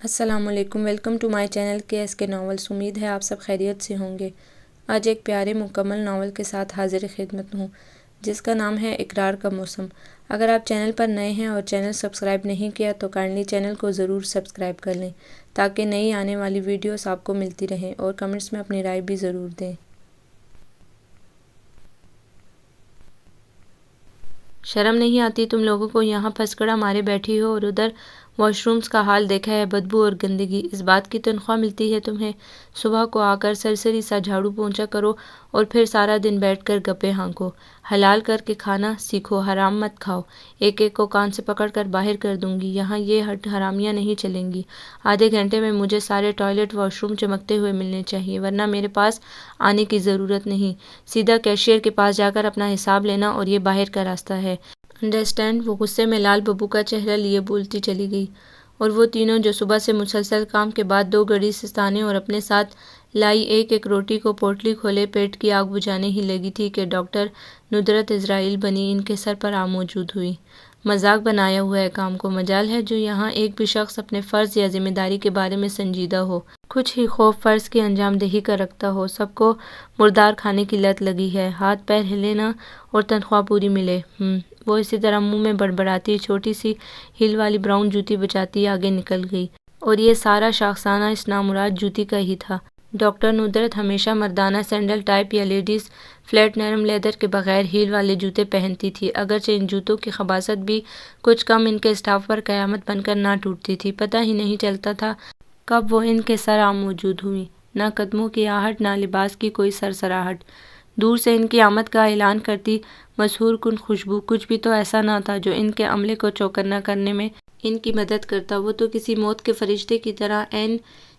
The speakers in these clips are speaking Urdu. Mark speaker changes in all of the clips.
Speaker 1: السلام علیکم، ویلکم ٹو مائی چینل کے ناولس۔ امید ہے آپ سب خیریت سے ہوں گے۔ آج ایک پیارے مکمل ناول کے ساتھ حاضر خدمت ہوں جس کا نام ہے اقرار کا موسم۔ اگر آپ چینل پر نئے ہیں اور چینل سبسکرائب نہیں کیا تو کائنڈلی چینل کو ضرور سبسکرائب کر لیں تاکہ نئی آنے والی ویڈیوز آپ کو ملتی رہیں، اور کمنٹس میں اپنی رائے بھی ضرور دیں۔ شرم نہیں آتی تم لوگوں کو؟ یہاں پھسکڑا مارے بیٹھی ہو اور ادھر واش رومز کا حال دیکھا ہے، بدبو اور گندگی۔ اس بات کی تنخواہ ملتی ہے تمہیں؟ صبح کو آ کر سرسری سا جھاڑو پونچھا کرو اور پھر سارا دن بیٹھ کر گپے ہانکو۔ حلال کر کے کھانا سیکھو، حرام مت کھاؤ۔ ایک ایک کو کان سے پکڑ کر باہر کر دوں گی، یہاں یہ حرامیاں نہیں چلیں گی۔ آدھے گھنٹے میں مجھے سارے ٹوائلٹ واش روم چمکتے ہوئے ملنے چاہیے، ورنہ میرے پاس آنے کی ضرورت نہیں۔ سیدھا کیشیئر کے پاس جا کر اپنا حساب لینا، اور یہ باہر کا راستہ ہے، انڈرسٹینڈ؟ وہ غصے میں لال ببو کا چہرہ لیے بولتی چلی گئی، اور وہ تینوں جو صبح سے مسلسل کام کے بعد 2 گھڑی سستانے اور اپنے ساتھ لائی ایک ایک روٹی کو پوٹلی کھولے پیٹ کی آگ بجھانے ہی لگی تھی کہ ڈاکٹر ندرت عزرائیل بنی ان کے سر پر آ موجود ہوئی۔ مذاق بنایا ہوا ہے کام کو، مجال ہے جو یہاں ایک بھی شخص اپنے فرض یا ذمہ داری کے بارے میں سنجیدہ ہو، کچھ ہی خوف فرض کی انجام دہی کا رکھتا ہو۔ سب کو مردار کھانے کی لت لگی ہے، ہاتھ پیر ہلے نہ اور تنخواہ پوری ملے۔ وہ اسی طرح منہ میں بڑبڑاتی چھوٹی سی ہیل والی براؤن جوتی بچاتی آگے نکل گئی، اور یہ سارا شاخسانہ اس نامراد جوتی کا ہی تھا۔ ڈاکٹر ندرت ہمیشہ مردانہ سینڈل ٹائپ یا لیڈیز فلیٹ نرم لیدر کے بغیر ہیل والے جوتے پہنتی تھی، اگرچہ ان جوتوں کی خباثت بھی کچھ کم ان کے اسٹاف پر قیامت بن کر نہ ٹوٹتی تھی۔ پتہ ہی نہیں چلتا تھا کب وہ ان کے سر آ موجود ہوئی، نہ قدموں کی آہٹ، نہ لباس کی کوئی سرسراہٹ۔ دور سے ان کی آمد کا اعلان کرتی مسحور کن خوشبو، کچھ بھی تو ایسا نہ تھا جو ان کے عملے کو چوکنا کرنے میں ان کی مدد کرتا۔ وہ تو کسی موت کے فرشتے کی طرح عین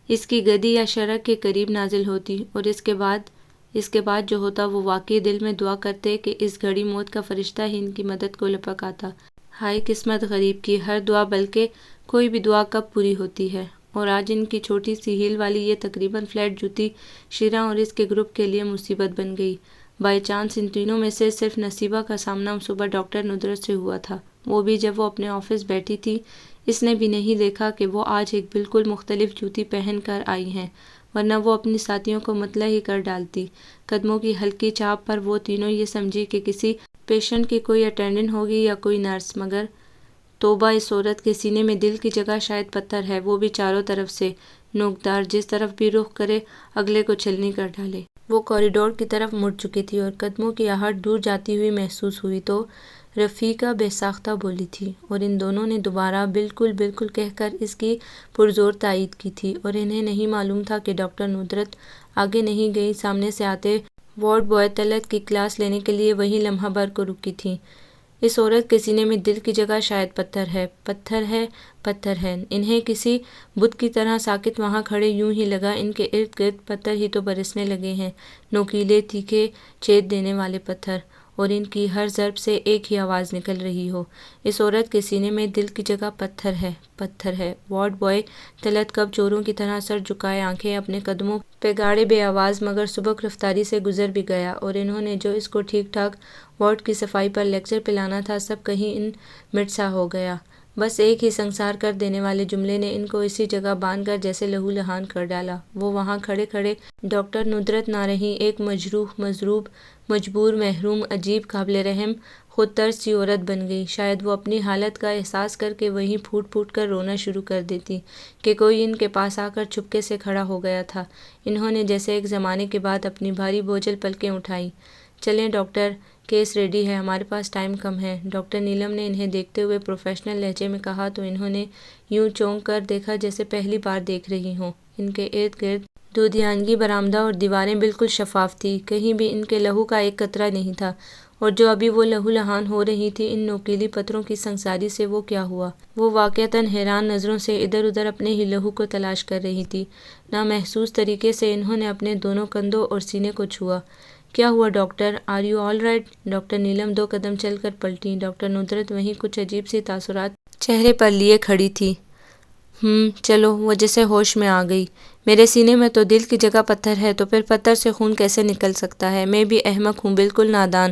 Speaker 1: اس کی گدی یا شرک کے قریب نازل ہوتی، اور اس کے بعد جو ہوتا وہ واقعی دل میں دعا کرتے کہ اس گھڑی موت کا فرشتہ ہی ان کی مدد کو لپک آتا۔ ہائے قسمت غریب کی، ہر دعا بلکہ کوئی بھی دعا کب پوری ہوتی ہے، اور آج ان کی چھوٹی سی ہیل والی یہ تقریباً فلیٹ جوتی شیریں اور اس کے گروپ کے لیے مصیبت بن گئی۔ بائی چانس ان تینوں میں سے صرف نصیبہ کا سامنا صبح ڈاکٹر ندرت سے ہوا تھا، وہ بھی جب وہ اپنے آفس بیٹھی تھی۔ اس نے بھی نہیں دیکھا کہ وہ آج ایک بالکل مختلف جوتی پہن کر آئی ہیں، ورنہ وہ اپنی ساتھیوں کو مطلع ہی کر ڈالتی۔ قدموں کی ہلکی چاپ پر وہ تینوں یہ سمجھی کہ کسی پیشنٹ کی کوئی اٹینڈنٹ ہوگی یا کوئی نرس، مگر توبہ، اس عورت کے سینے میں دل کی جگہ شاید پتھر ہے، وہ بھی چاروں طرف سے نوکدار، جس طرف بھی رخ کرے اگلے کو چھلنی کر ڈالے۔ وہ کوریڈور کی طرف مڑ چکی تھی اور قدموں کی آہٹ دور جاتی ہوئی محسوس ہوئی تو رفیقہ بے ساختہ بولی تھی، اور ان دونوں نے دوبارہ بالکل بالکل کہہ کر اس کی پرزور تائید کی تھی، اور انہیں نہیں معلوم تھا کہ ڈاکٹر ندرت آگے نہیں گئی، سامنے سے آتے وارڈ بوائے طلعت کی کلاس لینے کے لیے وہیں لمحہ بھر کو رکی تھیں۔ اس عورت کے سینے میں دل کی جگہ شاید پتھر ہے، پتھر ہے، پتھر ہے۔ انہیں کسی بت کی طرح ساکت وہاں کھڑے یوں ہی لگا، ان کے ارد گرد پتھر ہی تو برسنے لگے ہیں، نوکیلے تیکھے چھید دینے والے پتھر، اور ان کی ہر ضرب سے ایک ہی آواز نکل رہی ہو۔ اس عورت کے سینے میں دل کی جگہ پتھر ہے، پتھر ہے۔ وارڈ بوائے طلعت کب چوروں کی طرح سر جھکائے آنکھیں اپنے قدموں پہ گاڑے بے آواز مگر سبک رفتاری سے گزر بھی گیا، اور انہوں نے جو اس کو ٹھیک ٹھاک وارڈ کی صفائی پر لیکچر پلانا تھا سب کہیں ان مٹ سا ہو گیا۔ بس ایک ہی سنگسار کر دینے والے جملے نے ان کو اسی جگہ باندھ کر جیسے لہو لہان کر ڈالا۔ وہ وہاں کھڑے کھڑے ڈاکٹر ندرت نہ رہیں، ایک مجروح، مضروب، مجبور، محروم، عجیب، قابل رحم، خود طرز سی عورت بن گئی۔ شاید وہ اپنی حالت کا احساس کر کے وہیں پھوٹ پھوٹ کر رونا شروع کر دیتی کہ کوئی ان کے پاس آ کر چھپکے سے کھڑا ہو گیا تھا۔ انہوں نے جیسے ایک زمانے کے بعد اپنی بھاری بوجھل پلکیں اٹھائیں۔ چلیں ڈاکٹر، کیس ریڈی ہے، ہمارے پاس ٹائم کم ہے۔ ڈاکٹر نیلم نے انہیں دیکھتے ہوئے پروفیشنل لہجے میں کہا تو انہوں نے یوں چونک کر دیکھا جیسے پہلی بار دیکھ رہی ہوں۔ ان کے ارد گرد دودھیانگی برآمدہ اور دیواریں بالکل شفاف تھیں، کہیں بھی ان کے لہو کا ایک قطرہ نہیں تھا، اور جو ابھی وہ لہو لہان ہو رہی تھی ان نوکیلی پتھروں کی سنگساری سے وہ کیا ہوا؟ وہ واقعتاً حیران نظروں سے ادھر ادھر اپنے ہی لہو کو تلاش کر رہی تھی۔ نامحسوس طریقے سے انہوں نے اپنے دونوں کندھوں اور سینے کو چھوا۔ کیا ہوا doctor? Are you all right? Doctor Neelam 2 قدم چل کر پلٹیں۔ ڈاکٹر ندرت وہیں کچھ عجیب سی تاثرات چہرے پر لیے کھڑی تھی۔ چلو، وہ جیسے ہوش میں آ گئی۔ میرے سینے میں تو دل کی جگہ پتھر ہے، تو پھر پتھر سے خون کیسے نکل سکتا ہے؟ میں بھی احمق ہوں، بالکل نادان۔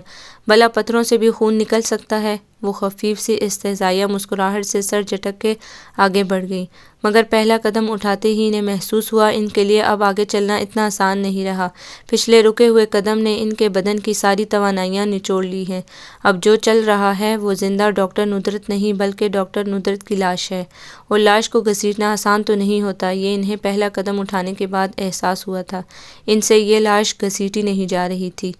Speaker 1: بھلا پتھروں سے بھی خون نکل سکتا ہے؟ وہ خفیف سی استہزائیہ مسکراہٹ سے سر جھٹک کے آگے بڑھ گئی، مگر پہلا قدم اٹھاتے ہی انہیں محسوس ہوا ان کے لیے اب آگے چلنا اتنا آسان نہیں رہا۔ پچھلے رکے ہوئے قدم نے ان کے بدن کی ساری توانائیاں نچوڑ لی ہیں۔ اب جو چل رہا ہے وہ زندہ ڈاکٹر ندرت نہیں بلکہ ڈاکٹر ندرت کی لاش ہے، اور لاش کو گھسیٹنا آسان تو نہیں ہوتا، یہ انہیں پہلا قدم اٹھانے کے بعد احساس ہوا تھا۔ ان سے یہ لاش گھسیٹی نہیں جا رہی تھی۔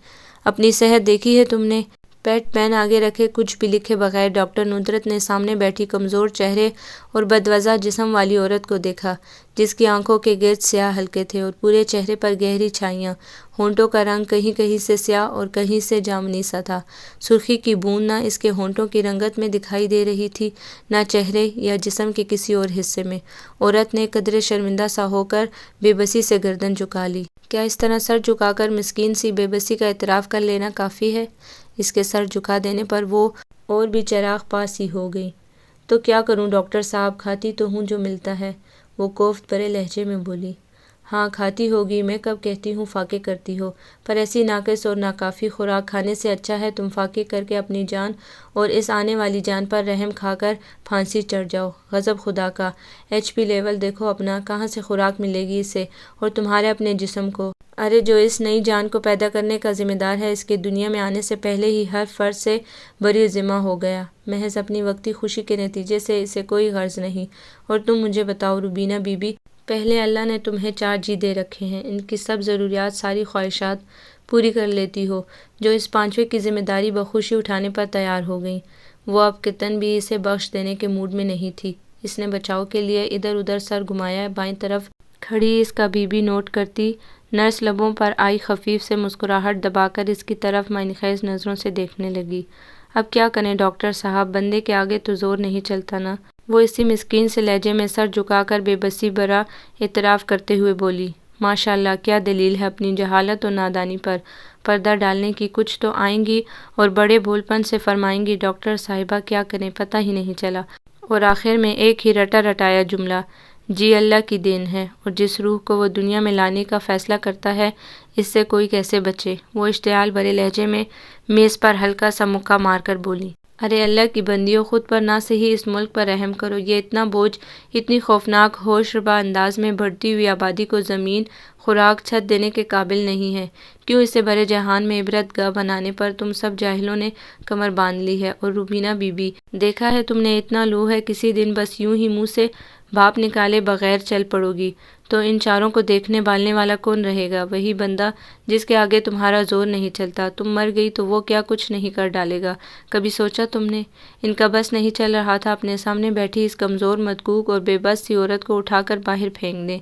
Speaker 1: اپنی صحت دیکھی ہے تم نے؟ پیٹ پین آگے رکھے کچھ بھی لکھے بغیر ڈاکٹر ندرت نے سامنے بیٹھی کمزور چہرے اور بدوضع جسم والی عورت کو دیکھا، جس کی آنکھوں کے گرد سیاہ حلقے تھے اور پورے چہرے پر گہری چھائیاں۔ ہونٹوں کا رنگ کہیں کہیں سے سیاہ اور کہیں سے جامنی سا تھا۔ سرخی کی بوند نہ اس کے ہونٹوں کی رنگت میں دکھائی دے رہی تھی، نہ چہرے یا جسم کے کسی اور حصے میں۔ عورت نے قدرے شرمندہ سا ہو کر بے بسی سے گردن جھکا لی۔ کیا اس طرح سر جھکا کر مسکین سی بے بسی کا اعتراف کر لینا کافی ہے؟ اس کے سر جھکا دینے پر وہ اور بھی چراغ پاس ہی ہو گئی۔ تو کیا کروں ڈاکٹر صاحب، کھاتی تو ہوں جو ملتا ہے، وہ کوفت بھرے لہجے میں بولی۔ ہاں کھاتی ہوگی، میں کب کہتی ہوں فاقے کرتی ہو، پر ایسی ناقص اور ناکافی خوراک کھانے سے اچھا ہے تم فاقے کر کے اپنی جان اور اس آنے والی جان پر رحم کھا کر پھانسی چڑھ جاؤ۔ غضب خدا کا! ایچ پی لیول دیکھو اپنا، کہاں سے خوراک ملے گی اسے اور تمہارے اپنے جسم کو؟ ارے جو اس نئی جان کو پیدا کرنے کا ذمہ دار ہے، اس کے دنیا میں آنے سے پہلے ہی ہر فرد سے بری ذمہ ہو گیا۔ محض اپنی وقتی خوشی کے نتیجے سے اسے کوئی غرض نہیں۔ اور تم مجھے بتاؤ روبینہ بی بی، پہلے اللہ نے تمہیں 4 جی دے رکھے ہیں، ان کی سب ضروریات، ساری خواہشات پوری کر لیتی ہو، جو اس 5ویں کی ذمہ داری بخوشی اٹھانے پر تیار ہو گئیں۔ وہ اب قطعاً بھی اسے بخش دینے کے موڈ میں نہیں تھی۔ اس نے بچاؤ کے لیے ادھر ادھر سر گھمایا۔ بائیں طرف کھڑی اس کا بی بی نوٹ کرتی نرس لبوں پر آئی خفیف سے مسکراہٹ دبا کر اس کی طرف معنی خیز نظروں سے دیکھنے لگی۔ اب کیا کریں ڈاکٹر صاحب، بندے کے آگے تو زور نہیں چلتا نا؟ وہ اسی مسکین سے لہجے میں سر جھکا کر بے بسی برا اعتراف کرتے ہوئے بولی۔ ماشاء اللہ، کیا دلیل ہے اپنی جہالت اور نادانی پر پردہ ڈالنے کی؟ کچھ تو آئیں گی اور بڑے بھول پن سے فرمائیں گی، ڈاکٹر صاحبہ کیا کریں پتہ ہی نہیں چلا، اور آخر میں ایک ہی رٹا رٹایا جملہ، جی اللہ کی دین ہے، اور جس روح کو وہ دنیا میں لانے کا فیصلہ کرتا ہے اس سے کوئی کیسے بچے؟ وہ اشتعال بھرے لہجے میں میز پر ہلکا سا مکہ مار کر بولی۔ ارے اللہ کی بندیوں، خود پر نہ صحیح اس ملک پر رحم کرو۔ یہ اتنا بوجھ اتنی خوفناک ہوشربا انداز میں بڑھتی ہوئی آبادی کو زمین، خوراک، چھت دینے کے قابل نہیں ہے۔ کیوں اسے بڑے جہان میں عبرت گاہ بنانے پر تم سب جاہلوں نے کمر باندھ لی ہے؟ اور روبینہ بی بی، دیکھا ہے تم نے اتنا لو ہے، کسی دن بس یوں ہی منہ سے بھاپ نکالے بغیر چل پڑو گی تو ان چاروں کو دیکھنے بالنے والا کون رہے گا؟ وہی بندہ جس کے آگے تمہارا زور نہیں چلتا۔ تم مر گئی تو وہ کیا کچھ نہیں کر ڈالے گا؟ کبھی سوچا تم نے؟ ان کا بس نہیں چل رہا تھا اپنے سامنے بیٹھی اس کمزور، مدقوق اور بے بس سی عورت کو اٹھا کر باہر پھینک دیں۔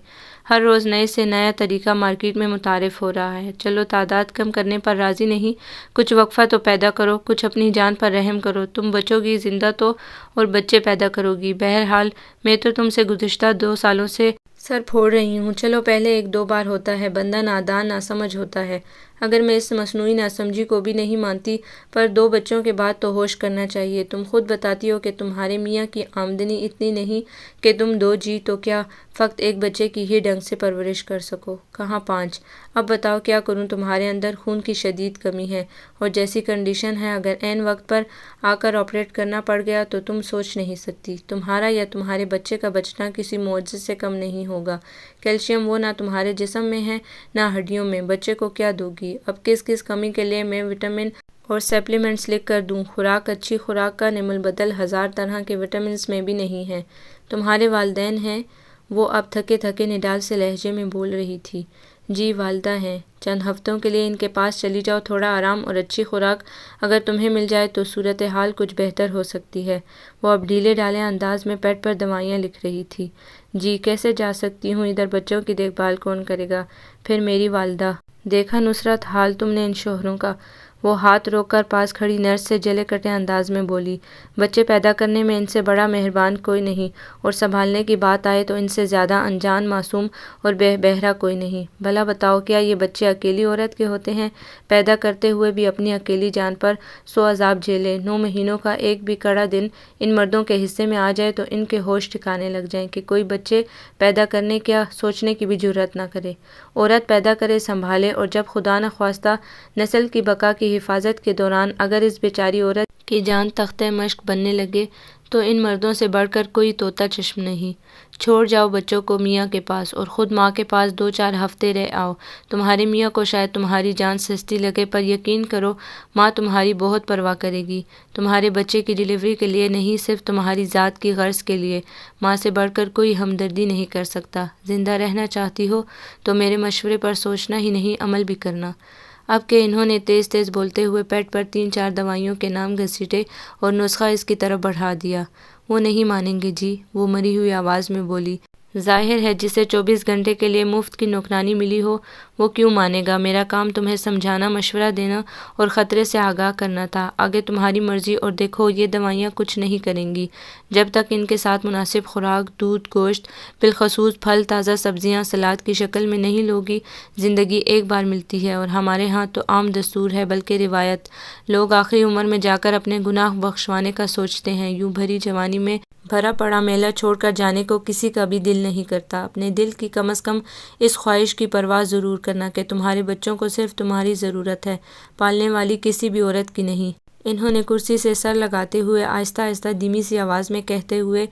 Speaker 1: ہر روز نئے سے نیا طریقہ مارکیٹ میں متعارف ہو رہا ہے، چلو تعداد کم کرنے پر راضی نہیں، کچھ وقفہ تو پیدا کرو، کچھ اپنی جان پر رحم کرو۔ تم بچو گی زندہ تو، اور بچے پیدا کرو گی۔ بہرحال میں تو تم سے گزشتہ 2 سالوں سے سر پھوڑ رہی ہوں۔ چلو پہلے 1-2 بار ہوتا ہے، بندہ نادان ناسمجھ ہوتا ہے، اگر میں اس مصنوعی ناسمجھی کو بھی نہیں مانتی، پر 2 بچوں کے بعد تو ہوش کرنا چاہیے۔ تم خود بتاتی ہو کہ تمہارے میاں کی آمدنی اتنی نہیں کہ تم 2 جی تو کیا فقط 1 بچے کی ہی ڈھنگ سے پرورش کر سکو، کہاں 5۔ اب بتاؤ کیا کروں؟ تمہارے اندر خون کی شدید کمی ہے، اور جیسی کنڈیشن ہے اگر عین وقت پر آ کر آپریٹ کرنا پڑ گیا تو تم سوچ نہیں سکتی، تمہارا یا تمہارے بچے کا بچنا کسی معجزے سے کم نہیں ہوگا۔ کیلشیم وہ نہ تمہارے جسم میں ہے نہ ہڈیوں میں، بچے کو کیا دو گی؟ اب کس کس کمی کے لیے میں وٹامن اور سپلیمنٹس لکھ کر دوں؟ خوراک، اچھی خوراک کا نعم البدل 1000 طرح کے وٹامنس میں بھی نہیں ہے۔ تمہارے والدین ہیں؟ وہ اب تھکے تھکے نڈال سے لہجے میں بول رہی تھی۔ جی والدہ ہیں، چند ہفتوں کے لیے ان کے پاس چلی جاؤ، تھوڑا آرام اور اچھی خوراک اگر تمہیں مل جائے تو صورتحال کچھ بہتر ہو سکتی ہے۔ وہ اب ڈھیلے ڈھالے انداز میں پیڈ پر دوائیاں لکھ رہی تھی۔ جی کیسے جا سکتی ہوں، ادھر بچوں کی دیکھ بھال کون کرے گا؟ پھر میری والدہ، دیکھا نصرت حال تم نے ان شوہروں کا، وہ ہاتھ روک کر پاس کھڑی نرس سے جلے کٹے انداز میں بولی، بچے پیدا کرنے میں ان سے بڑا مہربان کوئی نہیں، اور سنبھالنے کی بات آئے تو ان سے زیادہ انجان، معصوم اور بہرا کوئی نہیں۔ بھلا بتاؤ، کیا یہ بچے اکیلی عورت کے ہوتے ہیں؟ پیدا کرتے ہوئے بھی اپنی اکیلی جان پر 100 عذاب جھیلے، 9 مہینوں کا ایک بھی کڑا دن ان مردوں کے حصے میں آ جائے تو ان کے ہوش ٹھکانے لگ جائیں کہ کوئی بچے پیدا کرنے کیا سوچنے کی بھی جرات نہ کرے۔ عورت پیدا کرے، سنبھالے، اور جب خدا نخواستہ نسل کی بقا کی حفاظت کے دوران اگر اس بیچاری عورت کی جان تختہ مشق بننے لگے تو ان مردوں سے بڑھ کر کوئی طوطا چشم نہیں۔ چھوڑ جاؤ بچوں کو میاں کے پاس، اور خود ماں کے پاس 2-4 ہفتے رہ آؤ۔ تمہارے میاں کو شاید تمہاری جان سستی لگے، پر یقین کرو ماں تمہاری بہت پرواہ کرے گی، تمہارے بچے کی ڈیلیوری کے لیے نہیں، صرف تمہاری ذات کی غرض کے لیے۔ ماں سے بڑھ کر کوئی ہمدردی نہیں کر سکتا۔ زندہ رہنا چاہتی ہو تو میرے مشورے پر سوچنا ہی نہیں، عمل بھی کرنا۔ اب کہ انہوں نے تیز تیز بولتے ہوئے پیٹ پر 3-4 دوائیوں کے نام گھسیٹے اور نسخہ اس کی طرف بڑھا دیا۔ وہ نہیں مانیں گے جی، وہ مری ہوئی آواز میں بولی۔ ظاہر ہے جسے 24 گھنٹے کے لیے مفت کی نوکرانی ملی ہو وہ کیوں مانے گا؟ میرا کام تمہیں سمجھانا، مشورہ دینا اور خطرے سے آگاہ کرنا تھا۔ آگے تمہاری مرضی، اور دیکھو یہ دوائیاں کچھ نہیں کریں گی جب تک ان کے ساتھ مناسب خوراک، دودھ، گوشت، بالخصوص پھل، تازہ سبزیاں سلاد کی شکل میں نہیں لوگی۔ زندگی ایک بار ملتی ہے، اور ہمارے ہاں تو عام دستور ہے بلکہ روایت۔ لوگ آخری عمر میں جا کر اپنے گناہ بخشوانے کا سوچتے ہیں۔ یوں بھری جوانی میں بھرا پڑا میلہ چھوڑ کر جانے کو کسی کا بھی دل نہیں کرتا۔ اپنے دل کی کم از کم اس خواہش کی پرواہ ضرور کرنا کہ تمہارے بچوں کو صرف تمہاری ضرورت ہے، پالنے والی کسی بھی عورت کی نہیں۔ انہوں نے کرسی سے سر لگاتے ہوئے آہستہ آہستہ دھیمی سی آواز میں کہتے ہوئے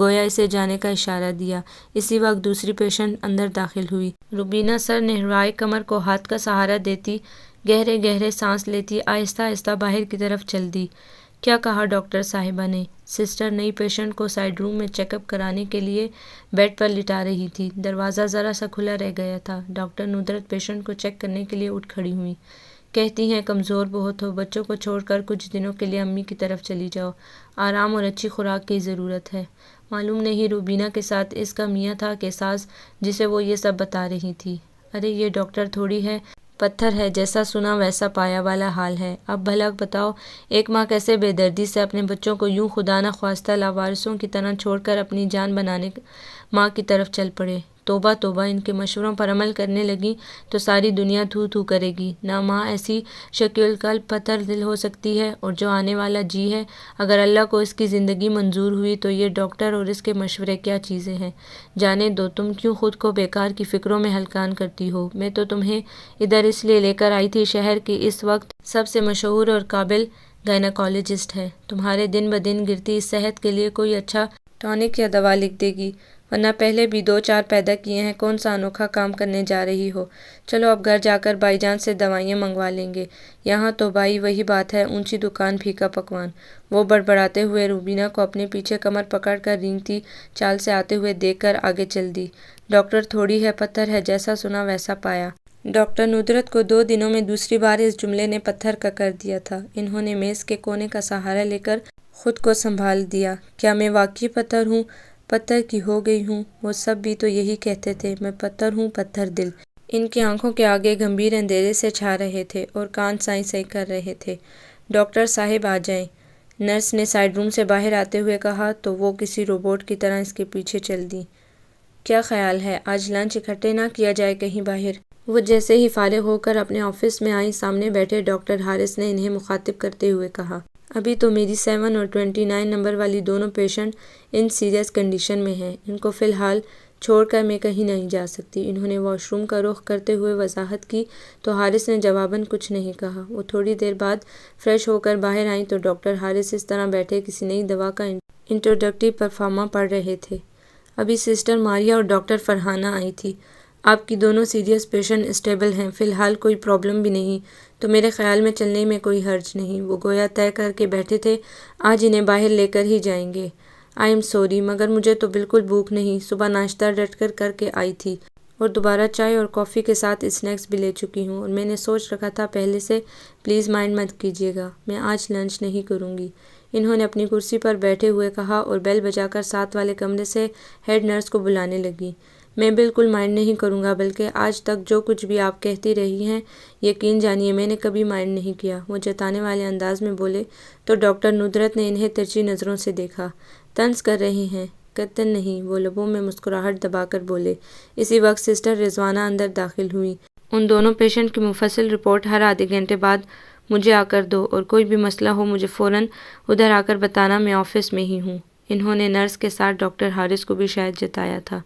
Speaker 1: گویا اسے جانے کا اشارہ دیا۔ اسی وقت دوسری پیشنٹ اندر داخل ہوئی۔ روبینہ سر نہرائے کمر کو ہاتھ کا سہارا دیتی، گہرے گہرے سانس لیتی آہستہ آہستہ باہر کی طرف چل دی۔ کیا کہا ڈاکٹر صاحبہ نے؟ سسٹر نئی پیشنٹ کو سائیڈ روم میں چیک اپ کرانے کے لیے بیڈ پر لٹا رہی تھی۔ دروازہ ذرا سا کھلا رہ گیا تھا۔ ڈاکٹر ندرت پیشنٹ کو چیک کرنے کے لیے اٹھ کھڑی ہوئی۔ کہتی ہیں کمزور بہت ہو، بچوں کو چھوڑ کر کچھ دنوں کے لیے امی کی طرف چلی جاؤ، آرام اور اچھی خوراک کی ضرورت ہے۔ معلوم نہیں روبینہ کے ساتھ اس کا میاں تھا کہ ساس جسے وہ یہ سب بتا رہی تھی۔ ارے یہ ڈاکٹر تھوڑی ہے، پتھر ہے، جیسا سنا ویسا پایا والا حال ہے۔ اب بھلا بتاؤ ایک ماں کیسے بے دردی سے اپنے بچوں کو یوں خدا نخواستہ لاوارثوں کی طرح چھوڑ کر اپنی جان بنانے ماں کی طرف چل پڑے؟ توبہ توبہ، ان کے مشوروں پر عمل کرنے لگی تو ساری دنیا تھو تھو کرے گی۔ نہ ماں ایسی شکیل القلب پتھر دل ہو سکتی ہے، اور جو آنے والا جی ہے، اگر اللہ کو اس کی زندگی منظور ہوئی تو یہ ڈاکٹر اور اس کے مشورے کیا چیزیں ہیں؟ جانے دو، تم کیوں خود کو بیکار کی فکروں میں ہلکان کرتی ہو؟ میں تو تمہیں ادھر اس لیے لے کر آئی تھی، شہر کی اس وقت سب سے مشہور اور قابل گائنیکالوجسٹ ہے، تمہارے دن بدن گرتی اس صحت کے لیے کوئی اچھا ٹانک یا دوا لکھ دے گی، ورنہ پہلے بھی 2-4 پیدا کیے ہیں، کون سا انوکھا کام کرنے جا رہی ہو؟ چلو اب گھر جا کر بائی جان سے دوائیاں منگوا لیں گے۔ یہاں تو بھائی وہی بات ہے، اونچی دکان پھیکا پکوان۔ وہ بڑبڑاتے ہوئے روبینہ کو اپنے پیچھے کمر پکڑ کر رینگتی چال سے آتے ہوئے دیکھ کر آگے چل دی۔ ڈاکٹر تھوڑی ہے، پتھر ہے، جیسا سنا ویسا پایا۔ ڈاکٹر ندرت کو 2 دنوں میں دوسری بار اس جملے نے پتھر کا کر دیا تھا۔ انہوں نے میز کے کونے کا سہارا لے کر خود کو سنبھال دیا۔ کیا میں واقعی پتھر ہوں؟ پتھر کی ہو گئی ہوں؟ وہ سب بھی تو یہی کہتے تھے، میں پتھر ہوں، پتھر دل۔ ان کی آنکھوں کے آگے گمبھیر اندھیرے سے چھا رہے تھے اور کان سائی سائی کر رہے تھے۔ ڈاکٹر صاحب آ جائیں، نرس نے سائیڈ روم سے باہر آتے ہوئے کہا تو وہ کسی روبوٹ کی طرح اس کے پیچھے چل دیں۔ کیا خیال ہے آج لنچ اکٹھے نہ کیا جائے کہیں باہر؟ وہ جیسے ہی فارغ ہو کر اپنے آفس میں آئیں، سامنے بیٹھے ڈاکٹر حارث نے انہیں مخاطب کرتے ہوئے کہا۔ ابھی تو میری 7 اور 29 نمبر والی دونوں پیشنٹ ان سیریس کنڈیشن میں ہیں، ان کو فی الحال چھوڑ کر میں کہیں نہیں جا سکتی۔ انہوں نے واش روم کا رخ کرتے ہوئے وضاحت کی تو حارث نے جواباً کچھ نہیں کہا۔ وہ تھوڑی دیر بعد فریش ہو کر باہر آئیں تو ڈاکٹر حارث اس طرح بیٹھے کسی نئی دوا کا انٹروڈکٹیو پرفارما پڑھ رہے تھے۔ ابھی سسٹر ماریا اور ڈاکٹر فرحانہ آئی تھی۔ آپ کی دونوں سیریس پیشنٹ اسٹیبل ہیں، فی الحال کوئی پرابلم بھی نہیں، تو میرے خیال میں چلنے میں کوئی حرج نہیں۔ وہ گویا طے کر کے بیٹھے تھے آج انہیں باہر لے کر ہی جائیں گے۔ آئی ایم سوری، مگر مجھے تو بالکل بھوک نہیں، صبح ناشتہ ڈٹ کر کے آئی تھی اور دوبارہ چائے اور کافی کے ساتھ اسنیکس بھی لے چکی ہوں، اور میں نے سوچ رکھا تھا پہلے سے، پلیز مائنڈ مت کیجیے گا، میں آج لنچ نہیں کروں گی۔ انہوں نے اپنی کرسی پر بیٹھے ہوئے کہا اور بیل بجا کر ساتھ والے کمرے سے ہیڈ نرس کو بلانے لگی۔ میں بالکل مائنڈ نہیں کروں گا، بلکہ آج تک جو کچھ بھی آپ کہتی رہی ہیں یقین جانیے میں نے کبھی مائنڈ نہیں کیا، وہ جتانے والے انداز میں بولے تو ڈاکٹر ندرت نے انہیں ترچھی نظروں سے دیکھا۔ طنز کر رہی ہیں؟ قطعاً نہیں، وہ لبوں میں مسکراہٹ دبا کر بولے۔ اسی وقت سسٹر رضوانہ اندر داخل ہوئی۔ ان دونوں پیشنٹ کی مفصل رپورٹ ہر آدھے گھنٹے بعد مجھے آ کر دو، اور کوئی بھی مسئلہ ہو مجھے فوراً ادھر آ کر بتانا، میں آفس میں ہی ہوں۔ انہوں نے نرس کے ساتھ ڈاکٹر حارث کو بھی شاید جتایا تھا۔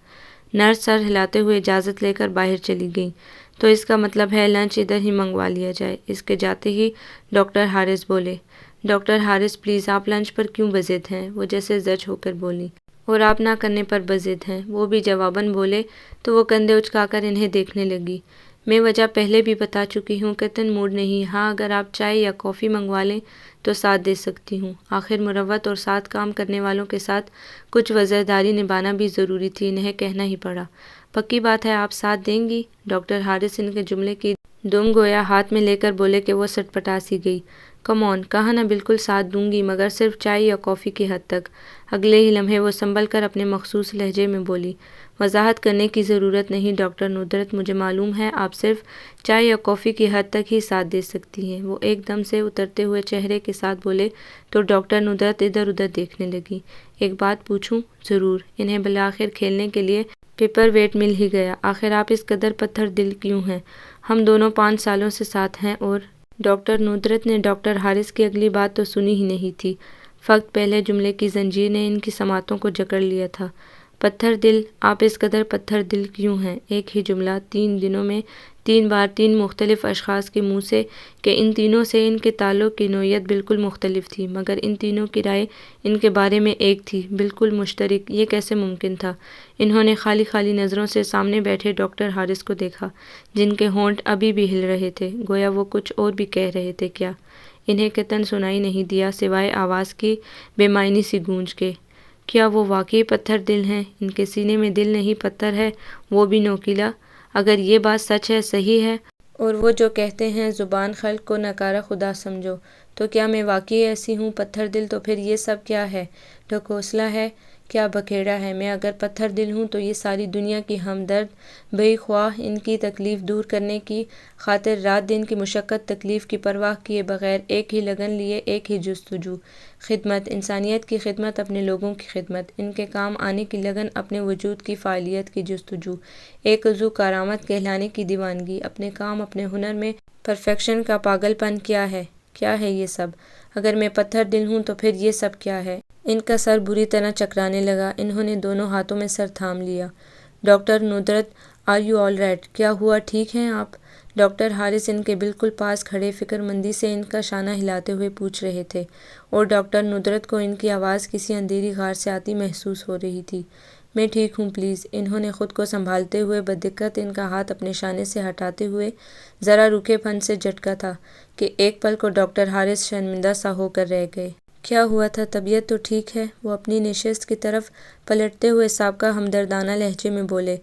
Speaker 1: نرس سر ہلاتے ہوئے اجازت لے کر باہر چلی گئیں۔ تو اس کا مطلب ہے لنچ ادھر ہی منگوا لیا جائے۔ اس کے جاتے ہی ڈاکٹر حارث بولے۔ ڈاکٹر حارث پلیز، آپ لنچ پر کیوں بضد ہیں؟ وہ جیسے زج ہو کر بولی۔ اور آپ نہ کرنے پر بضد ہیں، وہ بھی جواباً بولے تو وہ کندھے اچکا کر انہیں دیکھنے لگی۔ میں وجہ پہلے بھی بتا چکی ہوں، قطعاً موڈ نہیں۔ ہاں، اگر آپ چائے یا کافی منگوا لیں تو ساتھ دے سکتی ہوں۔ آخر مروت اور ساتھ کام کرنے والوں کے ساتھ کچھ وزرداری نبھانا بھی ضروری تھی، انہیں کہنا ہی پڑا۔ پکی بات ہے آپ ساتھ دیں گی؟ ڈاکٹر حارث ان کے جملے کی دم گویا ہاتھ میں لے کر بولے کہ وہ سٹپٹا سی گئی۔ کم آن، کہا نا بالکل ساتھ دوں گی، مگر صرف چائے یا کافی کی حد تک۔ اگلے ہی لمحے وہ سنبھل کر اپنے مخصوص لہجے میں بولی۔ وضاحت کرنے کی ضرورت نہیں ڈاکٹر ندرت، مجھے معلوم ہے آپ صرف چائے یا کافی کی حد تک ہی ساتھ دے سکتی ہیں۔ وہ ایک دم سے اترتے ہوئے چہرے کے ساتھ بولے تو ڈاکٹر ندرت ادھر ادھر دیکھنے لگی۔ ایک بات پوچھوں؟ ضرور۔ انہیں بالآخر کھیلنے کے لیے پیپر ویٹ مل ہی گیا۔ آخر آپ اس قدر پتھر دل کیوں ہیں؟ ہم دونوں 5 سالوں سے ساتھ ہیں اور ڈاکٹر ندرت نے ڈاکٹر حارث کی اگلی بات تو سنی ہی نہیں تھی، فقط پہلے جملے کی زنجیر نے ان کی سماعتوں کو جکڑ لیا تھا۔ پتھر دل؟ آپ اس قدر پتھر دل کیوں ہیں؟ ایک ہی جملہ 3 دنوں میں 3 بار 3 مختلف اشخاص کے منہ سے کہ ان تینوں سے ان کے تعلق کی نوعیت بالکل مختلف تھی، مگر ان تینوں کی رائے ان کے بارے میں ایک تھی، بالکل مشترک۔ یہ کیسے ممکن تھا؟ انہوں نے خالی خالی نظروں سے سامنے بیٹھے ڈاکٹر حارث کو دیکھا، جن کے ہونٹ ابھی بھی ہل رہے تھے، گویا وہ کچھ اور بھی کہہ رہے تھے۔ کیا انہیں قطعاً سنائی نہیں دیا سوائے آواز کی بے معنی سی گونج کے؟ کیا وہ واقعی پتھر دل ہیں؟ ان کے سینے میں دل نہیں پتھر ہے، وہ بھی نوکیلا؟ اگر یہ بات سچ ہے، صحیح ہے، اور وہ جو کہتے ہیں زبان خلق کو نکارہ خدا سمجھو، تو کیا میں واقعی ایسی ہوں پتھر دل؟ تو پھر یہ سب کیا ہے؟ ڈھکوسلا ہے؟ کیا بکھیڑا ہے؟ میں اگر پتھر دل ہوں تو یہ ساری دنیا کی ہمدرد بھئی خواہ ان کی تکلیف دور کرنے کی خاطر رات دن کی مشقت تکلیف کی پرواہ کیے بغیر ایک ہی لگن لیے ایک ہی جستجو، خدمت، انسانیت کی خدمت، اپنے لوگوں کی خدمت، ان کے کام آنے کی لگن، اپنے وجود کی فعالیت کی جستجو، ایک عضو کارآمد کہلانے کی دیوانگی، اپنے کام اپنے ہنر میں پرفیکشن کا پاگل پن، کیا ہے؟ کیا ہے یہ سب؟ اگر میں پتھر دل ہوں تو پھر یہ سب کیا ہے؟ ان کا سر بری طرح چکرانے لگا۔ انہوں نے دونوں ہاتھوں میں سر تھام لیا۔ Doctor Nudrat, are you all right? کیا ہوا، ٹھیک ہیں آپ؟ ڈاکٹر حارث ان کے بالکل پاس کھڑے فکر مندی سے ان کا شانہ ہلاتے ہوئے پوچھ رہے تھے، اور ڈاکٹر ندرت کو ان کی آواز کسی اندھیری غار سے آتی محسوس ہو رہی تھی۔ میں ٹھیک ہوں پلیز۔ انہوں نے خود کو سنبھالتے ہوئے بدقت ان کا ہاتھ اپنے شانے سے ہٹاتے ہوئے ذرا روکھے پن سے جھٹکا تھا کہ ایک پل کو ڈاکٹر حارث شرمندہ سا ہو کر رہ گئے۔ کیا ہوا تھا؟ طبیعت تو ٹھیک ہے؟ وہ اپنی نشست کی طرف پلٹتے ہوئے سابقہ ہمدردانہ لہجے میں بولے۔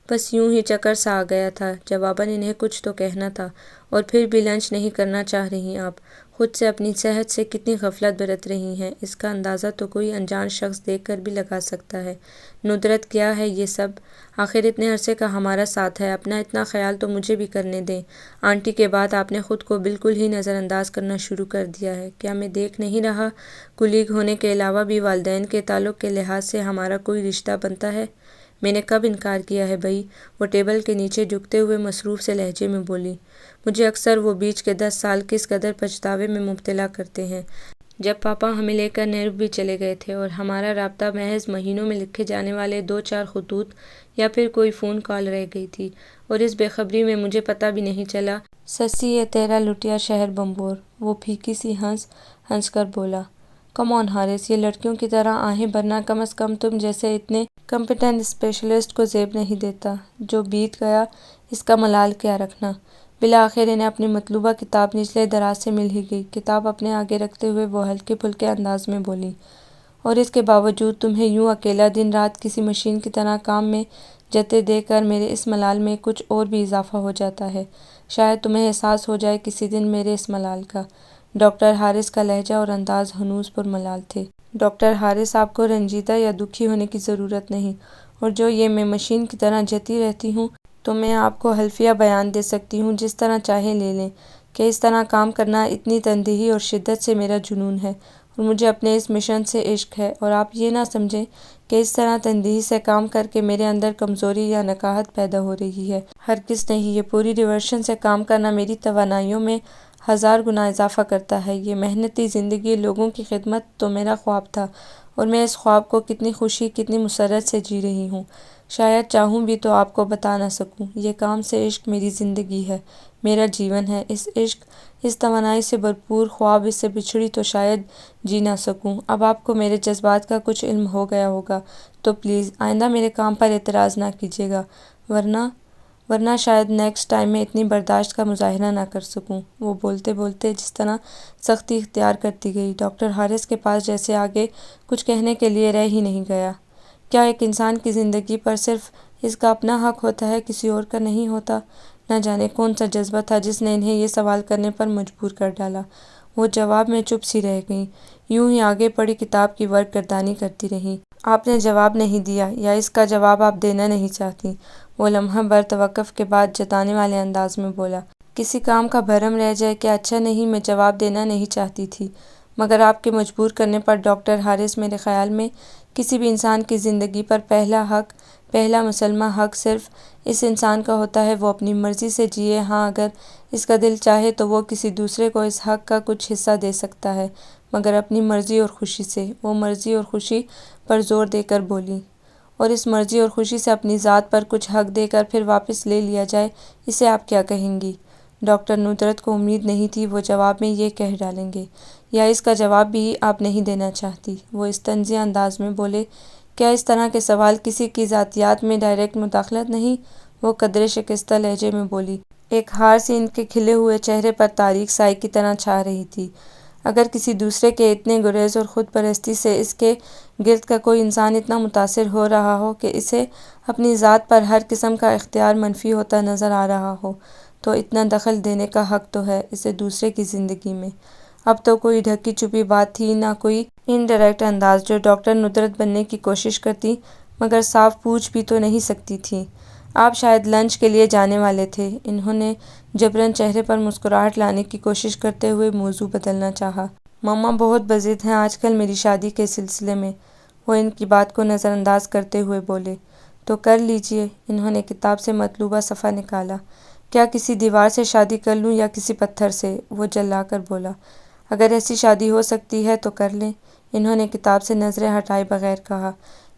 Speaker 1: بس یوں ہی چکر سا آ گیا تھا۔ جواباً انہیں کچھ تو کہنا تھا۔ اور پھر بھی لنچ نہیں کرنا چاہ رہی آپ؟ خود سے اپنی صحت سے کتنی غفلت برت رہی ہیں، اس کا اندازہ تو کوئی انجان شخص دیکھ کر بھی لگا سکتا ہے۔ ندرت، کیا ہے یہ سب؟ آخر اتنے عرصے کا ہمارا ساتھ ہے، اپنا اتنا خیال تو مجھے بھی کرنے دیں۔ آنٹی کے بعد آپ نے خود کو بالکل ہی نظر انداز کرنا شروع کر دیا ہے۔ کیا میں دیکھ نہیں رہا کولیگ ہونے کے علاوہ بھی والدین کے تعلق کے لحاظ سے ہمارا کوئی رشتہ بنتا ہے؟ میں نے کب انکار کیا ہے بھئی؟ وہ ٹیبل کے نیچے جھکتے ہوئے مصروف سے لہجے میں بولی۔ مجھے اکثر وہ بیچ کے 10 سال کس قدر پچھتاوے میں مبتلا کرتے ہیں، جب پاپا ہمیں لے کر نیروبی چلے گئے تھے اور ہمارا رابطہ محض مہینوں میں لکھے جانے والے 2-4 خطوط یا پھر کوئی فون کال رہ گئی تھی، اور اس بے خبری میں مجھے پتہ بھی نہیں چلا۔ سسی یہ تیرا لٹیا شہر بمبور، وہ پھیکی سی ہنس کر بولا۔ کم آن حارث، یہ لڑکیوں کی طرح آہیں بھرنا کم از کم تم جیسے اتنے کمپیٹنٹ اسپیشلسٹ کو زیب نہیں دیتا۔ جو بیت گیا اس کا ملال کیا رکھنا۔ بالآخر انہیں اپنی مطلوبہ کتاب نچلے دراز سے مل ہی گئی۔ کتاب اپنے آگے رکھتے ہوئے وہ ہلکے پھلکے انداز میں بولی۔ اور اس کے باوجود تمہیں یوں اکیلا دن رات کسی مشین کی طرح کام میں جتے دے کر میرے اس ملال میں کچھ اور بھی اضافہ ہو جاتا ہے۔ شاید تمہیں احساس ہو جائے کسی دن میرے اس ملال کا۔ ڈاکٹر حارث کا لہجہ اور انداز ہنوز پر ملال تھے۔ ڈاکٹر حارث، آپ کو رنجیدہ یا دکھی ہونے کی ضرورت نہیں، اور جو یہ میں مشین کی طرح جتی رہتی ہوں، تو میں آپ کو حلفیہ بیان دے سکتی ہوں جس طرح چاہیں لے لیں کہ اس طرح کام کرنا اتنی تندہی اور شدت سے میرا جنون ہے، اور مجھے اپنے اس مشن سے عشق ہے، اور آپ یہ نہ سمجھیں کہ اس طرح تندہی سے کام کر کے میرے اندر کمزوری یا نکاہت پیدا ہو رہی ہے۔ ہرگز نہیں، یہ پوری ڈیوورشن سے کام کرنا میری توانائیوں میں 1000 گنا اضافہ کرتا ہے۔ یہ محنتی زندگی، لوگوں کی خدمت تو میرا خواب تھا، اور میں اس خواب کو کتنی خوشی، کتنی مسرت سے جی رہی ہوں، شاید چاہوں بھی تو آپ کو بتا نہ سکوں۔ یہ کام سے عشق میری زندگی ہے، میرا جیون ہے۔ اس عشق، اس توانائی سے بھرپور خواب، اس سے بچھڑی تو شاید جی نہ سکوں۔ اب آپ کو میرے جذبات کا کچھ علم ہو گیا ہوگا، تو پلیز آئندہ میرے کام پر اعتراض نہ کیجیے گا، ورنہ شاید نیکسٹ ٹائم میں اتنی برداشت کا مظاہرہ نہ کر سکوں۔ وہ بولتے بولتے جس طرح سختی اختیار کرتی گئی، ڈاکٹر حارث کے پاس جیسے آگے کچھ کہنے کے لیے رہ ہی نہیں گیا۔ کیا ایک انسان کی زندگی پر صرف اس کا اپنا حق ہوتا ہے، کسی اور کا نہیں ہوتا؟ نہ جانے کون سا جذبہ تھا جس نے انہیں یہ سوال کرنے پر مجبور کر ڈالا۔ وہ جواب میں چپ سی رہ گئیں، یوں ہی آگے پڑھی کتاب کی ورق گردانی کرتی رہیں۔ آپ نے جواب نہیں دیا، یا اس کا جواب آپ دینا نہیں چاہتیں؟ وہ لمحہ بھر توقف کے بعد جتانے والے انداز میں بولا۔ کسی کام کا بھرم رہ جائے کہ اچھا نہیں، میں جواب دینا نہیں چاہتی تھی، مگر آپ کے مجبور کرنے پر ڈاکٹر حارث، میرے خیال میں کسی بھی انسان کی زندگی پر پہلا حق، پہلا مسلمہ حق صرف اس انسان کا ہوتا ہے، وہ اپنی مرضی سے جیے۔ ہاں، اگر اس کا دل چاہے تو وہ کسی دوسرے کو اس حق کا کچھ حصہ دے سکتا ہے، مگر اپنی مرضی اور خوشی سے۔ وہ مرضی اور خوشی پر زور دے کر بولی۔ اور اس مرضی اور خوشی سے اپنی ذات پر کچھ حق دے کر پھر واپس لے لیا جائے، اسے آپ کیا کہیں گی؟ ڈاکٹر ندرت کو امید نہیں تھی وہ جواب میں یہ کہہ ڈالیں گے، یا اس کا جواب بھی آپ نہیں دینا چاہتی؟ وہ اس طنزیہ انداز میں بولے، کیا اس طرح کے سوال کسی کی ذاتیات میں ڈائریکٹ مداخلت نہیں؟ وہ قدرے شکستہ لہجے میں بولی۔ ایک ہار سی ان کے کھلے ہوئے چہرے پر تاریک سائے کی طرح چھا رہی تھی۔ اگر کسی دوسرے کے اتنے گریز اور خود پرستی سے اس کے گرد کا کوئی انسان اتنا متاثر ہو رہا ہو کہ اسے اپنی ذات پر ہر قسم کا اختیار منفی ہوتا نظر آ رہا ہو، تو اتنا دخل دینے کا حق تو ہے اسے دوسرے کی زندگی میں۔ اب تو کوئی ڈھکی چھپی بات تھی نہ کوئی انڈائریکٹ انداز جو ڈاکٹر ندرت بننے کی کوشش کرتی، مگر صاف پوچھ بھی تو نہیں سکتی تھی۔ آپ شاید لنچ کے لیے جانے والے تھے؟ انہوں نے جبراً چہرے پر مسکراہٹ لانے کی کوشش کرتے ہوئے موضوع بدلنا چاہا۔ مما بہت بضد ہیں آج کل میری شادی کے سلسلے میں، وہ ان کی بات کو نظر انداز کرتے ہوئے بولے۔ تو کر لیجئے۔ انہوں نے کتاب سے مطلوبہ صفحہ نکالا۔ کیا کسی دیوار سے شادی کر لوں یا کسی پتھر سے؟ وہ جلا کر بولا۔ اگر ایسی شادی ہو سکتی ہے تو کر لیں، انہوں نے کتاب سے نظریں ہٹائے بغیر کہا۔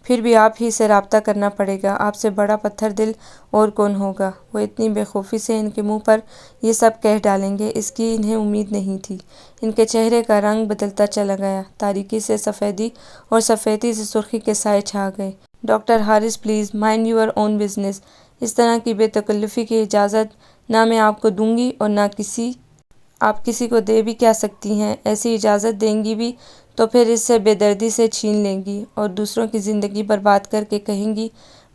Speaker 1: پھر بھی آپ ہی سے رابطہ کرنا پڑے گا، آپ سے بڑا پتھر دل اور کون ہوگا؟ وہ اتنی بے خوفی سے ان کے منہ پر یہ سب کہہ ڈالیں گے، اس کی انہیں امید نہیں تھی۔ ان کے چہرے کا رنگ بدلتا چلا گیا، تاریکی سے سفیدی اور سفیدی سے سرخی کے سائے چھا گئے۔ Doctor Haris please mind your own business. اس طرح کی بے تکلفی کی اجازت نہ میں آپ کو دوں گی اور نہ آپ کسی کو دے بھی کیا سکتی ہیں۔ ایسی اجازت دیں گی بھی تو پھر اس سے بے دردی سے چھین لیں گی اور دوسروں کی زندگی برباد کر کے کہیں گی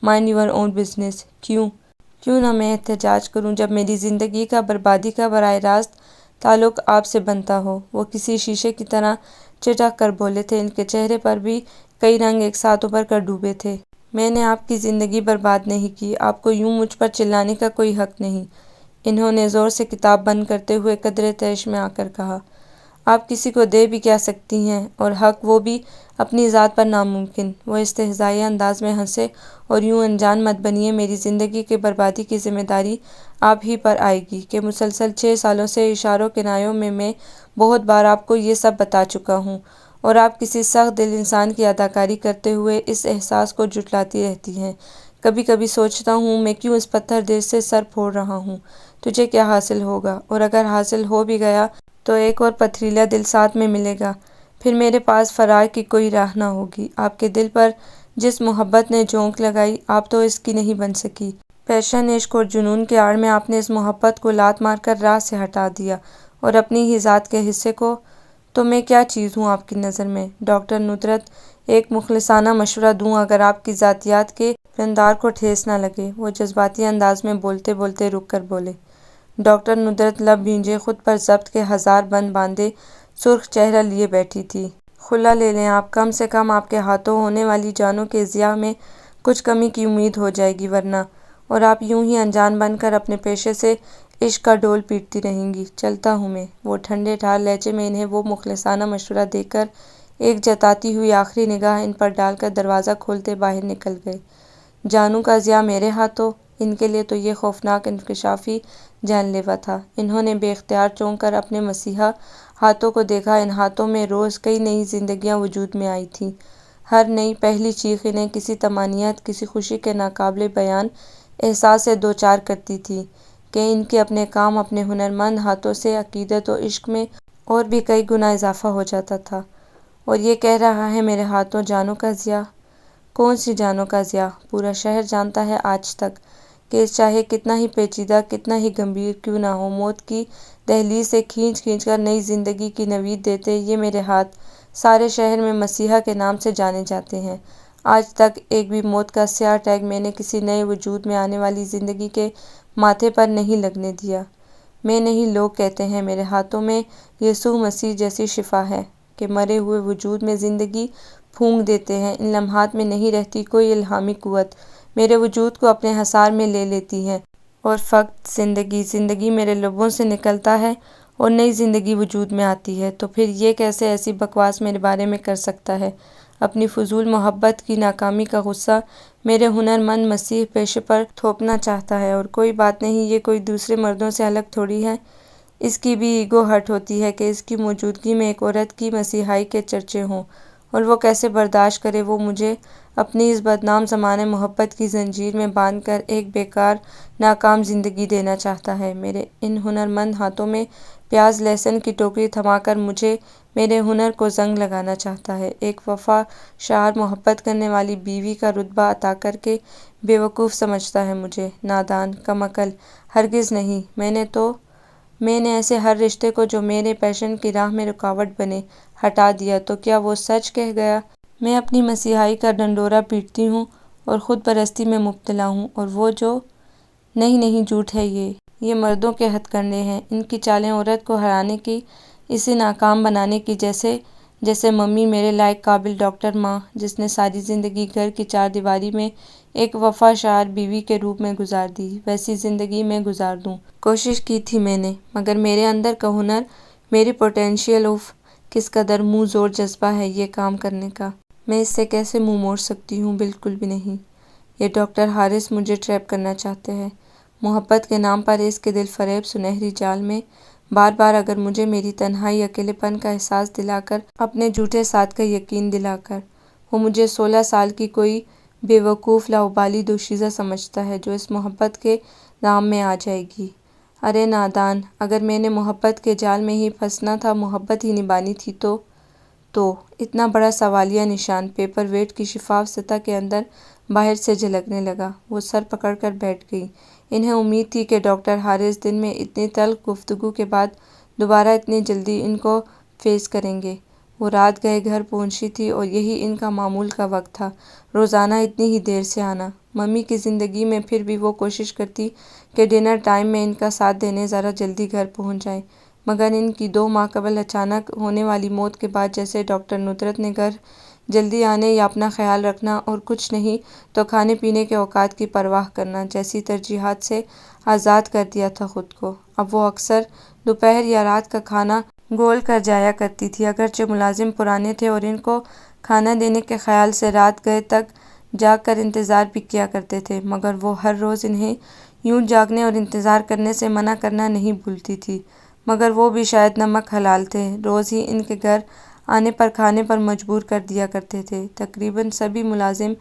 Speaker 1: مائنڈ یور اون بزنس۔ کیوں نہ میں احتجاج کروں جب میری زندگی کا بربادی کا براہ راست تعلق آپ سے بنتا ہو؟ وہ کسی شیشے کی طرح چٹک کر بولے تھے، ان کے چہرے پر بھی کئی رنگ ایک ساتھ ابھر کر ڈوبے تھے۔ میں نے آپ کی زندگی برباد نہیں کی، آپ کو یوں مجھ پر چلانے کا کوئی حق نہیں، انہوں نے زور سے کتاب بند کرتے ہوئے قدرے طیش میں آ کر کہا۔ آپ کسی کو دے بھی کیا سکتی ہیں، اور حق وہ بھی اپنی ذات پر ناممکن۔ وہ استہزائیہ انداز میں ہنسے، اور یوں انجان مت بنیے، میری زندگی کی بربادی کی ذمہ داری آپ ہی پر آئے گی کہ مسلسل 6 سالوں سے اشاروں کنایوں میں بہت بار آپ کو یہ سب بتا چکا ہوں، اور آپ کسی سخت دل انسان کی اداکاری کرتے ہوئے اس احساس کو جھٹلاتی رہتی ہیں۔ کبھی کبھی سوچتا ہوں میں کیوں اس پتھر دل سے سر پھوڑ رہا ہوں؟ تجھے کیا حاصل ہوگا؟ اور اگر حاصل ہو بھی گیا تو ایک اور پتھریلا دل ساتھ میں ملے گا، پھر میرے پاس فرار کی کوئی راہ نہ ہوگی۔ آپ کے دل پر جس محبت نے جھونک لگائی، آپ تو اس کی نہیں بن سکی۔ پیشن، عشق اور جنون کی آڑ میں آپ نے اس محبت کو لات مار کر راہ سے ہٹا دیا، اور اپنی ہی ذات کے حصے کو۔ تو میں کیا چیز ہوں آپ کی نظر میں؟ ڈاکٹر ندرت، ایک مخلصانہ مشورہ دوں اگر آپ کی ذاتیات کے پندار کو ٹھیس نہ لگے؟ وہ جذباتی انداز میں بولتے بولتے رک کر بولے۔ ڈاکٹر ندرت لب بھینجے، خود پر ضبط کے 1000 بند باندھے سرخ چہرہ لیے بیٹھی تھی۔ خلا لے لیں آپ، کم سے کم آپ کے ہاتھوں ہونے والی جانوں کے ضیاع میں کچھ کمی کی امید ہو جائے گی ورنہ، اور آپ یوں ہی انجان بن کر اپنے پیشے سے عشق کا ڈول پیٹتی رہیں گی۔ چلتا ہوں میں۔ وہ ٹھنڈے ٹھار لہجے میں انہیں وہ مخلصانہ مشورہ دے کر ایک جتاتی ہوئی آخری نگاہ ان پر ڈال کر دروازہ کھولتے باہر نکل گئے۔ جانو کا ضیاء میرے ہاتھوں؟ ان کے لیے تو یہ خوفناک انکشاف ہی جان لیوا تھا۔ انہوں نے بے اختیار چونک کر اپنے مسیحا ہاتھوں کو دیکھا۔ ان ہاتھوں میں روز کئی نئی زندگیاں وجود میں آئی تھیں۔ ہر نئی پہلی چیخ انہیں کسی طمانینت، کسی خوشی کے ناقابل بیان احساس سے دوچار کرتی تھی کہ ان کے اپنے کام، اپنے ہنرمند ہاتھوں سے عقیدت و عشق میں اور بھی کئی گنا اضافہ ہو جاتا تھا۔ اور یہ کہہ رہا ہے میرے ہاتھوں جانو کا ضیاء؟ کون سی جانو کا ضیاء؟ پورا شہر جانتا ہے آج تک کہ چاہے کتنا ہی پیچیدہ، کتنا ہی گمبھیر کیوں نہ ہو، موت کی دہلیز سے کھینچ کھینچ کر نئی زندگی کی نوید دیتے یہ میرے ہاتھ سارے شہر میں مسیحا کے نام سے جانے جاتے ہیں۔ آج تک ایک بھی موت کا سیاہ ٹیگ میں نے کسی نئے وجود میں آنے والی زندگی کے ماتھے پر نہیں لگنے دیا۔ میں نہیں، لوگ کہتے ہیں میرے ہاتھوں میں یسوع مسیح جیسی شفا ہے کہ مرے ہوئے وجود میں زندگی پھونک دیتے ہیں۔ ان لمحات میں نہیں رہتی کوئی الہامی قوت، میرے وجود کو اپنے حصار میں لے لیتی ہے اور فقط زندگی، زندگی میرے لبوں سے نکلتا ہے اور نئی زندگی وجود میں آتی ہے۔ تو پھر یہ کیسے ایسی بکواس میرے بارے میں کر سکتا ہے؟ اپنی فضول محبت کی ناکامی کا غصہ میرے ہنرمند مسیح پیشے پر تھوپنا چاہتا ہے۔ اور کوئی بات نہیں، یہ کوئی دوسرے مردوں سے الگ تھوڑی ہے۔ اس کی بھی ایگو ہرٹ ہوتی ہے کہ اس کی موجودگی میں ایک عورت کی مسیحائی کے چرچے ہوں، اور وہ کیسے برداشت کرے؟ وہ مجھے اپنی اس بدنام زمانہ محبت کی زنجیر میں باندھ کر ایک بیکار ناکام زندگی دینا چاہتا ہے۔ میرے ان ہنرمند ہاتھوں میں پیاز لہسن کی ٹوکری تھما کر مجھے میرے ہنر کو زنگ لگانا چاہتا ہے۔ ایک وفا شعار محبت کرنے والی بیوی کا رتبہ عطا کر کے بے وقوف سمجھتا ہے مجھے، نادان، کم عقل۔ ہرگز نہیں۔ میں نے ایسے ہر رشتے کو جو میرے پیشن کی راہ میں رکاوٹ بنے، ہٹا دیا۔ تو کیا وہ سچ کہہ گیا؟ میں اپنی مسیحائی کا ڈنڈورا پیٹتی ہوں اور خود پرستی میں مبتلا ہوں، اور وہ جو… نہیں نہیں، جھوٹ ہے یہ مردوں کے ہتھ کنڈے ہیں۔ ان کی چالیں عورت کو ہرانے کی، اسے ناکام بنانے کی، جیسے ممی میرے لائق قابل ڈاکٹر ماں، جس نے ساری زندگی گھر کی چار دیواری میں ایک وفا شعار بیوی کے روپ میں گزار دی، ویسی زندگی میں گزار دوں۔ کوشش کی تھی میں نے، مگر میرے اندر کا ہنر، میری پوٹینشیل، اف، کس قدر منہ زور جذبہ ہے یہ کام کرنے کا۔ میں اس سے کیسے منہ موڑ سکتی ہوں؟ بالکل بھی نہیں۔ یہ ڈاکٹر حارث مجھے ٹریپ کرنا چاہتے ہیں، محبت کے نام پر اس کے دل فریب سنہری جال میں، بار بار اگر مجھے میری تنہائی، اکیلے پن کا احساس دلا کر، اپنے جھوٹے ساتھ کا یقین دلا کر۔ وہ مجھے 16 سال کی کوئی بے وقوف لاابالی دوشیزہ سمجھتا ہے جو اس محبت کے دام میں آ جائے گی۔ ارے نادان! اگر میں نے محبت کے جال میں ہی پھنسنا تھا، محبت ہی نبھانی تھی تو اتنا بڑا سوالیہ نشان پیپر ویٹ کی شفاف سطح کے اندر باہر سے جھلکنے لگا۔ وہ سر پکڑ کر بیٹھ گئی۔ انہیں امید تھی کہ ڈاکٹر حارث دن میں اتنی تلخ گفتگو کے بعد دوبارہ اتنی جلدی ان کو فیس کریں گے۔ وہ رات گئے گھر پہنچی تھی اور یہی ان کا معمول کا وقت تھا، روزانہ اتنی ہی دیر سے آنا۔ ممی کی زندگی میں پھر بھی وہ کوشش کرتی کہ ڈنر ٹائم میں ان کا ساتھ دینے ذرا جلدی گھر پہنچ جائیں، مگر ان کی 2 ماہ قبل اچانک ہونے والی موت کے بعد جیسے ڈاکٹر ندرت نے گھر جلدی آنے یا اپنا خیال رکھنا اور کچھ نہیں تو کھانے پینے کے اوقات کی پرواہ کرنا جیسی ترجیحات سے آزاد کر دیا تھا خود کو۔ اب وہ اکثر دوپہر یا رات کا کھانا گول کر جایا کرتی تھی، اگرچہ ملازم پرانے تھے اور ان کو کھانا دینے کے خیال سے رات گئے تک جاگ کر انتظار بھی کیا کرتے تھے، مگر وہ ہر روز انہیں یوں جاگنے اور انتظار کرنے سے منع کرنا نہیں بھولتی تھی۔ مگر وہ بھی شاید نمک حلال تھے، روز ہی ان کے گھر آنے پر کھانے پر مجبور کر دیا کرتے تھے۔ تقریباً سبھی ملازم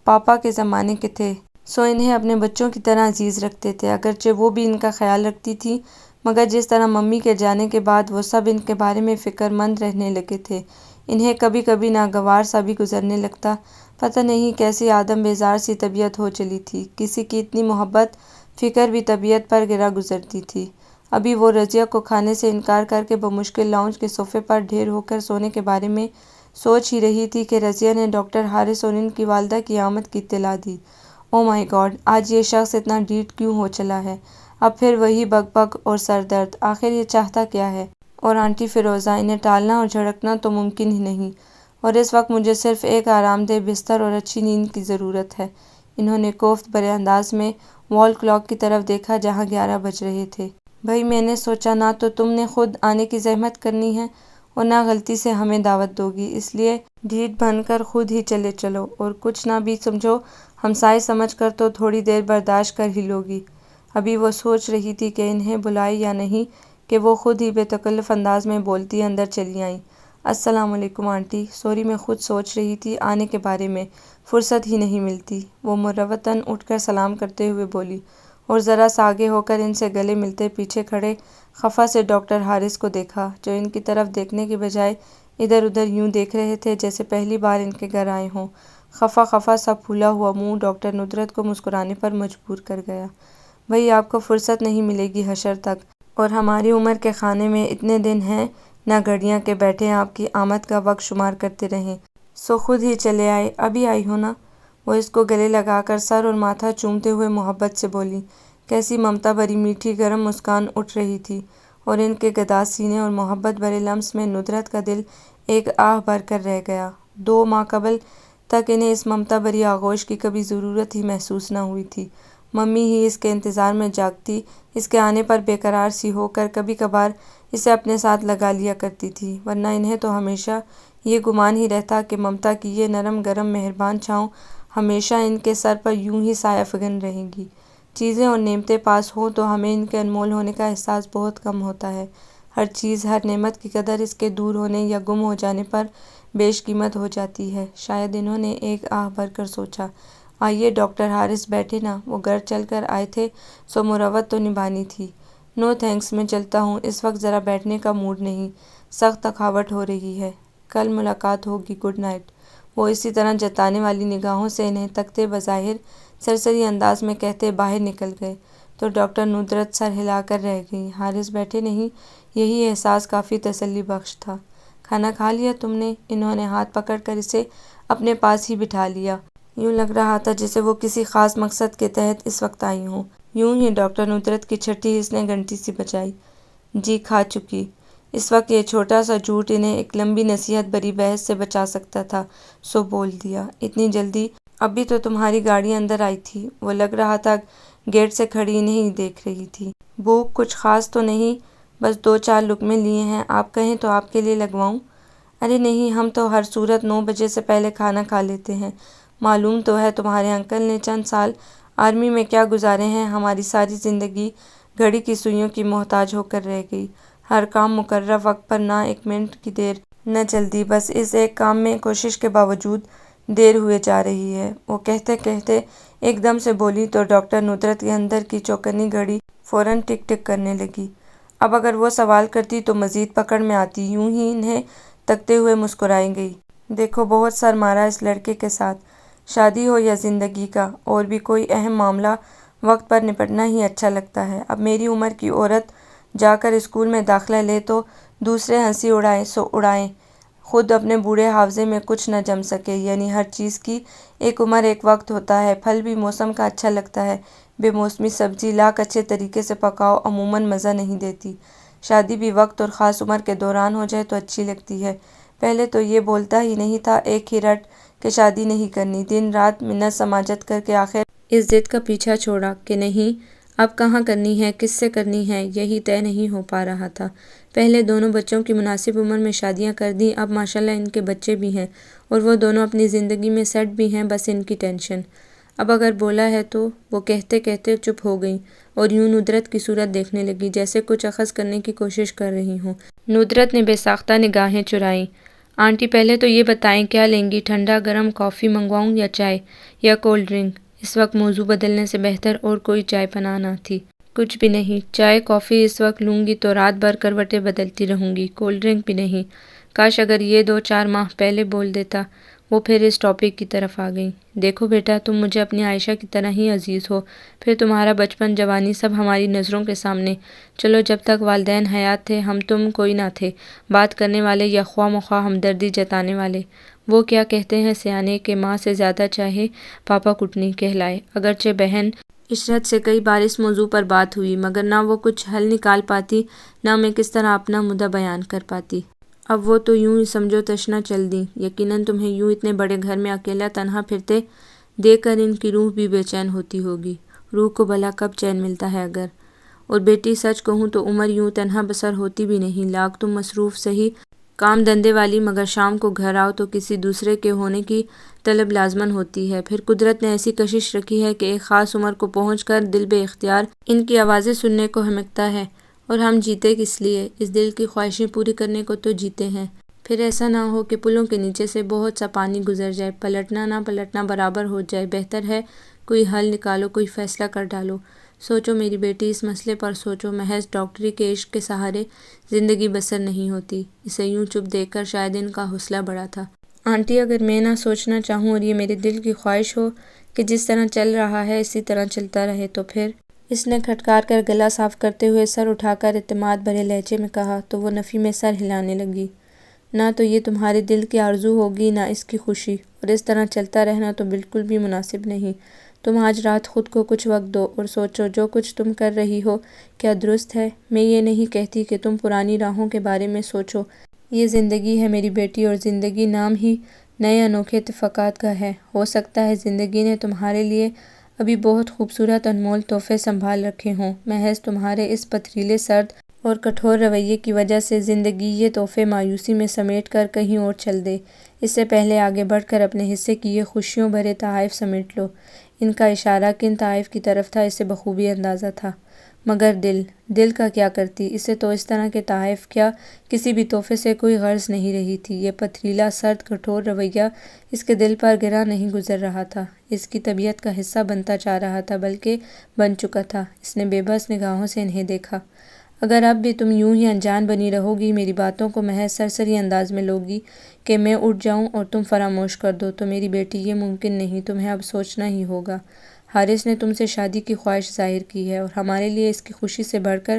Speaker 1: پاپا کے زمانے کے تھے، سو انہیں اپنے بچوں کی طرح عزیز رکھتے تھے، اگرچہ وہ بھی ان کا خیال رکھتی تھیں، مگر جس طرح ممی کے جانے کے بعد وہ سب ان کے بارے میں فکر مند رہنے لگے تھے، انہیں کبھی کبھی ناگوار سا بھی گزرنے لگتا۔ پتہ نہیں کیسی آدم بیزار سی طبیعت ہو چلی تھی، کسی کی اتنی محبت فکر بھی طبیعت پر گرا گزرتی تھی۔ ابھی وہ رضیہ کو کھانے سے انکار کر کے بمشکل لاؤنج کے صوفے پر ڈھیر ہو کر سونے کے بارے میں سوچ ہی رہی تھی کہ رضیہ نے ڈاکٹر حارث اور ان کی والدہ کی آمد کی اطلاع دی۔ او مائی گاڈ! آج یہ شخص اتنا ڈھیٹ کیوں ہو چلا ہے؟ اب پھر وہی بک بک اور سر درد، آخر یہ چاہتا کیا ہے؟ اور آنٹی فیروزہ، انہیں ٹالنا اور جھڑکنا تو ممکن ہی نہیں۔ اور اس وقت مجھے صرف ایک آرام دہ بستر اور اچھی نیند کی ضرورت ہے۔ انہوں نے کوفت بھرے انداز میں وال کلاک کی طرف دیکھا جہاں 11 بج رہے تھے۔ بھئی میں نے سوچا نہ تو تم نے خود آنے کی زحمت کرنی ہے اور نہ غلطی سے ہمیں دعوت دو گی، اس لیے ڈھیٹ بن کر خود ہی چلے چلو، اور کچھ نہ بھی سمجھو ہمسائے سمجھ کر تو تھوڑی دیر برداشت کر ہی لوگی۔ ابھی وہ سوچ رہی تھی کہ انہیں بلائے یا نہیں کہ وہ خود ہی بے تکلف انداز میں بولتی اندر چلی آئیں۔ السلام علیکم آنٹی، سوری میں خود سوچ رہی تھی آنے کے بارے میں، فرصت ہی نہیں ملتی۔ وہ مروتاً اٹھ کر سلام کرتے ہوئے بولی اور ذرا سا آگے ہو کر ان سے گلے ملتے پیچھے کھڑے خفا سے ڈاکٹر حارث کو دیکھا، جو ان کی طرف دیکھنے کے بجائے ادھر ادھر یوں دیکھ رہے تھے جیسے پہلی بار ان کے گھر آئے ہوں۔ خفا خفا سا پھولا ہوا منہ ڈاکٹر ندرت کو مسکرانے پر مجبور کر گیا۔ بھئی آپ کو فرصت نہیں ملے گی حشر تک، اور ہماری عمر کے خانے میں اتنے دن ہیں نہ گھڑیاں کہ بیٹھے آپ کی آمد کا وقت شمار کرتے رہیں، سو خود ہی چلے آئے، ابھی آئی ہو نا؟ وہ اس کو گلے لگا کر سر اور ماتھا چومتے ہوئے محبت سے بولی۔ کیسی ممتا بھری میٹھی گرم مسکان اٹھ رہی تھی، اور ان کے گداز سینے اور محبت بھرے لمس میں ندرت کا دل ایک آہ بھر کر رہ گیا۔ 2 ماہ قبل تک انہیں اس ممتا بھری آغوش کی کبھی ضرورت ہی محسوس نہ ہوئی تھی۔ ممی ہی اس کے انتظار میں جاگتی، اس کے آنے پر بے قرار سی ہو کر کبھی کبھار اسے اپنے ساتھ لگا لیا کرتی تھی، ورنہ انہیں تو ہمیشہ یہ گمان ہی رہتا کہ ممتا کی یہ نرم گرم مہربان چھاؤں ہمیشہ ان کے سر پر یوں ہی سایہ فگن رہے گی۔ چیزیں اور نعمتیں پاس ہوں تو ہمیں ان کے انمول ہونے کا احساس بہت کم ہوتا ہے۔ ہر چیز، ہر نعمت کی قدر اس کے دور ہونے یا گم ہو جانے پر بیش قیمت ہو جاتی ہے۔ شاید انہوں نے ایک آہ بھر کر سوچا، آئیے ڈاکٹر حارث بیٹھے نا، وہ گھر چل کر آئے تھے سو مروت تو نبھانی تھی۔ نو تھینکس، میں چلتا ہوں، اس وقت ذرا بیٹھنے کا موڈ نہیں، سخت تھکاوٹ ہو رہی ہے، کل ملاقات ہوگی، گڈ نائٹ۔ وہ اسی طرح جتانے والی نگاہوں سے انہیں تکتے بظاہر سرسری انداز میں کہتے باہر نکل گئے تو ڈاکٹر ندرت سر ہلا کر رہ گئی۔ حارث بیٹھے نہیں، یہی احساس کافی تسلی بخش تھا۔ کھانا کھا لیا تم نے؟ انہوں نے ہاتھ پکڑ کر اسے اپنے پاس ہی بٹھا لیا۔ یوں لگ رہا تھا جیسے وہ کسی خاص مقصد کے تحت اس وقت آئی ہوں۔ یوں ہی ڈاکٹر ندرت کی چھٹی اس نے گھنٹی سی بجائی۔ جی کھا چکی۔ اس وقت یہ چھوٹا سا جھوٹ انہیں ایک لمبی نصیحت بھری بحث سے بچا سکتا تھا، سو بول دیا، اتنی جلدی؟ ابھی تو تمہاری گاڑی اندر آئی تھی، وہ لگ رہا تھا گیٹ سے کھڑی انہیں ہی دیکھ رہی تھی۔ بھوک کچھ خاص تو نہیں، بس 2-4 لقمے لیے ہیں، آپ کہیں تو آپ کے لیے لگواؤں؟ ارے نہیں، ہم تو ہر صورت 9 بجے سے پہلے کھانا کھا لیتے ہیں۔ معلوم تو ہے تمہارے انکل نے چند سال آرمی میں کیا گزارے ہیں، ہماری ساری زندگی گھڑی کی سوئیوں کی محتاج ہو کر رہ گئی، ہر کام مقررہ وقت پر، نہ ایک منٹ کی دیر نہ جلدی، بس اس ایک کام میں کوشش کے باوجود دیر ہوئے جا رہی ہے۔ وہ کہتے کہتے ایک دم سے بولی تو ڈاکٹر ندرت کے اندر کی چوکنی گھڑی فوراً ٹک ٹک کرنے لگی۔ اب اگر وہ سوال کرتی تو مزید پکڑ میں آتی، یوں ہی انہیں تکتے ہوئے مسکرائے گئی۔ دیکھو بہت سر مارا اس لڑکے کے ساتھ، شادی ہو یا زندگی کا اور بھی کوئی اہم معاملہ، وقت پر نپٹنا ہی اچھا لگتا ہے۔ اب میری عمر کی عورت جا کر اسکول میں داخلہ لے تو دوسرے ہنسی اڑائیں سو اڑائیں، خود اپنے بوڑھے حافظے میں کچھ نہ جم سکے، یعنی ہر چیز کی ایک عمر ایک وقت ہوتا ہے۔ پھل بھی موسم کا اچھا لگتا ہے، بے موسمی سبزی لاکھ اچھے طریقے سے پکاؤ عموماً مزہ نہیں دیتی۔ شادی بھی وقت اور خاص عمر کے دوران ہو جائے تو اچھی لگتی ہے۔ پہلے تو یہ بولتا ہی نہیں تھا، ایک ہی رٹ کہ شادی نہیں کرنی، دن رات منت سماجت کر کے آخر اس ضد کا پیچھا چھوڑا کہ نہیں، اب کہاں کرنی ہے، کس سے کرنی ہے، یہی طے نہیں ہو پا رہا تھا۔ پہلے دونوں بچوں کی مناسب عمر میں شادیاں کر دیں، اب ماشاءاللہ ان کے بچے بھی ہیں اور وہ دونوں اپنی زندگی میں سیٹ بھی ہیں، بس ان کی ٹینشن۔ اب اگر بولا ہے تو؟ وہ کہتے کہتے چپ ہو گئیں اور یوں ندرت کی صورت دیکھنے لگی جیسے کچھ اخذ کرنے کی کوشش کر رہی ہوں۔ ندرت نے بے ساختہ نگاہیں چرائیں۔ آنٹی پہلے تو یہ بتائیں کیا لیں گی، ٹھنڈا گرم کافی منگواؤں یا چائے یا کولڈ ڈرنک؟ اس وقت موضوع بدلنے سے بہتر اور کوئی چائے پناہ نہ تھی۔ کچھ بھی نہیں، چائے کافی اس وقت لوں گی تو رات بھر کروٹیں بدلتی رہوں گی، کولڈ ڈرنک بھی نہیں۔ کاش اگر یہ 2-4 ماہ پہلے بول دیتا۔ وہ پھر اس ٹاپک کی طرف آ گئیں۔ دیکھو بیٹا، تم مجھے اپنی عائشہ کی طرح ہی عزیز ہو، پھر تمہارا بچپن جوانی سب ہماری نظروں کے سامنے۔ چلو جب تک والدین حیات تھے ہم تم کوئی نہ تھے بات کرنے والے یا خواہ مخواہ ہمدردی جتانے والے۔ وہ کیا کہتے ہیں سیانے کہ ماں سے زیادہ چاہے پاپا کٹنی کہلائے۔ اگرچہ بہن عشرت سے کئی بار اس موضوع پر بات ہوئی، مگر نہ وہ کچھ حل نکال پاتی، نہ میں کس طرح اپنا مدعا بیان کر پاتی۔ اب وہ تو یوں ہی سمجھو تشنا چل دیں۔ یقیناً تمہیں یوں اتنے بڑے گھر میں اکیلا تنہا پھرتے دیکھ کر ان کی روح بھی بے چین ہوتی ہوگی۔ روح کو بھلا کب چین ملتا ہے اگر؟ اور بیٹی سچ کہوں تو عمر یوں تنہا بسر ہوتی بھی نہیں، لاکھ تم مصروف سہی کام دھندے والی، مگر شام کو گھر آؤ تو کسی دوسرے کے ہونے کی طلب لازمن ہوتی ہے۔ پھر قدرت نے ایسی کشش رکھی ہے کہ ایک خاص عمر کو پہنچ کر دل بے اختیار ان کی آوازیں سننے کو ہمکتا ہے، اور ہم جیتے کس لیے؟ اس دل کی خواہشیں پوری کرنے کو تو جیتے ہیں۔ پھر ایسا نہ ہو کہ پلوں کے نیچے سے بہت سا پانی گزر جائے، پلٹنا نہ پلٹنا برابر ہو جائے۔ بہتر ہے کوئی حل نکالو، کوئی فیصلہ کر ڈالو۔ سوچو میری بیٹی، اس مسئلے پر سوچو۔ محض ڈاکٹری کے عشق کے سہارے زندگی بسر نہیں ہوتی۔ اسے یوں چپ دیکھ کر شاید ان کا حوصلہ بڑھا تھا۔ آنٹی، اگر میں نہ سوچنا چاہوں اور یہ میرے دل کی خواہش ہو کہ جس طرح چل رہا ہے اسی طرح چلتا رہے تو پھر؟ اس نے کھٹکار کر گلا صاف کرتے ہوئے سر اٹھا کر اعتماد بھرے لہجے میں کہا، تو وہ نفی میں سر ہلانے لگی۔ نہ تو یہ تمہارے دل کی آرزو ہوگی نہ اس کی خوشی، اور اس طرح چلتا رہنا تو بالکل بھی مناسب نہیں۔ تم آج رات خود کو کچھ وقت دو اور سوچو جو کچھ تم کر رہی ہو کیا درست ہے؟ میں یہ نہیں کہتی کہ تم پرانی راہوں کے بارے میں سوچو۔ یہ زندگی ہے میری بیٹی، اور زندگی نام ہی نئے انوکھے اتفاقات کا ہے۔ ہو سکتا ہے زندگی نے تمہارے لیے ابھی بہت خوبصورت انمول تحفے سنبھال رکھے ہوں، محض تمہارے اس پتھریلے سرد اور کٹھور رویے کی وجہ سے زندگی یہ تحفے مایوسی میں سمیٹ کر کہیں اور چل دے۔ اس سے پہلے آگے بڑھ کر اپنے حصے کی یہ خوشیوں بھرے تحائف سمیٹ لو۔ ان کا اشارہ کن تحائف کی طرف تھا اسے بخوبی اندازہ تھا، مگر دل کا کیا کرتی؟ اسے تو اس طرح کے تحائف کیا کسی بھی تحفے سے کوئی غرض نہیں رہی تھی۔ یہ پتھریلا سرد کٹھور رویہ اس کے دل پر گراں نہیں گزر رہا تھا، اس کی طبیعت کا حصہ بنتا جا رہا تھا، بلکہ بن چکا تھا۔ اس نے بے بس نگاہوں سے انہیں دیکھا۔ اگر اب بھی تم یوں ہی انجان بنی رہو گی، میری باتوں کو محض سرسری انداز میں لوگی کہ میں اٹھ جاؤں اور تم فراموش کر دو، تو میری بیٹی یہ ممکن نہیں، تمہیں اب سوچنا ہی ہوگا۔ حارث نے تم سے شادی کی خواہش ظاہر کی ہے، اور ہمارے لیے اس کی خوشی سے بڑھ کر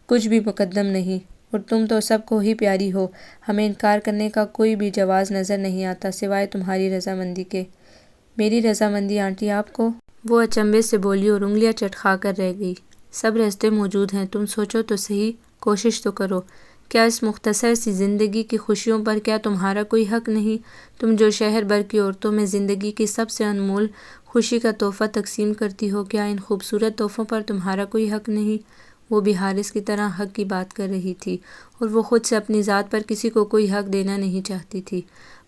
Speaker 1: کچھ بھی مقدم نہیں، اور تم تو سب کو ہی پیاری ہو، ہمیں انکار کرنے کا کوئی بھی جواز نظر نہیں آتا سوائے تمہاری رضامندی کے۔ میری رضامندی آنٹی آپ کو؟ وہ اچنبھے سے بولی اور انگلیاں چٹکا کر رہ گئی۔ سب راستے موجود ہیں، تم سوچو تو صحیح، کوشش تو کرو۔ کیا اس مختصر سی زندگی کی خوشیوں پر کیا تمہارا کوئی حق نہیں؟ تم جو شہر بھر کی عورتوں میں زندگی کی سب سے انمول خوشی کا تحفہ تقسیم کرتی ہو، کیا ان خوبصورت تحفوں پر تمہارا کوئی حق نہیں؟ وہ بھی حارث کی طرح حق کی بات کر رہی تھی، اور وہ خود سے اپنی ذات پر کسی کو کوئی حق دینا نہیں چاہتی تھی،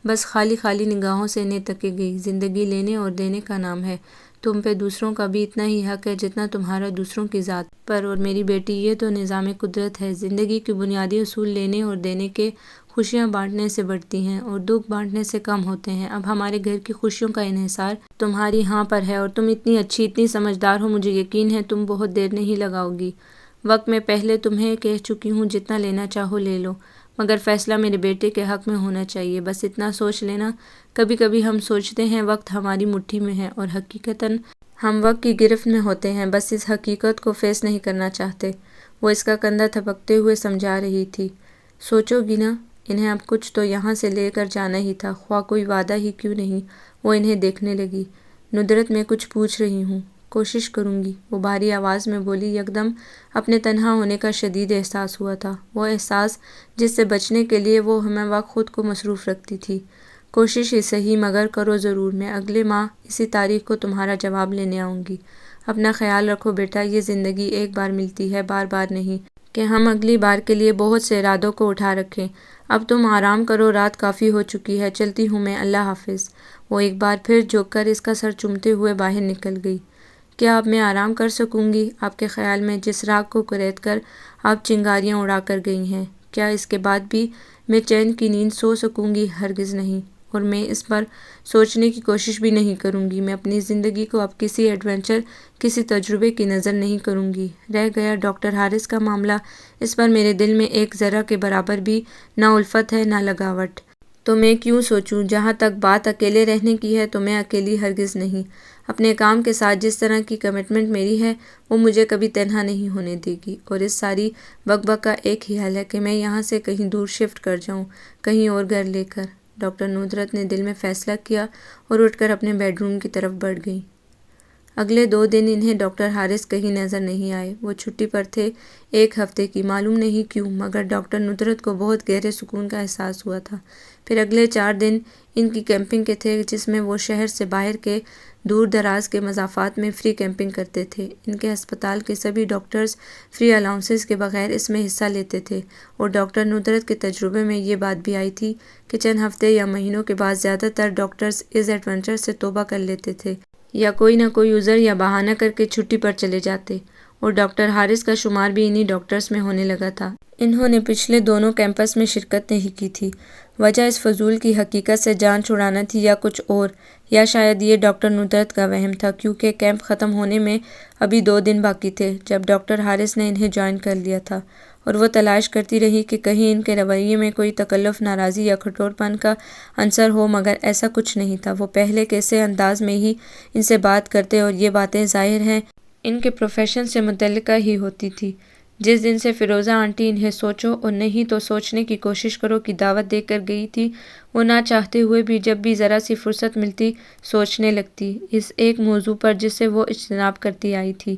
Speaker 1: بس خالی خالی نگاہوں سے انہیں تکے گئی۔ زندگی لینے اور دینے کا نام ہے، تم پہ دوسروں کا بھی اتنا ہی حق ہے جتنا تمہارا دوسروں کی ذات پر۔ اور میری بیٹی، یہ تو نظام قدرت ہے، زندگی کے بنیادی اصول لینے اور دینے کے، خوشیاں بانٹنے سے بڑھتی ہیں اور دکھ بانٹنے سے کم ہوتے ہیں۔ اب ہمارے گھر کی خوشیوں کا انحصار تمہاری ہاں پر ہے، اور تم اتنی اچھی، اتنی سمجھدار ہو، مجھے یقین ہے تم بہت دیر نہیں لگاؤ گی۔ وقت میں پہلے تمہیں کہہ چکی ہوں جتنا لینا چاہو لے لو، مگر فیصلہ میرے بیٹے کے حق میں ہونا چاہیے، بس اتنا سوچ لینا۔ کبھی کبھی ہم سوچتے ہیں وقت ہماری مٹھی میں ہے، اور حقیقتاً ہم وقت کی گرفت میں ہوتے ہیں، بس اس حقیقت کو فیس نہیں کرنا چاہتے۔ وہ اس کا کندھا تھپکتے ہوئے سمجھا رہی تھی۔ سوچو گی نا، انہیں اب کچھ تو یہاں سے لے کر جانا ہی تھا، خواہ کوئی وعدہ ہی کیوں نہیں۔ وہ انہیں دیکھنے لگی۔ ندرت، میں کچھ پوچھ رہی ہوں۔ کوشش کروں گی، وہ بھاری آواز میں بولی۔ یکدم اپنے تنہا ہونے کا شدید احساس ہوا تھا، وہ احساس جس سے بچنے کے لیے وہ ہمہ وقت خود کو مصروف رکھتی تھی۔ کوشش ہی صحیح، مگر کرو ضرور۔ میں اگلے ماہ اسی تاریخ کو تمہارا جواب لینے آؤں گی۔ اپنا خیال رکھو بیٹا، یہ زندگی ایک بار ملتی ہے، بار بار نہیں کہ ہم اگلی بار کے لیے بہت سے ارادوں کو اٹھا رکھیں۔ اب تم آرام کرو، رات کافی ہو چکی ہے، چلتی ہوں میں، اللہ حافظ۔ وہ ایک بار پھر جھک کر اس کا سر چومتے ہوئے باہر نکل گئی۔ کیا اب میں آرام کر سکوں گی؟ آپ کے خیال میں جس راگ کو کریت کر آپ چنگاریاں اڑا کر گئی ہیں، کیا اس کے بعد بھی میں چین کی نیند سو سکوں گی؟ ہرگز نہیں، اور میں اس پر سوچنے کی کوشش بھی نہیں کروں گی۔ میں اپنی زندگی کو اب کسی ایڈونچر، کسی تجربے کی نظر نہیں کروں گی۔ رہ گیا ڈاکٹر حارث کا معاملہ، اس پر میرے دل میں ایک ذرہ کے برابر بھی نہ الفت ہے نہ لگاوٹ۔ تو میں کیوں سوچوں؟ جہاں تک بات اکیلے رہنے کی ہے تو میں اکیلی ہرگز نہیں۔ اپنے کام کے ساتھ جس طرح کی کمٹمنٹ میری ہے وہ مجھے کبھی تنہا نہیں ہونے دے گی، اور اس ساری بک کا ایک ہی حل ہے کہ میں یہاں سے کہیں دور شفٹ کر جاؤں، کہیں اور گھر لے کر۔ ڈاکٹر ندرت نے دل میں فیصلہ کیا اور اٹھ کر اپنے بیڈ روم کی طرف بڑھ گئی۔ اگلے 2 دن انہیں ڈاکٹر حارث کہیں نظر نہیں آئے۔ وہ چھٹی پر تھے 1 ہفتے کی، معلوم نہیں کیوں، مگر ڈاکٹر ندرت کو بہت گہرے سکون کا احساس ہوا تھا۔ پھر اگلے 4 دن ان کی کیمپنگ کے تھے، جس میں وہ شہر سے باہر کے دور دراز کے مضافات میں فری کیمپنگ کرتے تھے۔ ان کے ہسپتال کے سبھی ڈاکٹرز فری الاؤنسز کے بغیر اس میں حصہ لیتے تھے، اور ڈاکٹر ندرت کے تجربے میں یہ بات بھی آئی تھی کہ چند ہفتے یا مہینوں کے بعد زیادہ تر ڈاکٹرز اس ایڈونچر سے توبہ کر لیتے تھے، یا کوئی نہ کوئی عذر یا بہانہ کر کے چھٹی پر چلے جاتے، اور ڈاکٹر حارث کا شمار بھی انہی ڈاکٹرز میں ہونے لگا تھا۔ انہوں نے پچھلے دونوں کیمپس میں شرکت نہیں کی تھی۔ وجہ اس فضول کی حقیقت سے جان چھڑانا تھی یا کچھ اور، یا شاید یہ ڈاکٹر ندرت کا وہم تھا، کیونکہ کیمپ ختم ہونے میں ابھی 2 دن باقی تھے جب ڈاکٹر حارث نے انہیں جوائن کر لیا تھا، اور وہ تلاش کرتی رہی کہ کہیں ان کے رویے میں کوئی تکلف، ناراضی یا کھٹور پن کا عنصر ہو، مگر ایسا کچھ نہیں تھا۔ وہ پہلے کیسے انداز میں ہی ان سے بات کرتے، اور یہ باتیں ظاہر ہے ان کے پروفیشن سے متعلقہ ہی ہوتی تھی۔ جس دن سے فیروزہ آنٹی انہیں سوچو اور نہیں تو سوچنے کی کوشش کرو کی دعوت دے کر گئی تھی، وہ نہ چاہتے ہوئے بھی جب بھی ذرا سی فرصت ملتی سوچنے لگتی اس ایک موضوع پر جس سے وہ اجتناب کرتی آئی تھی۔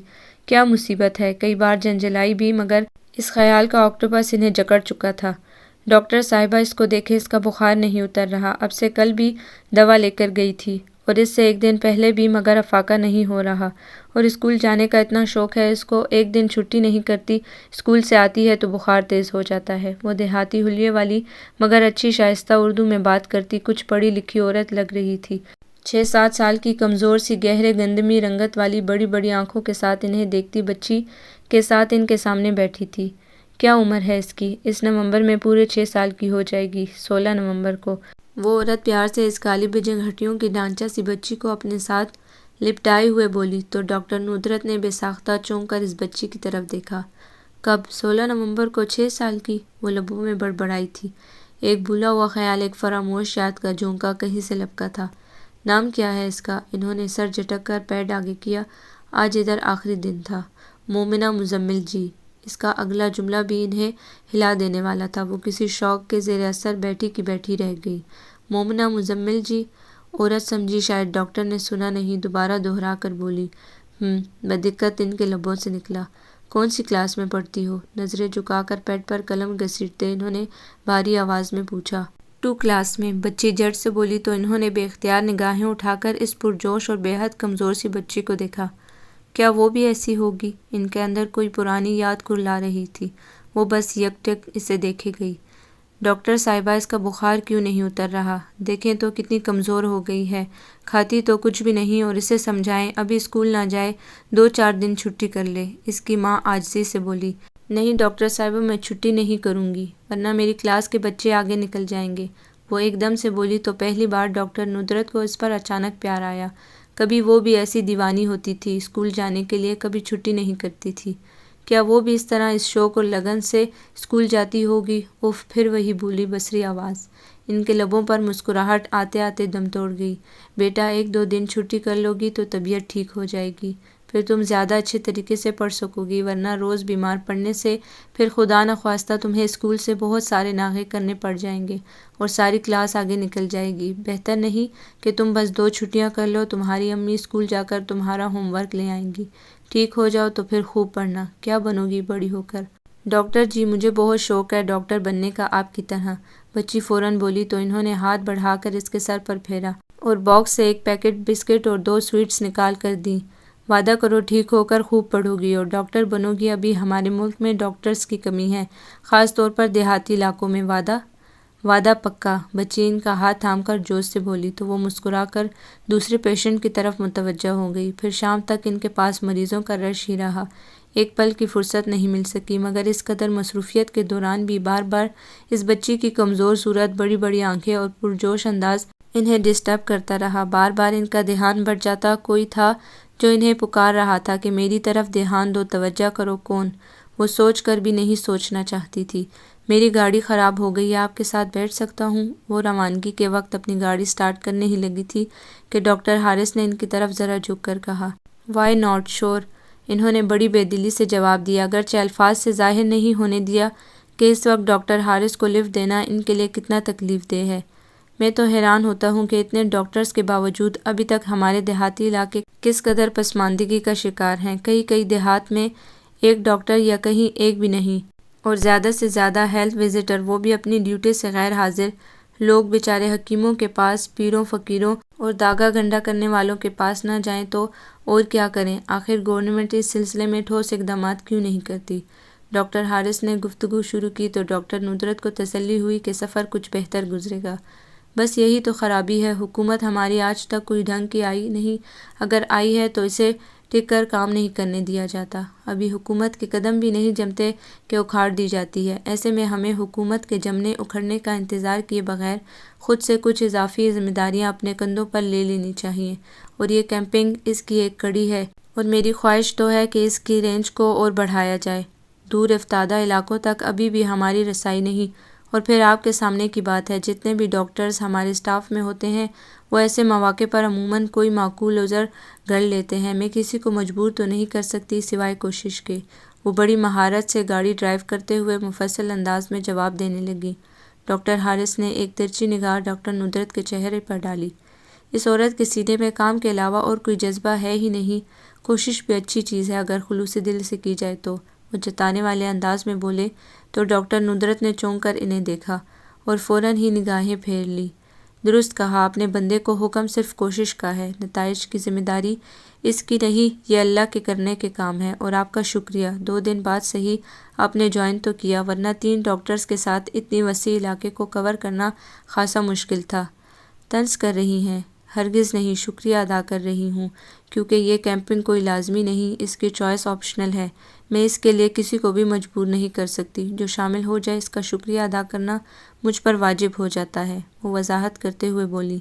Speaker 1: کیا مصیبت ہے؟ کئی بار جھنجھلائی بھی، مگر اس خیال کا آکٹوپس انہیں جکڑ چکا تھا۔ ڈاکٹر صاحبہ اس کو دیکھیں، اس کا بخار نہیں اتر رہا، اب سے کل بھی دوا لے کر گئی تھی، اور اس سے 1 دن پہلے بھی، مگر افاقہ نہیں ہو رہا، اور اسکول جانے کا اتنا شوق ہے اس کو، 1 دن چھٹی نہیں کرتی، اسکول سے آتی ہے تو بخار تیز ہو جاتا ہے۔ وہ دیہاتی حلیے والی مگر اچھی شائستہ اردو میں بات کرتی کچھ پڑھی لکھی عورت لگ رہی تھی۔ 6-7 سال کی، کمزور سی، گہرے گندمی رنگت والی بڑی بڑی آنکھوں کے ساتھ انہیں دیکھتی بچی کے ساتھ ان کے سامنے بیٹھی تھی۔ کیا عمر ہے اس کی؟ اس نومبر میں پورے 6 سال کی ہو جائے گی، 16 نومبر کو۔ وہ عورت پیار سے اس کالی بجنگ ہڈیوں کی ڈھانچہ سی بچی کو اپنے ساتھ لپٹائے ہوئے بولی، تو ڈاکٹر ندرت نے بے ساختہ چونک کر اس بچی کی طرف دیکھا۔ کب؟ 16 نومبر کو 6 سال کی، وہ لبوں میں بڑبڑائی تھی۔ ایک بھولا ہوا خیال، ایک فراموش یاد کا جھونکا کہیں سے لپکا تھا۔ نام کیا ہے اس کا؟ انہوں نے سر جھٹک کر پیر آگے کیا۔ آج ادھر آخری دن تھا۔ مومنہ مزمل جی۔ اس کا اگلا جملہ بھی انہیں ہلا دینے والا تھا۔ وہ کسی شوق کے زیر اثر بیٹھی کی بیٹھی رہ گئی۔ مومنہ مزمل جی؟ عورت سمجھی شاید ڈاکٹر نے سنا نہیں، دوبارہ دہرا کر بولی۔ بدقت ان کے لبوں سے نکلا۔ کون سی کلاس میں پڑھتی ہو؟ نظریں جھکا کر پیڈ پر قلم گھسیٹتے انہوں نے بھاری آواز میں پوچھا۔ 2 کلاس میں، بچی جھٹ سے بولی، تو انہوں نے بے اختیار نگاہیں اٹھا کر اس پرجوش اور بے حد کمزور سی بچی کو دیکھا۔ کیا وہ بھی ایسی ہوگی؟ ان کے اندر کوئی پرانی یاد کرلا رہی تھی۔ وہ بس یک ٹک اسے دیکھے گئی۔ ڈاکٹر صاحبہ اس کا بخار کیوں نہیں اتر رہا؟ دیکھیں تو کتنی کمزور ہو گئی ہے، کھاتی تو کچھ بھی نہیں، اور اسے سمجھائیں ابھی اسکول نہ جائے، 2-4 دن چھٹی کر لے۔ اس کی ماں عاجزی سے بولی۔ نہیں ڈاکٹر صاحبہ، میں چھٹی نہیں کروں گی، ورنہ میری کلاس کے بچے آگے نکل جائیں گے۔ وہ ایک دم سے بولی تو پہلی بار ڈاکٹر ندرت کو اس پر اچانک پیار آیا۔ کبھی وہ بھی ایسی دیوانی ہوتی تھی، اسکول جانے کے لیے کبھی چھٹی نہیں کرتی تھی۔ کیا وہ بھی اس طرح اس شوق اور لگن سے اسکول جاتی ہوگی؟ اف، پھر وہی بھولی بصری آواز۔ ان کے لبوں پر مسکراہٹ آتے آتے دم توڑ گئی۔ بیٹا 1-2 دن چھٹی کر لو گی تو طبیعت ٹھیک ہو جائے گی، پھر تم زیادہ اچھے طریقے سے پڑھ سکو گی، ورنہ روز بیمار پڑنے سے پھر خدا نخواستہ تمہیں اسکول سے بہت سارے ناغے کرنے پڑ جائیں گے، اور ساری کلاس آگے نکل جائے گی۔ بہتر نہیں کہ تم بس 2 چھٹیاں کر لو، تمہاری امی اسکول جا کر تمہارا ہوم ورک لے آئیں گی، ٹھیک ہو جاؤ تو پھر خوب پڑھنا۔ کیا بنو گی بڑی ہو کر؟ ڈاکٹر جی، مجھے بہت شوق ہے ڈاکٹر بننے کا، آپ کی طرح۔ بچی فوراً بولی تو انہوں نے ہاتھ بڑھا کر اس کے سر پر پھیرا، اور باکس سے 1 پیکٹ بسکٹ اور 2 سویٹس نکال کر دیں۔ وعدہ کرو ٹھیک ہو کر خوب پڑھو گی اور ڈاکٹر بنو گی۔ ابھی ہمارے ملک میں ڈاکٹرز کی کمی ہے، خاص طور پر دیہاتی علاقوں میں۔ وعدہ؟ وعدہ پکا۔ بچی ان کا ہاتھ تھام کر جوش سے بولی تو وہ مسکرا کر دوسرے پیشنٹ کی طرف متوجہ ہو گئی۔ پھر شام تک ان کے پاس مریضوں کا رش ہی رہا۔ ایک پل کی فرصت نہیں مل سکی، مگر اس قدر مصروفیت کے دوران بھی بار بار اس بچی کی کمزور صورت، بڑی بڑی آنکھیں اور پرجوش انداز انہیں ڈسٹرب کرتا رہا۔ بار بار ان کا دھیان بٹ جاتا، کوئی تھا جو انہیں پکار رہا تھا کہ میری طرف دھیان دو، توجہ کرو۔ کون؟ وہ سوچ کر بھی نہیں سوچنا چاہتی تھی۔ میری گاڑی خراب ہو گئی ہے، آپ کے ساتھ بیٹھ سکتا ہوں؟ وہ روانگی کے وقت اپنی گاڑی سٹارٹ کرنے ہی لگی تھی کہ ڈاکٹر حارث نے ان کی طرف ذرا جھک کر کہا، وائی ناٹ؟ شور، انہوں نے بڑی بے دلی سے جواب دیا، اگرچہ الفاظ سے ظاہر نہیں ہونے دیا کہ اس وقت ڈاکٹر حارث کو لفٹ دینا ان کے لیے کتنا تکلیف دہ ہے۔ میں تو حیران ہوتا ہوں کہ اتنے ڈاکٹرز کے باوجود ابھی تک ہمارے دیہاتی علاقے کس قدر پسماندگی کا شکار ہیں۔ کئی دیہات میں ایک ڈاکٹر یا کہیں ایک بھی نہیں، اور زیادہ سے زیادہ ہیلتھ وزٹر، وہ بھی اپنی ڈیوٹی سے غیر حاضر۔ لوگ بیچارے حکیموں کے پاس، پیروں فقیروں اور داغا گنڈا کرنے والوں کے پاس نہ جائیں تو اور کیا کریں؟ آخر گورنمنٹ اس سلسلے میں ٹھوس اقدامات کیوں نہیں کرتی؟ ڈاکٹر حارث نے گفتگو شروع کی تو ڈاکٹر ندرت کو تسلی ہوئی کہ سفر کچھ بہتر گزرے گا۔ بس یہی تو خرابی ہے، حکومت ہماری آج تک کوئی ڈھنگ کی آئی نہیں، اگر آئی ہے تو اسے ٹک کر کام نہیں کرنے دیا جاتا۔ ابھی حکومت کے قدم بھی نہیں جمتے کہ اکھاڑ دی جاتی ہے۔ ایسے میں ہمیں حکومت کے جمنے اکھڑنے کا انتظار کیے بغیر خود سے کچھ اضافی ذمہ داریاں اپنے کندھوں پر لے لینی چاہیے، اور یہ کیمپنگ اس کی ایک کڑی ہے، اور میری خواہش تو ہے کہ اس کی رینج کو اور بڑھایا جائے۔ دور افتادہ علاقوں تک ابھی بھی ہماری رسائی نہیں، اور پھر آپ کے سامنے کی بات ہے، جتنے بھی ڈاکٹرز ہمارے اسٹاف میں ہوتے ہیں وہ ایسے مواقع پر عموماً کوئی معقول عذر گھڑ لیتے ہیں۔ میں کسی کو مجبور تو نہیں کر سکتی سوائے کوشش کے۔ وہ بڑی مہارت سے گاڑی ڈرائیو کرتے ہوئے مفصل انداز میں جواب دینے لگی۔ ڈاکٹر حارث نے ایک ترچھی نگاہ ڈاکٹر ندرت کے چہرے پر ڈالی۔ اس عورت کے سینے میں کام کے علاوہ اور کوئی جذبہ ہے ہی نہیں۔ کوشش بھی اچھی چیز ہے اگر خلوص دل سے کی جائے تو، وہ جتانے والے انداز میں بولے تو ڈاکٹر ندرت نے چونک کر انہیں دیکھا اور فوراً ہی نگاہیں پھیر لی۔ درست کہا آپ نے، بندے کو حکم صرف کوشش کا ہے، نتائج کی ذمہ داری اس کی نہیں، یہ اللہ کے کرنے کے کام ہے۔ اور آپ کا شکریہ، 2 دن بعد صحیح آپ نے جوائن تو کیا، ورنہ 3 ڈاکٹرز کے ساتھ اتنی وسیع علاقے کو کور کرنا خاصا مشکل تھا۔ طنز کر رہی ہیں؟ ہرگز نہیں، شکریہ ادا کر رہی ہوں، کیونکہ یہ کیمپنگ کوئی لازمی نہیں، اس کی چوائس آپشنل ہے۔ میں اس کے لیے کسی کو بھی مجبور نہیں کر سکتی، جو شامل ہو جائے اس کا شکریہ ادا کرنا مجھ پر واجب ہو جاتا ہے، وہ وضاحت کرتے ہوئے بولی۔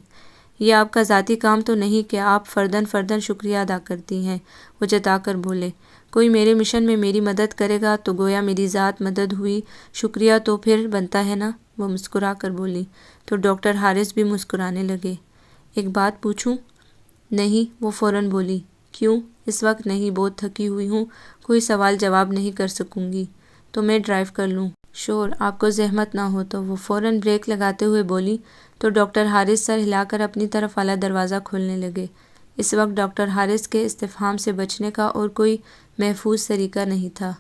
Speaker 1: یہ آپ کا ذاتی کام تو نہیں کہ آپ فرداً شکریہ ادا کرتی ہیں، وہ جتا کر بولے۔ کوئی میرے مشن میں میری مدد کرے گا تو گویا میری ذات مدد ہوئی، شکریہ تو پھر بنتا ہے نا، وہ مسکرا کر بولی۔ تو ڈاکٹر حارث بھی مسکرانے لگے۔ ایک بات پوچھوں؟ نہیں، وہ فوراً بولی۔ کیوں؟ اس وقت نہیں، بہت تھکی ہوئی ہوں، کوئی سوال جواب نہیں کر سکوں گی، تو میں ڈرائیو کر لوں؟ شور، آپ کو زحمت نہ ہو تو، وہ فوراً بریک لگاتے ہوئے بولی تو ڈاکٹر حارث سر ہلا کر اپنی طرف والا دروازہ کھولنے لگے۔ اس وقت ڈاکٹر حارث کے استفہام سے بچنے کا اور کوئی محفوظ طریقہ نہیں تھا۔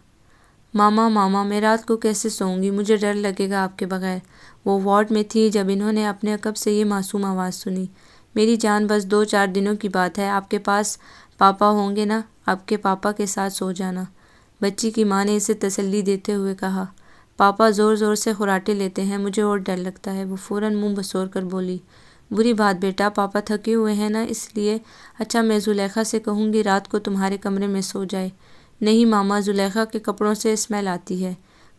Speaker 1: ماما، میں رات کو کیسے سوؤں گی؟ مجھے ڈر لگے گا آپ کے بغیر۔ وہ وارڈ میں تھی جب انہوں نے اپنے عقب سے یہ معصوم آواز سنی۔ میری جان، بس 2-4 دنوں کی بات ہے، آپ کے پاس پاپا ہوں گے نا، آپ کے پاپا کے ساتھ سو جانا، بچی کی ماں نے اسے تسلی دیتے ہوئے کہا۔ پاپا زور سے خراٹے لیتے ہیں، مجھے اور ڈر لگتا ہے، وہ فوراً منہ بسور کر بولی۔ بری بات بیٹا، پاپا تھکے ہوئے ہیں نا اس لیے۔ اچھا، میں زلیخا سے کہوں گی رات کو تمہارے کمرے میں سو جائے۔ نہیں ماما، زلیخا کے کپڑوں سے اسمیل آتی ہے،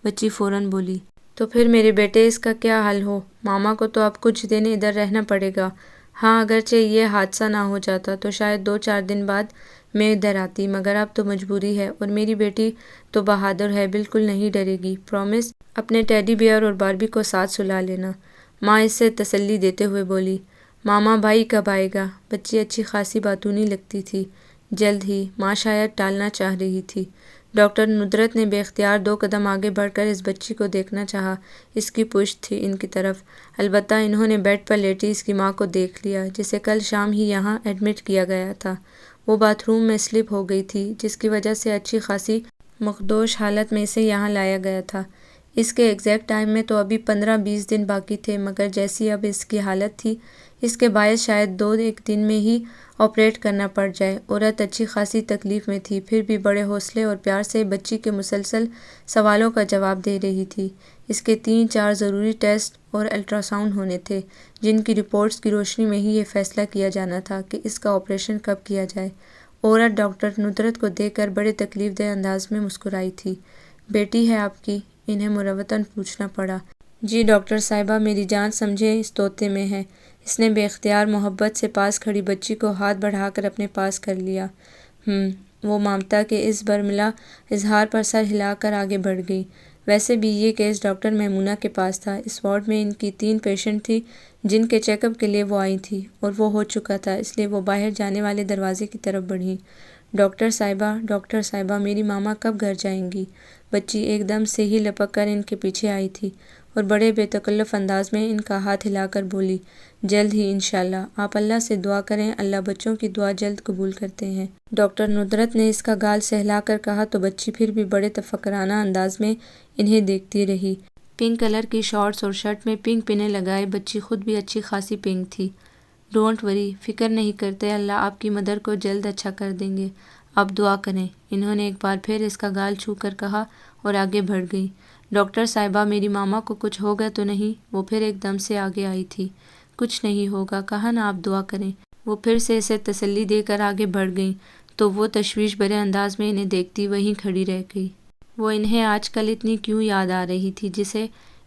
Speaker 1: بچی فوراً بولی۔ تو پھر میرے بیٹے اس کا کیا حل ہو؟ ماما کو تو اب کچھ دن ادھر رہنا پڑے گا۔ ہاں، اگرچہ یہ حادثہ نہ ہو جاتا تو شاید 2-4 دن بعد میں ادھر آتی، مگر اب تو مجبوری ہے، اور میری بیٹی تو بہادر ہے، بالکل نہیں ڈرے گی، پرومس؟ اپنے ٹیڈی بیئر اور باربی کو ساتھ سلا لینا، ماں اس سے تسلی دیتے ہوئے بولی۔ ماما، بھائی کب آئے گا؟ بچی اچھی خاصی باتونی لگتی تھی۔ جلد ہی، ماں شاید ٹالنا چاہ رہی تھی۔ ڈاکٹر ندرت نے بے اختیار 2 قدم آگے بڑھ کر اس بچی کو دیکھنا چاہا، اس کی پشت تھی ان کی طرف، البتہ انہوں نے بیڈ پر لیٹی اس کی ماں کو دیکھ لیا، جسے کل شام ہی یہاں ایڈمٹ کیا گیا تھا۔ وہ باتھ روم میں سلپ ہو گئی تھی، جس کی وجہ سے اچھی خاصی مخدوش حالت میں اسے یہاں لایا گیا تھا۔ اس کے ایگزیکٹ ٹائم میں تو ابھی 15-20 دن باقی تھے، مگر جیسی اب اس کی حالت تھی، اس کے باعث شاید 2-1 دن میں ہی آپریٹ کرنا پڑ جائے۔ عورت اچھی خاصی تکلیف میں تھی، پھر بھی بڑے حوصلے اور پیار سے بچی کے مسلسل سوالوں کا جواب دے رہی تھی۔ اس کے 3-4 ضروری ٹیسٹ اور الٹرا ساؤنڈ ہونے تھے، جن کی رپورٹس کی روشنی میں ہی یہ فیصلہ کیا جانا تھا کہ اس کا آپریشن کب کیا جائے۔ عورت ڈاکٹر ندرت کو دیکھ کر بڑے تکلیف دہ انداز میں مسکرائی تھی۔ بیٹی ہے آپ کی؟ انہیں مروتاً پوچھنا پڑا۔ جی ڈاکٹر صاحبہ، میری جان سمجھے اس طوطے میں ہے۔ اس نے بے اختیار محبت سے پاس کھڑی بچی کو ہاتھ بڑھا کر اپنے پاس کر لیا۔ وہ ممتا کے اس برملا اظہار پر سر ہلا کر آگے بڑھ گئی۔ ویسے بھی یہ کیس ڈاکٹر میمونہ کے پاس تھا، اس وارڈ میں ان کی 3 پیشنٹ تھی جن کے چیک اپ کے لیے وہ آئی تھی، اور وہ ہو چکا تھا، اس لیے وہ باہر جانے والے دروازے کی طرف بڑھیں۔ ڈاکٹر صاحبہ، میری ماما کب گھر جائیں گی؟ بچی ایک دم سے ہی لپک کر ان کے پیچھے آئی تھی۔ اور بڑے بے تکلف انداز میں ان کا ہاتھ ہلا کر بولی، جلد ہی انشاءاللہ، آپ اللہ سے دعا کریں، اللہ بچوں کی دعا جلد قبول کرتے ہیں۔ ڈاکٹر ندرت نے اس کا گال سہلا کر کہا تو بچی پھر بھی بڑے تفکرانہ انداز میں انہیں دیکھتی رہی۔ پنک کلر کی شارٹس اور شرٹ میں پنک پنے لگائے بچی خود بھی اچھی خاصی پنک تھی۔ ڈونٹ وری، فکر نہیں کرتے، اللہ آپ کی مدر کو جلد اچھا کر دیں گے، آپ دعا کریں، انہوں نے ایک بار پھر اس کا گال چھو کر کہا اور آگے بڑھ گئی۔ ڈاکٹر صاحبہ، میری ماما کو کچھ ہو گیا تو نہیں؟ وہ پھر ایک دم سے آگے آئی تھی۔ کچھ نہیں ہوگا، کہا نا آپ دعا کریں۔ وہ پھر سے اسے تسلی دے کر آگے بڑھ گئیں تو وہ تشویش بھرے انداز میں انہیں دیکھتی وہیں کھڑی رہ گئی۔ وہ انہیں آج کل اتنی کیوں یاد آ رہی تھی جسے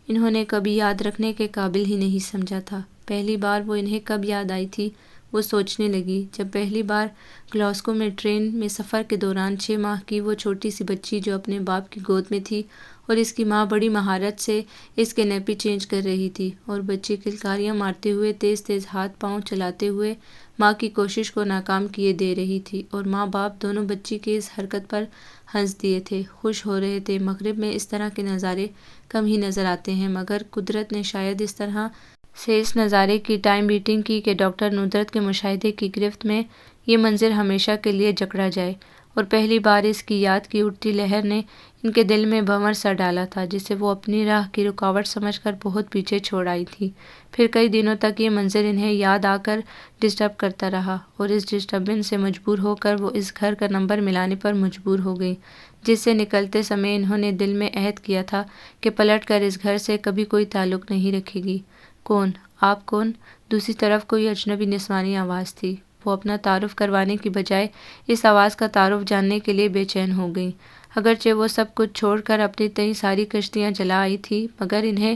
Speaker 1: انہوں نے کبھی یاد رکھنے کے قابل ہی نہیں سمجھا تھا۔ پہلی بار وہ انہیں کب یاد آئی تھی، وہ سوچنے لگی، جب پہلی بار گلاسگو میں ٹرین میں سفر کے دوران 6 ماہ کی وہ چھوٹی سی بچی جو اپنے باپ کی گود میں تھی اور اس کی ماں بڑی مہارت سے اس کے نیپی چینج کر رہی تھی اور بچی کلکاریاں مارتے ہوئے تیز تیز ہاتھ پاؤں چلاتے ہوئے ماں کی کوشش کو ناکام کیے دے رہی تھی، اور ماں باپ دونوں بچی کی اس حرکت پر ہنس دیے تھے، خوش ہو رہے تھے۔ مغرب میں اس طرح کے نظارے کم ہی نظر آتے ہیں، مگر قدرت نے شاید اس طرح سے اس نظارے کی ٹائم بیٹنگ کی کہ ڈاکٹر ندرت کے مشاہدے کی گرفت میں یہ منظر ہمیشہ کے لیے جکڑا جائے، اور پہلی بار اس کی یاد کی اٹھتی لہر نے ان کے دل میں بھنور سا ڈالا تھا جسے وہ اپنی راہ کی رکاوٹ سمجھ کر بہت پیچھے چھوڑ آئی تھی۔ پھر کئی دنوں تک یہ منظر انہیں یاد آ کر ڈسٹرب کرتا رہا، اور اس ڈسٹربنس سے مجبور ہو کر وہ اس گھر کا نمبر ملانے پر مجبور ہو گئی جس سے نکلتے سمے انہوں نے دل میں عہد کیا تھا کہ پلٹ کر اس گھر سے کبھی کوئی تعلق نہیں رکھے گی۔ کون؟ آپ کون؟ دوسری طرف کوئی اجنبی نسوانی آواز تھی۔ وہ اپنا تعارف کروانے کی بجائے اس آواز کا تعارف جاننے کے لیے بے چین ہو گئیں۔ اگرچہ وہ سب کچھ چھوڑ کر اپنی تئی ساری کشتیاں جلا آئی تھی، مگر انہیں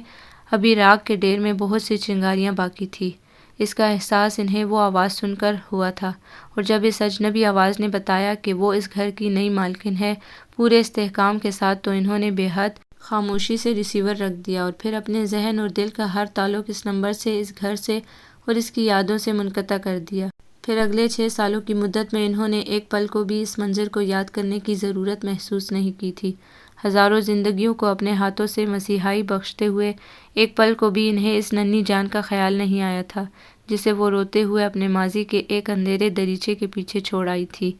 Speaker 1: ابھی راگ کے ڈیر میں بہت سی چنگاریاں باقی تھی۔ اس کا احساس انہیں وہ آواز سن کر ہوا تھا، اور جب اس اجنبی آواز نے بتایا کہ وہ اس گھر کی نئی مالکن ہے پورے استحکام کے ساتھ، تو انہوں نے بے حد خاموشی سے ریسیور رکھ دیا اور پھر اپنے ذہن اور دل کا ہر تعلق اس نمبر سے، اس گھر سے اور اس کی یادوں سے منقطع کر دیا۔ پھر اگلے 6 سالوں کی مدت میں انہوں نے ایک پل کو بھی اس منظر کو یاد کرنے کی ضرورت محسوس نہیں کی تھی۔ ہزاروں زندگیوں کو اپنے ہاتھوں سے مسیحائی بخشتے ہوئے ایک پل کو بھی انہیں اس ننھی جان کا خیال نہیں آیا تھا جسے وہ روتے ہوئے اپنے ماضی کے ایک اندھیرے دریچے کے پیچھے چھوڑ آئی تھی۔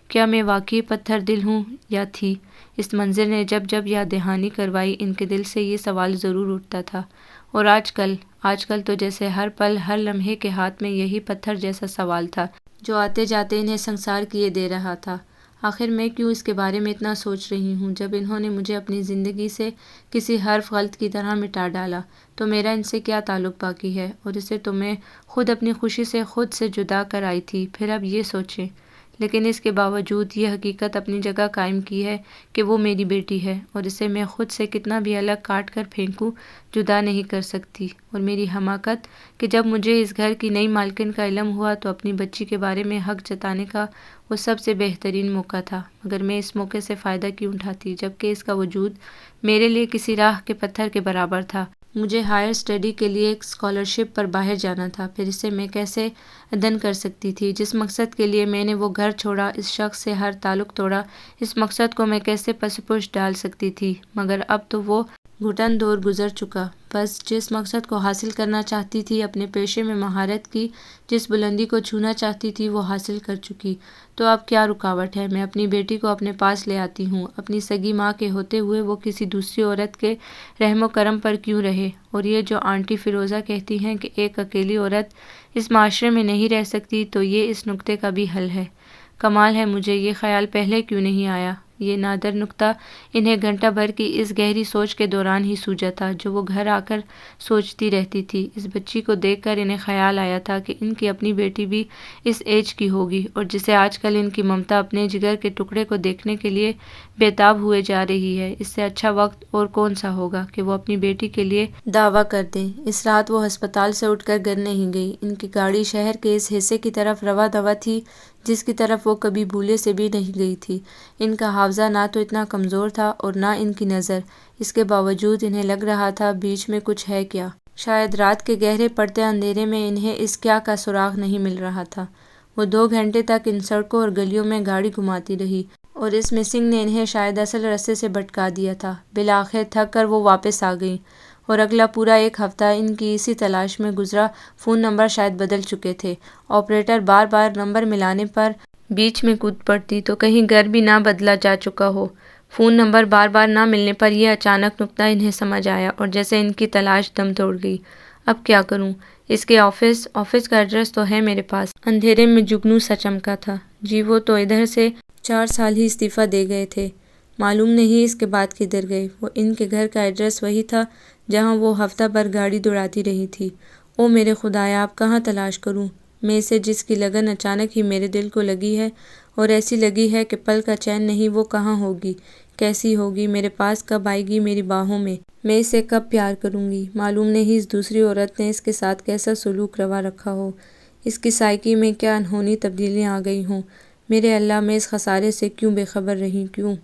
Speaker 1: کیا میں واقعی پتھر دل ہوں یا تھی؟ اس منظر نے جب جب یاد دہانی کروائی ان کے دل سے یہ سوال ضرور اٹھتا تھا، اور آج کل تو جیسے ہر پل ہر لمحے کے ہاتھ میں یہی پتھر جیسا سوال تھا جو آتے جاتے انہیں سنسار کیے دے رہا تھا۔ آخر میں کیوں اس کے بارے میں اتنا سوچ رہی ہوں؟ جب انہوں نے مجھے اپنی زندگی سے کسی حرف غلط کی طرح مٹا ڈالا تو میرا ان سے کیا تعلق باقی ہے؟ اور اسے تو میں خود اپنی خوشی سے خود سے جدا کر آئی تھی۔ پھر اب یہ سوچیں، لیکن اس کے باوجود یہ حقیقت اپنی جگہ قائم کی ہے کہ وہ میری بیٹی ہے، اور اسے میں خود سے کتنا بھی الگ کاٹ کر پھینکوں جدا نہیں کر سکتی۔ اور میری حماقت کہ جب مجھے اس گھر کی نئی مالکن کا علم ہوا تو اپنی بچی کے بارے میں حق جتانے کا وہ سب سے بہترین موقع تھا، مگر میں اس موقع سے فائدہ کیوں اٹھاتی جبکہ اس کا وجود میرے لیے کسی راہ کے پتھر کے برابر تھا۔ مجھے ہائر اسٹڈی کے لیے ایک اسکالرشپ پر باہر جانا تھا، پھر اسے میں کیسے عدم کر سکتی تھی؟ جس مقصد کے لیے میں نے وہ گھر چھوڑا، اس شخص سے ہر تعلق توڑا، اس مقصد کو میں کیسے پس پش ڈال سکتی تھی؟ مگر اب تو وہ گھٹن دور گزر چکا۔ بس جس مقصد کو حاصل کرنا چاہتی تھی، اپنے پیشے میں مہارت کی جس بلندی کو چھونا چاہتی تھی وہ حاصل کر چکی، تو اب کیا رکاوٹ ہے؟ میں اپنی بیٹی کو اپنے پاس لے آتی ہوں، اپنی سگی ماں کے ہوتے ہوئے وہ کسی دوسری عورت کے رحم و کرم پر کیوں رہے؟ اور یہ جو آنٹی فیروزہ کہتی ہیں کہ ایک اکیلی عورت اس معاشرے میں نہیں رہ سکتی، تو یہ اس نکتے کا بھی حل ہے۔ کمال ہے، مجھے یہ خیال پہلے کیوں نہیں آیا؟ یہ نادر نکتہ انہیں گھنٹہ بھر کی اس گہری سوچ کے دوران ہی سوجا تھا جو وہ گھر آ کر سوچتی رہتی تھی۔ اس بچی کو دیکھ کر انہیں خیال آیا تھا کہ ان کی اپنی بیٹی بھی اس ایج کی ہوگی، اور جسے آج کل ان کی ممتا اپنے جگر کے ٹکڑے کو دیکھنے کے لیے بےتاب ہوئے جا رہی ہے۔ اس سے اچھا وقت اور کون سا ہوگا کہ وہ اپنی بیٹی کے لیے دعویٰ کر دیں۔ اس رات وہ ہسپتال سے اٹھ کر گھر نہیں گئی۔ ان کی گاڑی شہر کے اس حصے کی طرف رواں دواں تھی جس کی طرف وہ کبھی بھولے سے بھی نہیں گئی تھی۔ ان کا حافظہ نہ تو اتنا کمزور تھا اور نہ ان کی نظر، اس کے باوجود انہیں لگ رہا تھا بیچ میں کچھ ہے کیا؟ شاید رات کے گہرے پڑتے اندھیرے میں انہیں اس کیا کا سراغ نہیں مل رہا تھا۔ وہ 2 گھنٹے تک ان سڑکوں اور گلیوں میں گاڑی گھماتی رہی، اور اس مسنگ نے انہیں شاید اصل رستے سے بھٹکا دیا تھا۔ بالآخر تھک کر وہ واپس آ گئیں۔ اور اگلا پورا ایک ہفتہ ان کی اسی تلاش میں گزرا۔ فون نمبر شاید بدل چکے تھے۔ آپریٹر بار بار نمبر ملانے پر بیچ میں کود پڑتی تو کہیں گھر بھی نہ بدلا جا چکا ہو۔ فون نمبر بار بار نہ ملنے پر یہ اچانک نکتہ انہیں سمجھ آیا اور جیسے ان کی تلاش دم توڑ گئی۔ اب کیا کروں؟ اس کے آفس کا ایڈریس تو ہے میرے پاس۔ اندھیرے میں جگنو سا چمکا تھا۔ جی وہ تو ادھر سے 4 سال ہی استعفیٰ دے گئے تھے۔ معلوم نہیں اس کے بعد کدھر گئے۔ وہ ان کے گھر کا ایڈریس وہی تھا جہاں وہ ہفتہ بھر گاڑی دوڑاتی رہی تھی۔ او میرے خدایا، اب کہاں تلاش کروں؟ میں سے جس کی لگن اچانک ہی میرے دل کو لگی ہے اور ایسی لگی ہے کہ پل کا چین نہیں، وہ کہاں ہوگی، کیسی ہوگی، میرے پاس کب آئے گی، میری باہوں میں اسے کب پیار کروں گی؟ معلوم نہیں اس دوسری عورت نے اس کے ساتھ کیسا سلوک روا رکھا ہو، اس کی سائیکی میں کیا انہونی تبدیلیاں آ گئی ہوں۔ میرے اللہ، میں اس خسارے سے کیوں بے خبر رہی، کیوں؟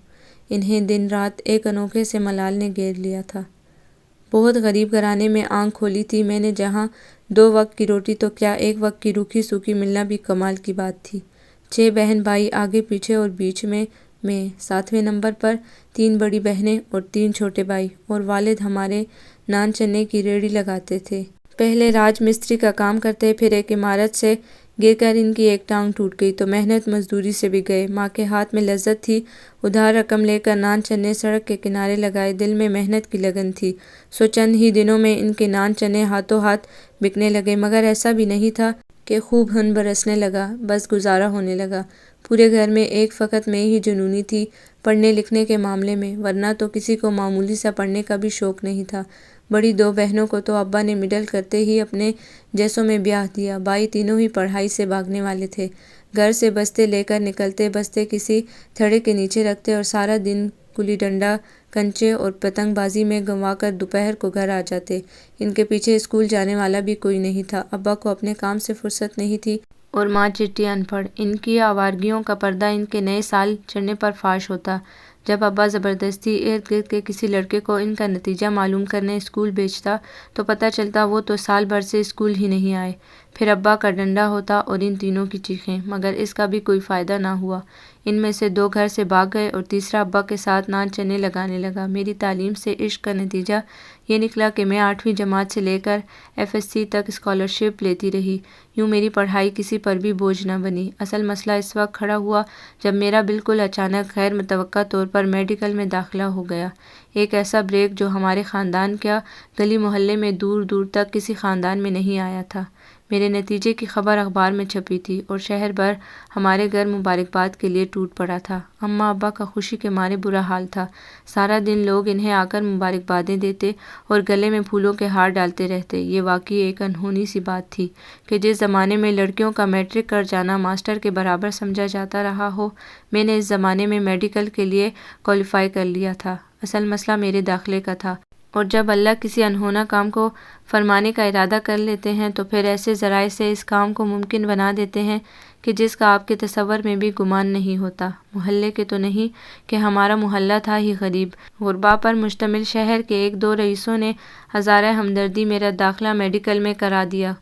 Speaker 1: انہیں دن رات ایک انوکھے سے ملال نے گھیر لیا تھا۔ بہت غریب گھرانے میں آنکھ کھولی تھی میں نے، جہاں 2 وقت کی روٹی تو کیا 1 وقت کی روکھی سوکھی ملنا بھی کمال کی بات تھی۔ 6 بہن بھائی آگے پیچھے اور بیچ میں 7ویں نمبر پر 3 بڑی بہنیں اور 3 چھوٹے بھائی، اور والد ہمارے نان چنے کی ریہڑی لگاتے تھے۔ پہلے راج مستری کا کام کرتے، پھر ایک عمارت سے گر کر ان کی ایک ٹانگ ٹوٹ گئی تو محنت مزدوری سے بھی گئے۔ ماں کے ہاتھ میں لذت تھی، ادھار رقم لے کر نان چنے سڑک کے کنارے لگائے، دل میں محنت کی لگن تھی، سو چند ہی دنوں میں ان کے نان چنے ہاتھوں ہاتھ بکنے لگے۔ مگر ایسا بھی نہیں تھا کہ خوب ہن برسنے لگا، بس گزارا ہونے لگا۔ پورے گھر میں ایک فقط میں ہی جنونی تھی پڑھنے لکھنے کے معاملے میں، ورنہ تو کسی کو معمولی سا پڑھنے کا بھی شوق نہیں تھا۔ بڑی 2 بہنوں کو تو ابا نے مڈل کرتے ہی اپنے جیسوں میں بیاہ دیا۔ بھائی تینوں ہی پڑھائی سے بھاگنے والے تھے، گھر سے بستے لے کر نکلتے، بستے کسی تھڑے کے نیچے رکھتے اور سارا دن گلی ڈنڈا، کنچے اور پتنگ بازی میں گنوا کر دوپہر کو گھر آ جاتے۔ ان کے پیچھے اسکول جانے والا بھی کوئی نہیں تھا، ابا کو اپنے کام سے فرصت نہیں تھی اور ماں چٹی ان پڑھ۔ ان کی آوارگیوں کا پردہ ان کے نئے سال چڑھنے پر فاش ہوتا۔ جب ابا زبردستی ارد گرد کے کسی لڑکے کو ان کا نتیجہ معلوم کرنے اسکول بھیجتا تو پتہ چلتا وہ تو سال بھر سے اسکول ہی نہیں آئے۔ پھر ابا کا ڈنڈا ہوتا اور ان تینوں کی چیخیں، مگر اس کا بھی کوئی فائدہ نہ ہوا۔ ان میں سے 2 گھر سے بھاگ گئے اور تیسرا ابا کے ساتھ نان چنے لگانے لگا۔ میری تعلیم سے عشق کا نتیجہ یہ نکلا کہ میں 8ویں جماعت سے لے کر FSC تک اسکالرشپ لیتی رہی۔ یوں میری پڑھائی کسی پر بھی بوجھ نہ بنی۔ اصل مسئلہ اس وقت کھڑا ہوا جب میرا بالکل اچانک غیر متوقع طور پر میڈیکل میں داخلہ ہو گیا۔ ایک ایسا بریک جو ہمارے خاندان کیا گلی محلے میں دور دور تک کسی خاندان میں نہیں آیا تھا۔ میرے نتیجے کی خبر اخبار میں چھپی تھی اور شہر بھر ہمارے گھر مبارکباد کے لیے ٹوٹ پڑا تھا۔ اماں ابا کا خوشی کے مارے برا حال تھا۔ سارا دن لوگ انہیں آ کر مبارکبادیں دیتے اور گلے میں پھولوں کے ہار ڈالتے رہتے۔ یہ واقعی ایک انہونی سی بات تھی کہ جس زمانے میں لڑکیوں کا میٹرک کر جانا ماسٹر کے برابر سمجھا جاتا رہا ہو، میں نے اس زمانے میں میڈیکل کے لیے کوالیفائی کر لیا تھا۔ اصل مسئلہ میرے داخلے کا تھا، اور جب اللہ کسی انہونا کام کو فرمانے کا ارادہ کر لیتے ہیں تو پھر ایسے ذرائع سے اس کام کو ممکن بنا دیتے ہیں کہ جس کا آپ کے تصور میں بھی گمان نہیں ہوتا۔ محلے کے تو نہیں کہ ہمارا محلہ تھا ہی غریب غربا پر مشتمل۔ شہر کے 1-2 رئیسوں نے ہزارہ ہمدردی میرا داخلہ میڈیکل میں کرا دیا۔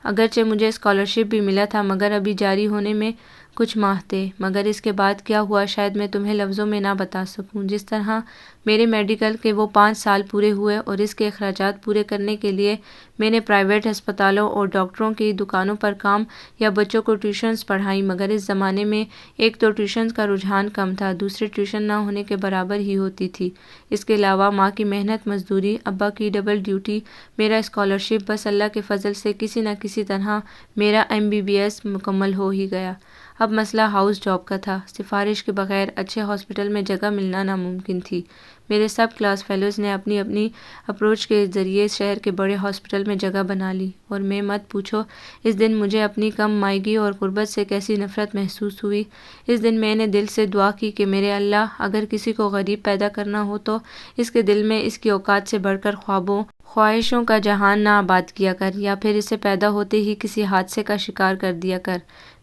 Speaker 1: اگرچہ مجھے اسکالرشپ بھی ملا تھا، مگر ابھی جاری ہونے میں کچھ ماہ تھے۔ مگر اس کے بعد کیا ہوا شاید میں تمہیں لفظوں میں نہ بتا سکوں۔ جس طرح میرے میڈیکل کے وہ 5 سال پورے ہوئے اور اس کے اخراجات پورے کرنے کے لیے میں نے پرائیویٹ ہسپتالوں اور ڈاکٹروں کی دکانوں پر کام یا بچوں کو ٹیوشنز پڑھائیں۔ مگر اس زمانے میں ایک تو ٹیوشنز کا رجحان کم تھا، دوسری ٹیوشن نہ ہونے کے برابر ہی ہوتی تھی۔ اس کے علاوہ ماں کی محنت مزدوری، ابا کی ڈبل ڈیوٹی، میرا اسکالرشپ، بس اللہ کے فضل سے کسی نہ کسی طرح میرا MBBS مکمل ہو ہی گیا۔ اب مسئلہ ہاؤس جاب کا تھا۔ سفارش کے بغیر اچھے ہاسپٹل میں جگہ ملنا ناممکن تھی۔ میرے سب کلاس فیلوز نے اپنی اپنی اپروچ کے ذریعے شہر کے بڑے ہاسپٹل میں جگہ بنا لی، اور میں مت پوچھو اس دن مجھے اپنی کم مائگی اور غربت سے کیسی نفرت محسوس ہوئی۔ اس دن میں نے دل سے دعا کی کہ میرے اللہ، اگر کسی کو غریب پیدا کرنا ہو تو اس کے دل میں اس کی اوقات سے بڑھ کر خوابوں خواہشوں کا جہان نہ آباد کیا کر، یا پھر اسے پیدا ہوتے ہی کسی حادثے کا شکار کر دیا کر۔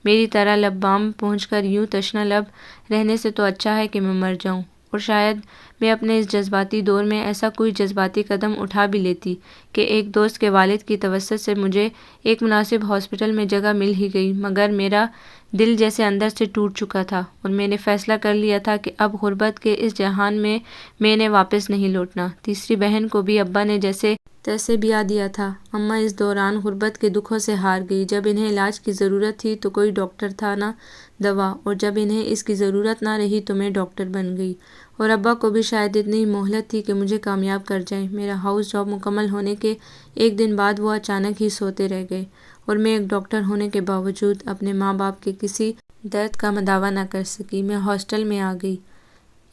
Speaker 1: میری طرح لب بام پہنچ کر یوں تشنہ لب رہنے سے تو اچھا ہے کہ میں مر جاؤں، اور شاید میں اپنے اس جذباتی دور میں ایسا کوئی جذباتی قدم اٹھا بھی لیتی کہ ایک دوست کے والد کی توسط سے مجھے ایک مناسب ہاسپٹل میں جگہ مل ہی گئی، مگر میرا دل جیسے اندر سے ٹوٹ چکا تھا اور میں نے فیصلہ کر لیا تھا کہ اب غربت کے اس جہان میں نے واپس نہیں لوٹنا۔ تیسری بہن کو بھی ابا نے جیسے تیسے بیاہ دیا تھا۔ اماں اس دوران غربت کے دکھوں سے ہار گئی۔ جب انہیں علاج کی ضرورت تھی تو کوئی ڈاکٹر تھا نہ دوا، اور جب انہیں اس کی ضرورت نہ رہی تو میں ڈاکٹر بن گئی۔ اور ابا کو بھی شاید اتنی ہی مہلت تھی کہ مجھے کامیاب کر جائیں۔ میرا ہاؤس جاب مکمل ہونے کے ایک دن بعد وہ اچانک ہی سوتے رہ گئے، اور میں ایک ڈاکٹر ہونے کے باوجود اپنے ماں باپ کے کسی درد کا مداوع نہ کر سکی۔ میں ہاسٹل میں آ گئی۔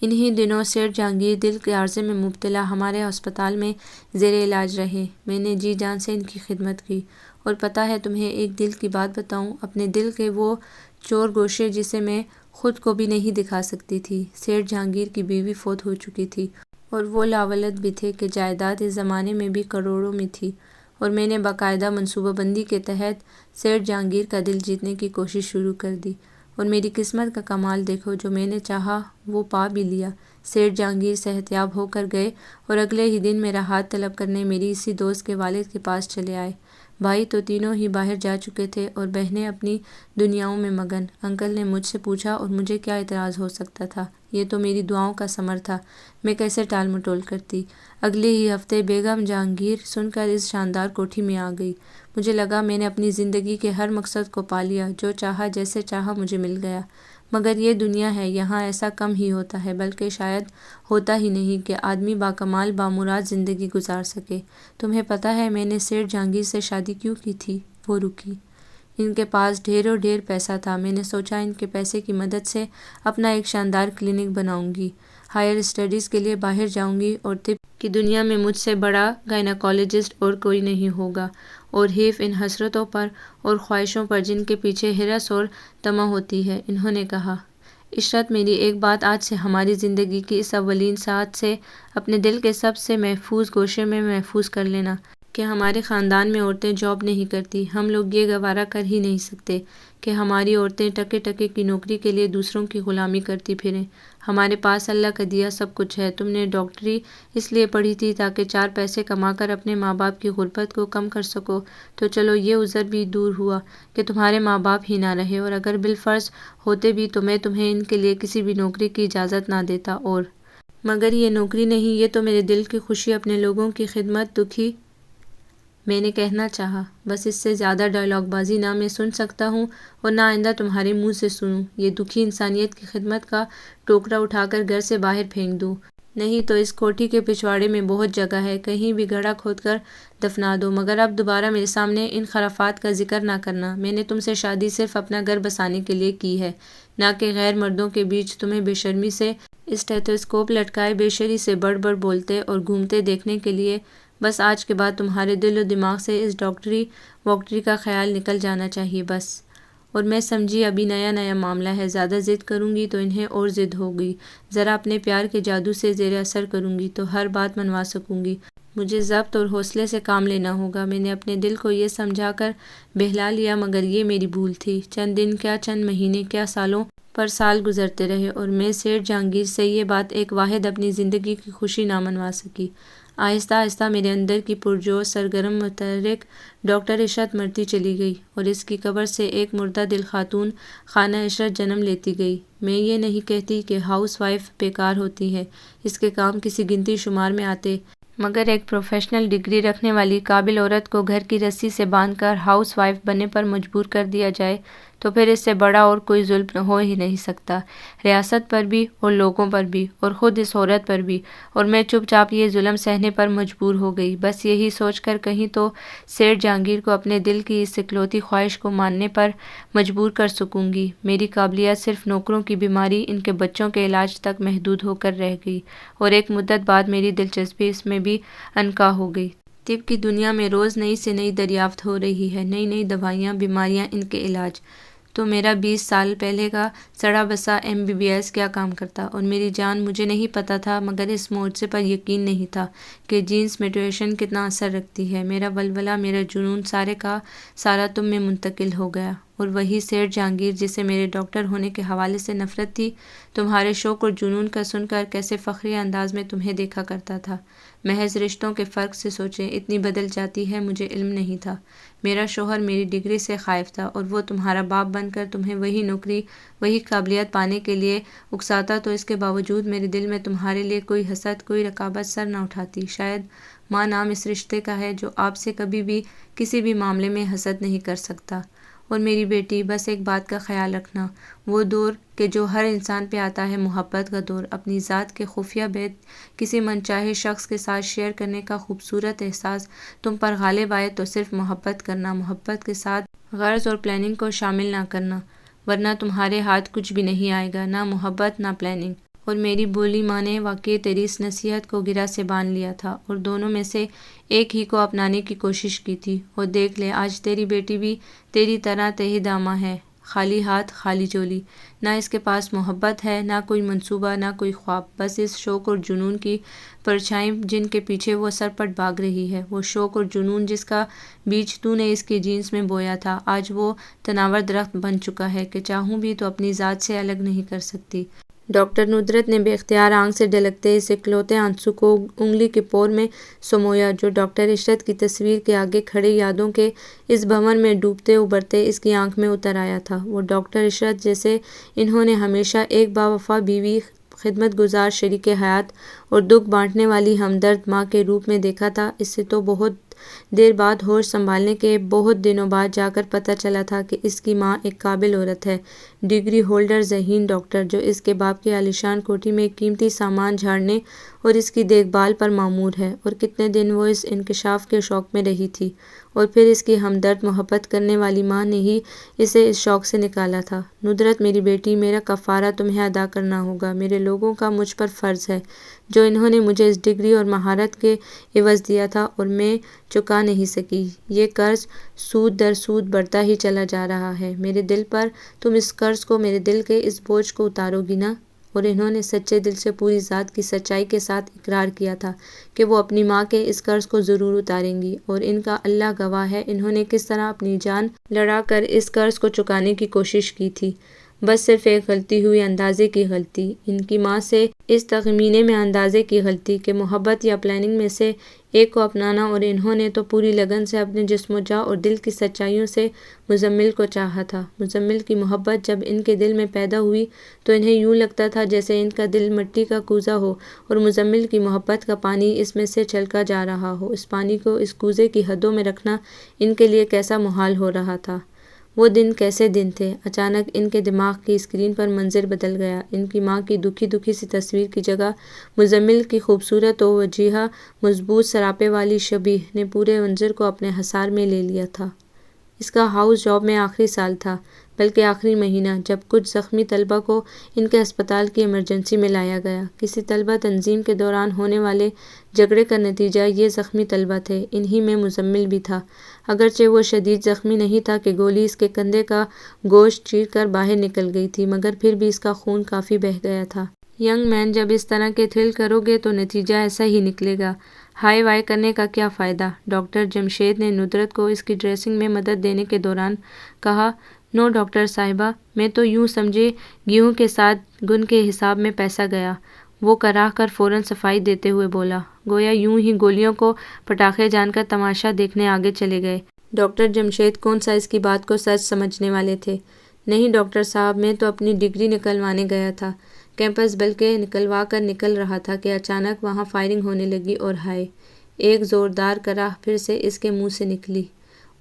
Speaker 1: انہی دنوں سیٹھ جہانگیر دل کے عارضے میں مبتلا ہمارے ہسپتال میں زیر علاج رہے۔ میں نے جی جان سے ان کی خدمت کی، اور پتہ ہے تمہیں ایک دل کی بات بتاؤں، اپنے دل کے وہ چور گوشے جسے میں خود کو بھی نہیں دکھا سکتی تھی۔ سیٹھ جہانگیر کی بیوی فوت ہو چکی تھی، اور وہ لاولد بھی تھے کہ جائیداد اس زمانے میں بھی کروڑوں میں تھی، اور میں نے باقاعدہ منصوبہ بندی کے تحت سیٹھ جہانگیر کا دل جیتنے کی کوشش شروع کر دی، اور میری قسمت کا کمال دیکھو، جو میں نے چاہا وہ پا بھی لیا۔ سیٹھ جہانگیر صحت یاب ہو کر گئے، اور اگلے ہی دن میرا ہاتھ طلب کرنے میری اسی دوست کے والد کے پاس چلے آئے۔ بھائی تو تینوں ہی باہر جا چکے تھے اور بہنیں اپنی دنیاؤں میں مگن۔ انکل نے مجھ سے پوچھا، اور مجھے کیا اعتراض ہو سکتا تھا، یہ تو میری دعاؤں کا ثمر تھا، میں کیسے ٹال مٹول کرتی۔ اگلے ہی ہفتے بیگم جہانگیر سن کر اس شاندار کوٹھی میں آ گئی۔ مجھے لگا میں نے اپنی زندگی کے ہر مقصد کو پا لیا، جو چاہا جیسے چاہا مجھے مل گیا۔ مگر یہ دنیا ہے، یہاں ایسا کم ہی ہوتا ہے، بلکہ شاید ہوتا ہی نہیں کہ آدمی باکمال بامراد زندگی گزار سکے۔ تمہیں پتہ ہے میں نے سیٹھ جہانگیر سے شادی کیوں کی تھی؟ وہ رکی۔ ان کے پاس ڈھیروں ڈھیر پیسہ تھا۔ میں نے سوچا ان کے پیسے کی مدد سے اپنا ایک شاندار کلینک بناؤں گی، ہائر اسٹڈیز کے لیے باہر جاؤں گی، اور طب کی دنیا میں مجھ سے بڑا گائنیکالوجسٹ اور کوئی نہیں ہوگا۔ اور حیف ان حسرتوں پر اور خواہشوں پر جن کے پیچھے ہرس اور طمع ہوتی ہے۔ انہوں نے کہا، عشرت میری ایک بات آج سے ہماری زندگی کی اس اولین ساعت سے اپنے دل کے سب سے محفوظ گوشے میں محفوظ کر لینا کہ ہمارے خاندان میں عورتیں جاب نہیں کرتی۔ ہم لوگ یہ گوارا کر ہی نہیں سکتے کہ ہماری عورتیں ٹکے ٹکے کی نوکری کے لیے دوسروں کی غلامی کرتی پھریں۔ ہمارے پاس اللہ کا دیا سب کچھ ہے۔ تم نے ڈاکٹری اس لیے پڑھی تھی تاکہ 4 پیسے کما کر اپنے ماں باپ کی غربت کو کم کر سکو، تو چلو یہ عذر بھی دور ہوا کہ تمہارے ماں باپ ہی نہ رہے، اور اگر بالفرض ہوتے بھی تو میں تمہیں ان کے لیے کسی بھی نوکری کی اجازت نہ دیتا۔ اور مگر یہ نوکری نہیں، یہ تو میرے دل کی خوشی، اپنے لوگوں کی خدمت۔ دکھی میں نے کہنا چاہا، بس اس سے زیادہ ڈائلاگ بازی نہ میں سن سکتا ہوں اور نہ آئندہ تمہارے منہ سے سنوں۔ یہ دکھی انسانیت کی خدمت کا ٹوکرا اٹھا کر گھر سے باہر پھینک دوں؟ نہیں تو اس کوٹھی کے پچھواڑے میں بہت جگہ ہے، کہیں بھی گڑھا کھود کر دفنا دو، مگر اب دوبارہ میرے سامنے ان خرافات کا ذکر نہ کرنا۔ میں نے تم سے شادی صرف اپنا گھر بسانے کے لیے کی ہے، نہ کہ غیر مردوں کے بیچ تمہیں بے شرمی سے اسٹیتھوسکوپ لٹکائے بے شری سے بڑھ بڑھ بولتے اور گھومتے دیکھنے کے لیے۔ بس آج کے بعد تمہارے دل و دماغ سے اس ڈاکٹری واکٹری کا خیال نکل جانا چاہیے بس۔ اور میں سمجھی ابھی نیا معاملہ ہے، زیادہ ضد کروں گی تو انہیں اور ضد ہوگی، ذرا اپنے پیار کے جادو سے زیر اثر کروں گی تو ہر بات منوا سکوں گی۔ مجھے ضبط اور حوصلے سے کام لینا ہوگا۔ میں نے اپنے دل کو یہ سمجھا کر بہلا لیا، مگر یہ میری بھول تھی۔ چند دن کیا، چند مہینے کیا، سالوں پر سال گزرتے رہے، اور میں سیٹھ جہانگیر سے یہ بات ایک واحد اپنی زندگی کی خوشی نہ منوا سکی۔ آہستہ آہستہ میرے اندر کی پرجوش سرگرم متحرک ڈاکٹر عشرت مرتی چلی گئی، اور اس کی قبر سے ایک مردہ دل خاتون خانہ عشرت جنم لیتی گئی۔ میں یہ نہیں کہتی کہ ہاؤس وائف بیکار ہوتی ہے، اس کے کام کسی گنتی شمار میں آتے، مگر ایک پروفیشنل ڈگری رکھنے والی قابل عورت کو گھر کی رسی سے باندھ کر ہاؤس وائف بننے پر مجبور کر دیا جائے تو پھر اس سے بڑا اور کوئی ظلم ہو ہی نہیں سکتا، ریاست پر بھی اور لوگوں پر بھی اور خود اس عورت پر بھی۔ اور میں چپ چاپ یہ ظلم سہنے پر مجبور ہو گئی، بس یہی سوچ کر کہیں تو سیٹھ جہانگیر کو اپنے دل کی اس اکلوتی خواہش کو ماننے پر مجبور کر سکوں گی۔ میری قابلیت صرف نوکروں کی بیماری، ان کے بچوں کے علاج تک محدود ہو کر رہ گئی، اور ایک مدت بعد میری دلچسپی اس میں بھی انکا ہو گئی۔ طب کی دنیا میں روز نئی سے نئی دریافت ہو رہی ہے، نئی دوائیاں، بیماریاں، ان کے علاج۔ تو میرا 20 سال پہلے کا سڑا بسا MBBS کیا کام کرتا؟ اور میری جان، مجھے نہیں پتا تھا، مگر اس معجزے پر یقین نہیں تھا کہ جینز میوٹیشن کتنا اثر رکھتی ہے۔ میرا ولولہ، میرا جنون سارے کا سارا تم میں منتقل ہو گیا، اور وہی سیٹھ جہانگیر جسے میرے ڈاکٹر ہونے کے حوالے سے نفرت تھی، تمہارے شوق اور جنون کا سن کر کیسے فخریہ انداز میں تمہیں دیکھا کرتا تھا۔ محض رشتوں کے فرق سے سوچیں اتنی بدل جاتی ہے، مجھے علم نہیں تھا۔ میرا شوہر میری ڈگری سے خائف تھا اور وہ تمہارا باپ بن کر تمہیں وہی نوکری، وہی قابلیت پانے کے لیے اکساتا تو اس کے باوجود میرے دل میں تمہارے لیے کوئی حسد، کوئی رقابت سر نہ اٹھاتی۔ شاید ماں نام اس رشتے کا ہے جو آپ سے کبھی بھی کسی بھی معاملے میں حسد نہیں کر سکتا۔ اور میری بیٹی، بس ایک بات کا خیال رکھنا، وہ دور کہ جو ہر انسان پہ آتا ہے، محبت کا دور، اپنی ذات کے خفیہ بید کسی منچاہے شخص کے ساتھ شیئر کرنے کا خوبصورت احساس تم پر غالب آئے تو صرف محبت کرنا، محبت کے ساتھ غرض اور پلاننگ کو شامل نہ کرنا، ورنہ تمہارے ہاتھ کچھ بھی نہیں آئے گا، نہ محبت نہ پلاننگ۔ اور میری بولی ماں نے واقعی تیری اس نصیحت کو گرہ سے باندھ لیا تھا اور دونوں میں سے ایک ہی کو اپنانے کی کوشش کی تھی۔ اور دیکھ لے، آج تیری بیٹی بھی تیری طرح تہی دامہ ہے، خالی ہاتھ خالی جولی، نہ اس کے پاس محبت ہے، نہ کوئی منصوبہ، نہ کوئی خواب، بس اس شوق اور جنون کی پرچھائیں جن کے پیچھے وہ سرپٹ بھاگ رہی ہے۔ وہ شوق اور جنون جس کا بیج تو نے اس کی جینس میں بویا تھا، آج وہ تناور درخت بن چکا ہے کہ چاہوں بھی تو اپنی ذات سے الگ نہیں کر سکتی۔ ڈاکٹر ندرت نے بے اختیار آنکھ سے ڈھلکتے اس اکلوتے آنسو کو انگلی کے پور میں سمویا جو ڈاکٹر عشرت کی تصویر کے آگے کھڑے یادوں کے اس بھنور میں ڈوبتے ابھرتے اس کی آنکھ میں اتر آیا تھا۔ وہ ڈاکٹر عشرت جسے انہوں نے ہمیشہ ایک باوفا بیوی، خدمت گزار شریک حیات اور دکھ بانٹنے والی ہمدرد ماں کے روپ میں دیکھا تھا، اس سے تو بہت دیر بعد ہوش سنبھالنے کے بہت دنوں بعد جا کر پتہ چلا تھا کہ اس کی ماں ایک قابل عورت ہے، ڈگری ہولڈر ذہین ڈاکٹر جو اس کے باپ کی عالیشان کوٹھی میں قیمتی سامان جھاڑنے اور اس کی دیکھ بھال پر مامور ہے۔ اور کتنے دن وہ اس انکشاف کے شوق میں رہی تھی اور پھر اس کی ہمدرد محبت کرنے والی ماں نے ہی اسے اس شوق سے نکالا تھا۔ ندرت میری بیٹی، میرا کفارہ تمہیں ادا کرنا ہوگا، میرے لوگوں کا مجھ پر فرض ہے جو انہوں نے مجھے اس ڈگری اور مہارت کے عوض دیا تھا اور میں چکا نہیں سکی۔ یہ قرض سود در سود بڑھتا ہی چلا جا رہا ہے، میرے دل پر تم اس قرض کو، میرے دل کے اس بوجھ کو اتارو گی نا؟ اور انہوں نے سچے دل سے پوری ذات کی سچائی کے ساتھ اقرار کیا تھا کہ وہ اپنی ماں کے اس قرض کو ضرور اتاریں گی، اور ان کا اللہ گواہ ہے انہوں نے کس طرح اپنی جان لڑا کر اس قرض کو چکانے کی کوشش کی تھی۔ بس صرف ایک غلطی ہوئی، اندازے کی غلطی، ان کی ماں سے اس تخمینے میں اندازے کی غلطی کہ محبت یا پلاننگ میں سے ایک کو اپنانا، اور انہوں نے تو پوری لگن سے اپنے جسم و جاں اور دل کی سچائیوں سے مزمل کو چاہا تھا۔ مزمل کی محبت جب ان کے دل میں پیدا ہوئی تو انہیں یوں لگتا تھا جیسے ان کا دل مٹی کا کوزہ ہو اور مزمل کی محبت کا پانی اس میں سے چھلکا جا رہا ہو۔ اس پانی کو اس کوزے کی حدوں میں رکھنا ان کے لیے کیسا محال ہو رہا تھا۔ وہ دن کیسے دن تھے! اچانک ان کے دماغ کی اسکرین پر منظر بدل گیا۔ ان کی ماں کی دکھی دکھی سی تصویر کی جگہ مزمل کی خوبصورت و وجیہہ مضبوط سراپے والی شبیہ نے پورے منظر کو اپنے حصار میں لے لیا تھا۔ اس کا ہاؤس جاب میں آخری سال تھا، بلکہ آخری مہینہ، جب کچھ زخمی طلبہ کو ان کے ہسپتال کی ایمرجنسی میں لایا گیا۔ کسی طلبہ تنظیم کے دوران ہونے والے جھگڑے کا نتیجہ یہ زخمی طلبہ تھے، انہی میں مزمل بھی تھا۔ اگرچہ وہ شدید زخمی نہیں تھا کہ گولی اس کے کندھے کا گوشت چیر کر باہر نکل گئی تھی، مگر پھر بھی اس کا خون کافی بہہ گیا تھا۔ ینگ مین، جب اس طرح کے تھرل کرو گے تو نتیجہ ایسا ہی نکلے گا، ہائے وائے کرنے کا کیا فائدہ؟ ڈاکٹر جمشید نے ندرت کو اس کی ڈریسنگ میں مدد دینے کے دوران کہا۔ نو ڈاکٹر صاحبہ، میں تو یوں سمجھے گیہوں کے ساتھ گن کے حساب میں پیسہ گیا، وہ کراہ کر فوراً صفائی دیتے ہوئے بولا، گویا یوں ہی گولیوں کو پٹاخے جان کر تماشا دیکھنے آگے چلے گئے۔ ڈاکٹر جمشید کون سا اس کی بات کو سچ سمجھنے والے تھے۔ نہیں ڈاکٹر صاحب، میں تو اپنی ڈگری نکلوانے گیا تھا، کیمپس بلکہ نکلوا کر نکل رہا تھا کہ اچانک وہاں فائرنگ ہونے لگی اور ہائے! ایک زوردار کراہ پھر سے اس کے منہ سے نکلی۔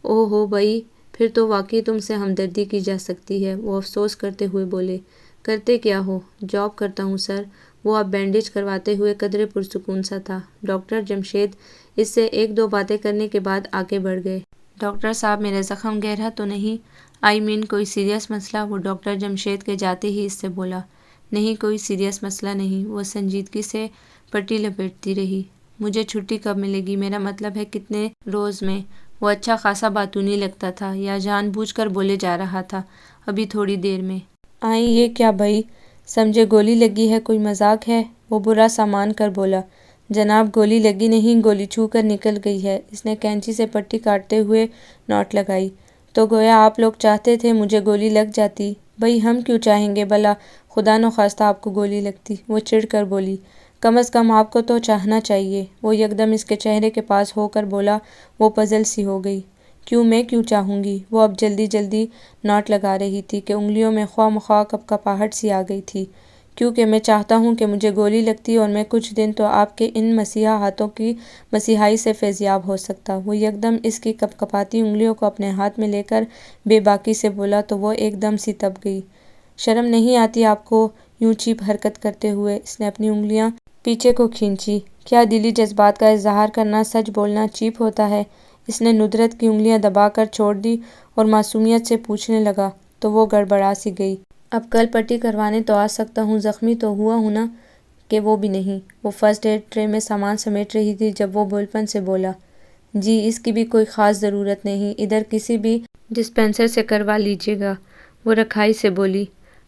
Speaker 1: اوہ ہو بھئی، پھر تو واقعی تم سے ہمدردی کی جا سکتی ہے، وہ افسوس کرتے ہوئے بولے۔ کرتے کیا ہو؟ جاب کرتا ہوں سر، وہ اب بینڈیج کرواتے ہوئے قدرے پرسکون سا تھا۔ ڈاکٹر جمشید اس سے ایک دو باتیں کرنے کے بعد آگے بڑھ گئے۔ ڈاکٹر صاحب، میرا زخم گہرا تو نہیں؟ آئی مین کوئی سیریس مسئلہ؟ وہ ڈاکٹر جمشید کے جاتے ہی اس سے بولا۔ نہیں، کوئی سیریس مسئلہ نہیں، وہ سنجیدگی سے پٹی لپیٹتی رہی۔ مجھے چھٹی کب ملے گی؟ میرا مطلب ہے کتنے روز میں؟ وہ اچھا خاصا باتونی لگتا تھا، یا جان بوجھ کر بولے جا رہا تھا، ابھی تھوڑی دیر میں آئیں۔ یہ کیا بھائی، سمجھے گولی لگی ہے، کوئی مذاق ہے؟ وہ برا سا مان کر بولا۔ جناب گولی لگی نہیں، گولی چھو کر نکل گئی ہے۔ اس نے کینچی سے پٹی کاٹتے ہوئے نوٹ لگائی۔ تو گویا آپ لوگ چاہتے تھے مجھے گولی لگ جاتی۔ بھئی ہم کیوں چاہیں گے بھلا خدا نخواستہ آپ کو گولی لگتی، وہ چڑھ کر بولی۔ کم از کم آپ کو تو چاہنا چاہیے، وہ یکدم اس کے چہرے کے پاس ہو کر بولا۔ وہ پزل سی ہو گئی۔ کیوں میں کیوں چاہوں گی؟ وہ اب جلدی جلدی ناٹ لگا رہی تھی کہ انگلیوں میں خواہ مخواہ کپکپاہٹ سی آ گئی تھی۔ کیونکہ میں چاہتا ہوں کہ مجھے گولی لگتی اور میں کچھ دن تو آپ کے ان مسیحا ہاتھوں کی مسیحائی سے فیضیاب ہو سکتا۔ وہ یکدم اس کی کپکپاتی انگلیوں کو اپنے ہاتھ میں لے کر بے باکی سے بولا تو وہ ایک دم سی تپ گئی۔ شرم نہیں آتی آپ کو یوں چیپ حرکت کرتے ہوئے؟ اس نے اپنی انگلیاں پیچھے کو کھینچی۔ کیا دلی جذبات کا اظہار کرنا، سچ بولنا چیپ ہوتا ہے؟ اس نے ندرت کی انگلیاں دبا کر چھوڑ دی اور معصومیت سے پوچھنے لگا تو وہ گڑبڑا سی گئی۔ اب کل پٹی کروانے تو آ سکتا ہوں، زخمی تو ہوا ہوں نا؟ کہ وہ بھی نہیں۔ وہ فرسٹ ایڈ ٹرے میں سامان سمیٹ رہی تھی جب وہ بول پن سے بولا، جی اس کی بھی کوئی خاص ضرورت نہیں، ادھر کسی بھی ڈسپینسر سے کروا لیجیے گا۔ وہ رکھائی سے بولی۔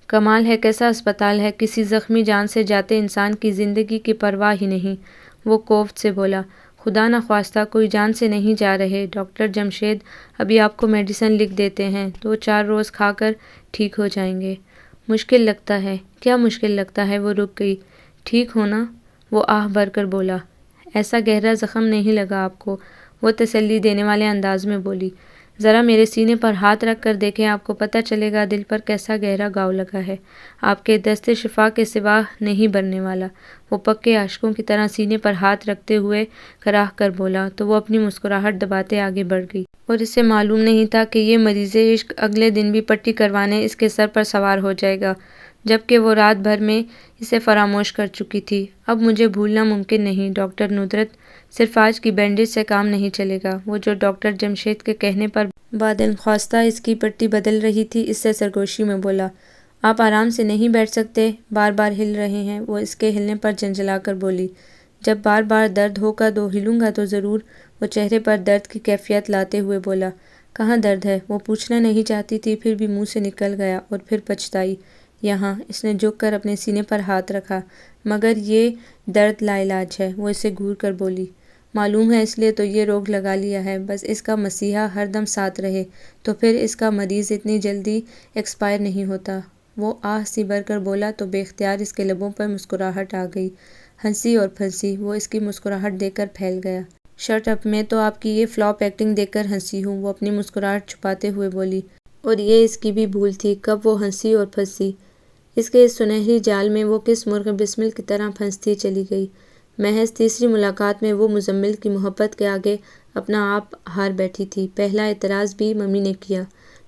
Speaker 1: کمال ہے کیسا اسپتال ہے، کسی زخمی جان سے جاتے انسان کی زندگی کی پرواہ ہی نہیں۔ وہ کوفت سے بولا۔ خدا نخواستہ کوئی جان سے نہیں جا رہے ڈاکٹر جمشید، ابھی آپ کو میڈیسن لکھ دیتے ہیں، 2-4 روز کھا کر ٹھیک ہو جائیں گے۔ مشکل لگتا ہے؟ کیا مشکل لگتا ہے؟ وہ رک گئی۔ ٹھیک ہونا؟ وہ آہ بھر کر بولا۔ ایسا گہرا زخم نہیں لگا آپ کو؟ وہ تسلی دینے والے انداز میں بولی۔ ذرا میرے سینے پر ہاتھ رکھ کر دیکھیں، آپ کو پتہ چلے گا دل پر کیسا گہرا گھاؤ لگا ہے، آپ کے دست شفا کے سوا نہیں بھرنے والا۔ وہ پکے عاشقوں کی طرح سینے پر ہاتھ رکھتے ہوئے کراہ کر بولا تو وہ اپنی مسکراہٹ دباتے آگے بڑھ گئی۔ اور اسے معلوم نہیں تھا کہ یہ مریض عشق اگلے دن بھی پٹی کروانے اس کے سر پر سوار ہو جائے گا، جبکہ وہ رات بھر میں اسے فراموش کر چکی تھی۔ اب مجھے بھولنا ممکن نہیں ڈاکٹر ندرت، صرف آج کی بینڈیج سے کام نہیں چلے گا۔ وہ جو ڈاکٹر جمشید کے کہنے پر بادل خواستہ اس کی پٹی بدل رہی تھی، اس سے سرگوشی میں بولا، آپ آرام سے نہیں بیٹھ سکتے؟ بار بار ہل رہے ہیں؟ وہ اس کے ہلنے پر جھنجھلا کر بولی۔ جب بار بار درد ہوگا تو ہلوں گا تو ضرور۔ وہ چہرے پر درد کی کیفیت لاتے ہوئے بولا۔ کہاں درد ہے؟ وہ پوچھنا نہیں چاہتی تھی، پھر بھی منہ سے نکل گیا اور پھر پچھتائی۔ یہاں۔ اس نے جھک کر اپنے سینے پر ہاتھ رکھا۔ مگر یہ درد لا علاج ہے، وہ اسے گھور کر بولی۔ معلوم ہے، اس لیے تو یہ روگ لگا لیا ہے، بس اس کا مسیحا ہر دم ساتھ رہے تو پھر اس کا مریض اتنی جلدی ایکسپائر نہیں ہوتا۔ وہ آہ سی بھر کر بولا تو بے اختیار اس کے لبوں پر مسکراہٹ آ گئی، ہنسی اور پھنسی۔ وہ اس کی مسکراہٹ دیکھ کر پھیل گیا۔ شٹ اپ، میں تو آپ کی یہ فلاپ ایکٹنگ دیکھ کر ہنسی ہوں، وہ اپنی مسکراہٹ چھپاتے ہوئے بولی۔ اور یہ اس کی بھی بھول تھی، کب وہ ہنسی اور پھنسی۔ اس کے اس سنہری جال میں وہ کس مرغ بسمل کی طرح پھنستی چلی گئی۔ محض تیسری ملاقات میں وہ مزمل کی محبت کے آگے اپنا آپ ہار بیٹھی تھی۔ پہلا اعتراض بھی ممی نے کیا،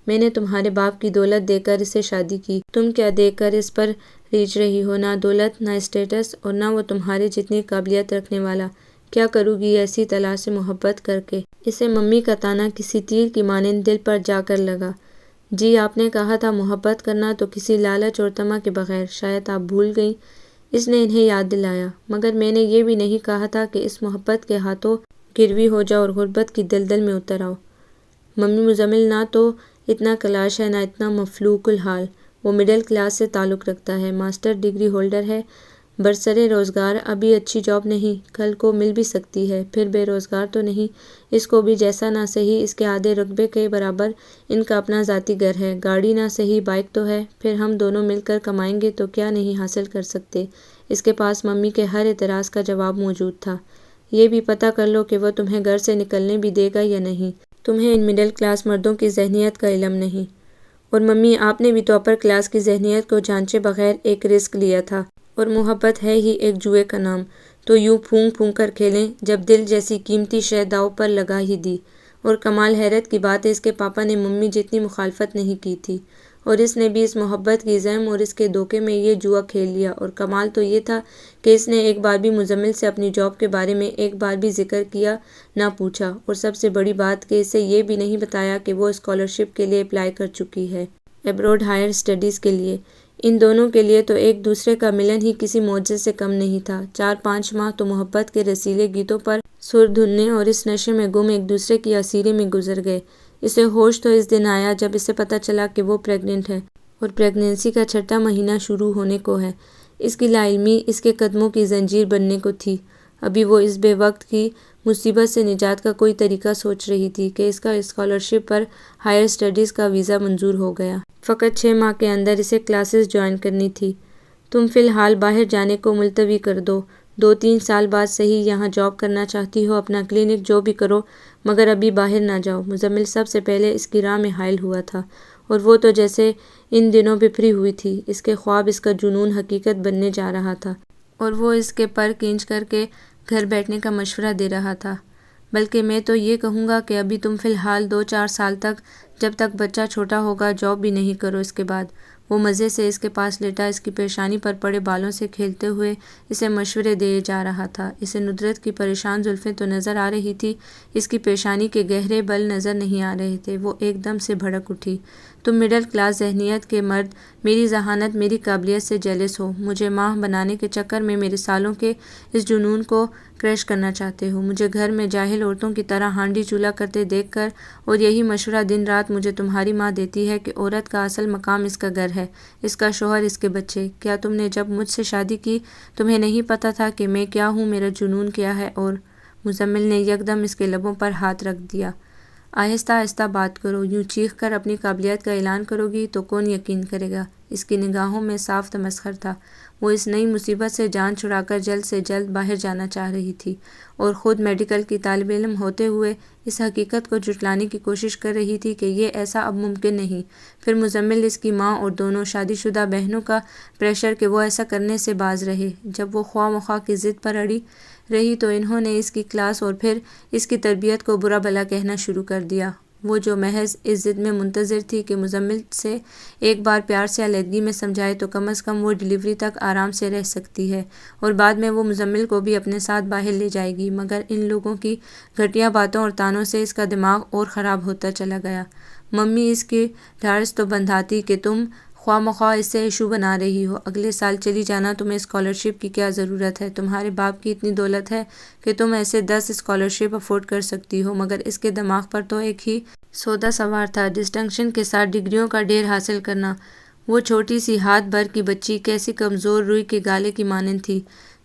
Speaker 1: میں نے تمہارے باپ کی دولت دے کر اسے شادی کی، تم کیا دے کر اس پر ریجھ رہی ہو؟ نہ دولت، نہ اسٹیٹس، اور نہ وہ تمہارے جتنی قابلیت رکھنے والا۔ کیا کرو گی ایسی طلاق سے محبت کر کے؟ اسے ممی کا طعنہ کسی تیر کی مانند دل پر جا کر لگا۔ جی آپ نے کہا تھا محبت کرنا تو کسی لالچ اور طمع کے بغیر، شاید آپ بھول گئیں؟ اس نے انہیں یاد دلایا۔ مگر میں نے یہ بھی نہیں کہا تھا کہ اس محبت کے ہاتھوں گروی ہو جاؤ اور غربت کی دلدل میں اتر آؤ۔ ممی مزمل نہ تو اتنا کلاش ہے، نہ اتنا مفلوک الحال۔ وہ مڈل کلاس سے تعلق رکھتا ہے، ماسٹر ڈگری ہولڈر ہے، برسرِ روزگار، ابھی اچھی جاب نہیں، کل کو مل بھی سکتی ہے، پھر بے روزگار تو نہیں۔ اس کو بھی جیسا نہ سہی اس کے آدھے رقبے کے برابر ان کا اپنا ذاتی گھر ہے، گاڑی نہ سہی بائیک تو ہے، پھر ہم دونوں مل کر کمائیں گے تو کیا نہیں حاصل کر سکتے۔ اس کے پاس ممی کے ہر اعتراض کا جواب موجود تھا۔ یہ بھی پتہ کر لو کہ وہ تمہیں گھر سے نکلنے بھی دے گا یا نہیں، تمہیں ان مڈل کلاس مردوں کی ذہنیت کا علم نہیں۔ اور ممی آپ نے بھی تو اپر کلاس کی ذہنیت کو جانچے بغیر ایک رسک لیا تھا، اور محبت ہے ہی ایک جوئے کا نام، تو یوں پھونک پھونک کر کھیلیں جب دل جیسی قیمتی شے داؤ پر لگا ہی دی۔ اور کمال حیرت کی بات ہے اس کے پاپا نے ممی جتنی مخالفت نہیں کی تھی، اور اس نے بھی اس محبت کی زحم اور اس کے دھوکے میں یہ جوا کھیل لیا۔ اور کمال تو یہ تھا کہ اس نے ایک بار بھی مزمل سے اپنی جاب کے بارے میں ایک بار بھی ذکر کیا نہ پوچھا، اور سب سے بڑی بات کہ اسے یہ بھی نہیں بتایا کہ وہ اسکالرشپ کے لیے اپلائی کر چکی ہے، ایبروڈ ہائر اسٹڈیز کے لیے۔ ان دونوں کے لیے تو ایک دوسرے کا ملن ہی کسی معجزے سے کم نہیں تھا۔ 4-5 ماہ تو محبت کے رسیلے گیتوں پر سر دھننے اور اس نشے میں گم ایک دوسرے کی اسیریں میں گزر گئے۔ اسے ہوش تو اس دن آیا جب اسے پتہ چلا کہ وہ پریگننٹ ہے، اور پریگنینسی کا 6واں مہینہ شروع ہونے کو ہے۔ اس کی لا علمی اس کے قدموں کی زنجیر بننے کو تھی۔ ابھی وہ اس بے وقت کی مصیبت سے نجات کا کوئی طریقہ سوچ رہی تھی کہ اس کا اسکالرشپ پر ہائر اسٹڈیز کا ویزا منظور ہو گیا۔ فقط 6 ماہ کے اندر اسے کلاسز جوائن کرنی تھی۔ تم فی الحال باہر جانے کو ملتوی کر دو، 2-3 سال بعد صحیح یہاں جاب کرنا چاہتی ہو اپنا کلینک جو بھی کرو، مگر ابھی باہر نہ جاؤ۔ مزمل سب سے پہلے اس کی راہ میں حائل ہوا تھا، اور وہ تو جیسے ان دنوں بپھری ہوئی تھی۔ اس کے خواب، اس کا جنون حقیقت بننے جا رہا تھا، اور وہ اس کے پر کھینچ کر کے گھر بیٹھنے کا مشورہ دے رہا تھا۔ بلکہ میں تو یہ کہوں گا کہ ابھی تم فی الحال 2-4 سال تک، جب تک بچہ چھوٹا ہوگا، جاب بھی نہیں کرو۔ اس کے بعد وہ مزے سے اس کے پاس لیٹا، اس کی پیشانی پر پڑے بالوں سے کھیلتے ہوئے اسے مشورے دے جا رہا تھا۔ اسے ندرت کی پریشان زلفیں تو نظر آ رہی تھی، اس کی پیشانی کے گہرے بل نظر نہیں آ رہے تھے۔ وہ ایک دم سے بھڑک اٹھی۔ تم مڈل کلاس ذہنیت کے مرد میری ذہانت، میری قابلیت سے جیلس ہو، مجھے ماں بنانے کے چکر میں میرے سالوں کے اس جنون کو کریش کرنا چاہتے ہو، مجھے گھر میں جاہل عورتوں کی طرح ہانڈی چولہا کرتے دیکھ کر، اور یہی مشورہ دن رات مجھے تمہاری ماں دیتی ہے کہ عورت کا اصل مقام اس کا گھر ہے، اس کا شوہر، اس کے بچے۔ کیا تم نے جب مجھ سے شادی کی تمہیں نہیں پتا تھا کہ میں کیا ہوں، میرا جنون کیا ہے؟ اور مزمل نے یکدم اس کے لبوں پر ہاتھ رکھ دیا۔ آہستہ آہستہ بات کرو، یوں چیخ کر اپنی قابلیت کا اعلان کرو گی تو کون یقین کرے گا؟ اس کی نگاہوں میں صاف تمسخر تھا۔ وہ اس نئی مصیبت سے جان چھڑا کر جلد سے جلد باہر جانا چاہ رہی تھی، اور خود میڈیکل کی طالب علم ہوتے ہوئے اس حقیقت کو جھٹلانے کی کوشش کر رہی تھی کہ یہ ایسا اب ممکن نہیں۔ پھر مزمل، اس کی ماں اور دونوں شادی شدہ بہنوں کا پریشر کہ وہ ایسا کرنے سے باز رہے۔ جب وہ خواہ مخواہ کی ضد پر اڑی رہی تو انہوں نے اس کی کلاس اور پھر اس کی تربیت کو برا بھلا کہنا شروع کر دیا۔ وہ جو محض اس ضد میں منتظر تھی کہ مزمل سے ایک بار پیار سے علیحدگی میں سمجھائے تو کم از کم وہ ڈلیوری تک آرام سے رہ سکتی ہے، اور بعد میں وہ مزمل کو بھی اپنے ساتھ باہر لے جائے گی، مگر ان لوگوں کی گھٹیا باتوں اور طعنوں سے اس کا دماغ اور خراب ہوتا چلا گیا۔ ممی، اس کی ڈھارس تو بندھاتی کہ تم خواہ مخواہ اس سے ایشو بنا رہی ہو۔ اگلے سال چلی جانا، تمہیں اسکالرشپ کی کیا ضرورت ہے؟ تمہارے باپ کی اتنی دولت ہے کہ تم ایسے 10 اسکالرشپ افورڈ کر سکتی ہو، مگر اس کے دماغ پر تو ایک ہی سودا سوار تھا، ڈسٹنکشن کے ساتھ ڈگریوں کا ڈھیر حاصل کرنا۔ وہ چھوٹی سی ہاتھ بھر کی بچی کیسی کمزور روئی کے گالے کی مانند تھی،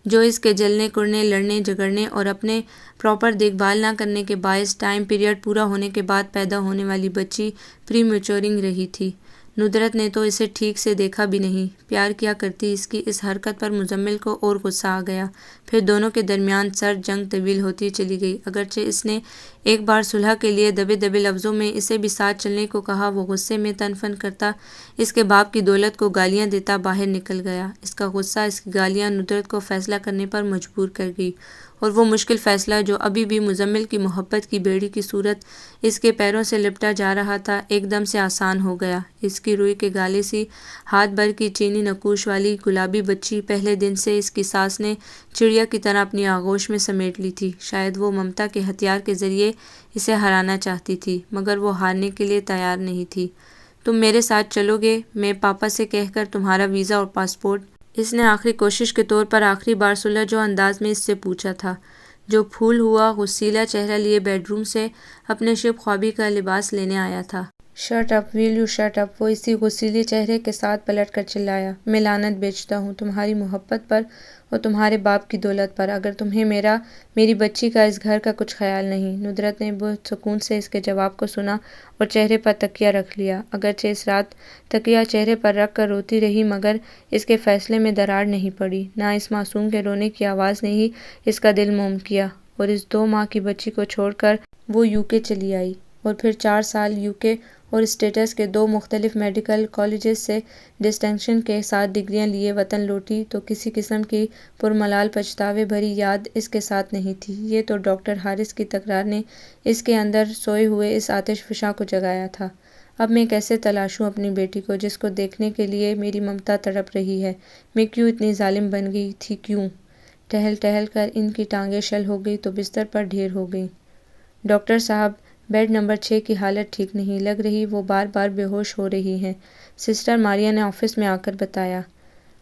Speaker 1: جو اس کے جلنے، کڑنے، لڑنے جھگڑنے اور اپنے پراپر دیکھ بھال نہ کرنے کے باعث ٹائم پیریڈ پورا ہونے کے بعد پیدا ہونے والی بچی پری میچورنگ رہی تھی۔ ندرت نے تو اسے ٹھیک سے دیکھا بھی نہیں، پیار کیا کرتی۔ اس کی اس حرکت پر مزمل کو اور غصہ آ گیا۔ پھر دونوں کے درمیان سرد جنگ طویل ہوتی چلی گئی۔ اگرچہ اس نے ایک بار صلح کے لیے دبے دبے لفظوں میں اسے بھی ساتھ چلنے کو کہا، وہ غصے میں تن فن کرتا، اس کے باپ کی دولت کو گالیاں دیتا باہر نکل گیا۔ اس کا غصہ، اس کی گالیاں ندرت کو فیصلہ کرنے پر مجبور کر گئی، اور وہ مشکل فیصلہ جو ابھی بھی مزمل کی محبت کی بیڑی کی صورت اس کے پیروں سے لپٹا جا رہا تھا، ایک دم سے آسان ہو گیا۔ اس کی روئی کے گالے سی ہاتھ بھر کی چینی نقوش والی گلابی بچی پہلے دن سے اس کی ساس نے چڑیا کی طرح اپنی آغوش میں سمیٹ لی تھی۔ شاید وہ ممتا کے ہتھیار کے ذریعے اسے ہرانا چاہتی تھی، مگر وہ ہارنے کے لیے تیار نہیں تھی۔ تم میرے ساتھ چلو گے؟ میں پاپا سے کہہ کر تمہارا ویزا اور پاسپورٹ۔ اس نے آخری کوشش کے طور پر آخری بار سلجھو انداز میں اس سے پوچھا تھا، جو پھول ہوا غسیلا چہرہ لیے بیڈ روم سے اپنے شب خوابی کا لباس لینے آیا تھا۔ Shut up, well you shut up? وہ اسی غسیلے چہرے کے ساتھ پلٹ کر چلایا۔ میں لعنت بیچتا ہوں تمہاری محبت پر اور تمہارے باپ کی دولت پر، اگر تمہیں میری بچی کا، اس گھر کا کچھ خیال نہیں۔ ندرت نے بہت سکون سے اس کے جواب کو سنا اور چہرے پر تکیہ رکھ لیا۔ اگرچہ اس رات تکیہ چہرے پر رکھ کر روتی رہی، مگر اس کے فیصلے میں دراڑ نہیں پڑی۔ نہ اس معصوم کے رونے کی آواز نے ہی اس کا دل موم کیا، اور اس 2 ماہ کی بچی کو چھوڑ کر وہ UK چلی آئی، اور پھر 4 سال UK اور اسٹیٹس کے 2 مختلف میڈیکل کالجز سے ڈسٹنکشن کے ساتھ ڈگریاں لیے وطن لوٹی، تو کسی قسم کی پرملال پچھتاوے بھری یاد اس کے ساتھ نہیں تھی۔ یہ تو ڈاکٹر حارث کی تکرار نے اس کے اندر سوئے ہوئے اس آتش فشاں کو جگایا تھا۔ اب میں کیسے تلاشوں اپنی بیٹی کو، جس کو دیکھنے کے لیے میری ممتا تڑپ رہی ہے؟ میں کیوں اتنی ظالم بن گئی تھی؟ کیوں ٹہل ٹہل کر ان کی ٹانگیں شل ہو گئی تو بستر پر ڈھیر ہو گئیں؟ ڈاکٹر صاحب، بیڈ نمبر 6 کی حالت ٹھیک نہیں لگ رہی، وہ بار بار بے ہوش ہو رہی ہیں، سسٹر ماریا نے آفس میں آ کر بتایا۔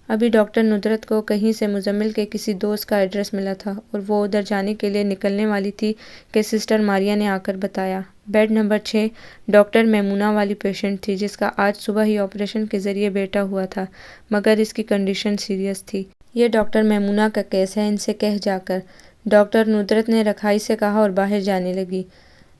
Speaker 1: ابھی ڈاکٹر ندرت کو کہیں سے مزمل کے کسی دوست کا ایڈریس ملا تھا، اور وہ ادھر جانے کے لیے نکلنے والی تھی کہ سسٹر ماریا نے آ کر بتایا، بیڈ نمبر 6 ڈاکٹر میمونہ والی پیشنٹ تھی، جس کا آج صبح ہی آپریشن کے ذریعے بیٹا ہوا تھا، مگر اس کی کنڈیشن سیریس تھی۔ یہ ڈاکٹر میمونہ کا کیس ہے، ان سے کہہ جا کر۔ ڈاکٹر ندرت نے رکھائی سے کہا اور باہر جانے لگی۔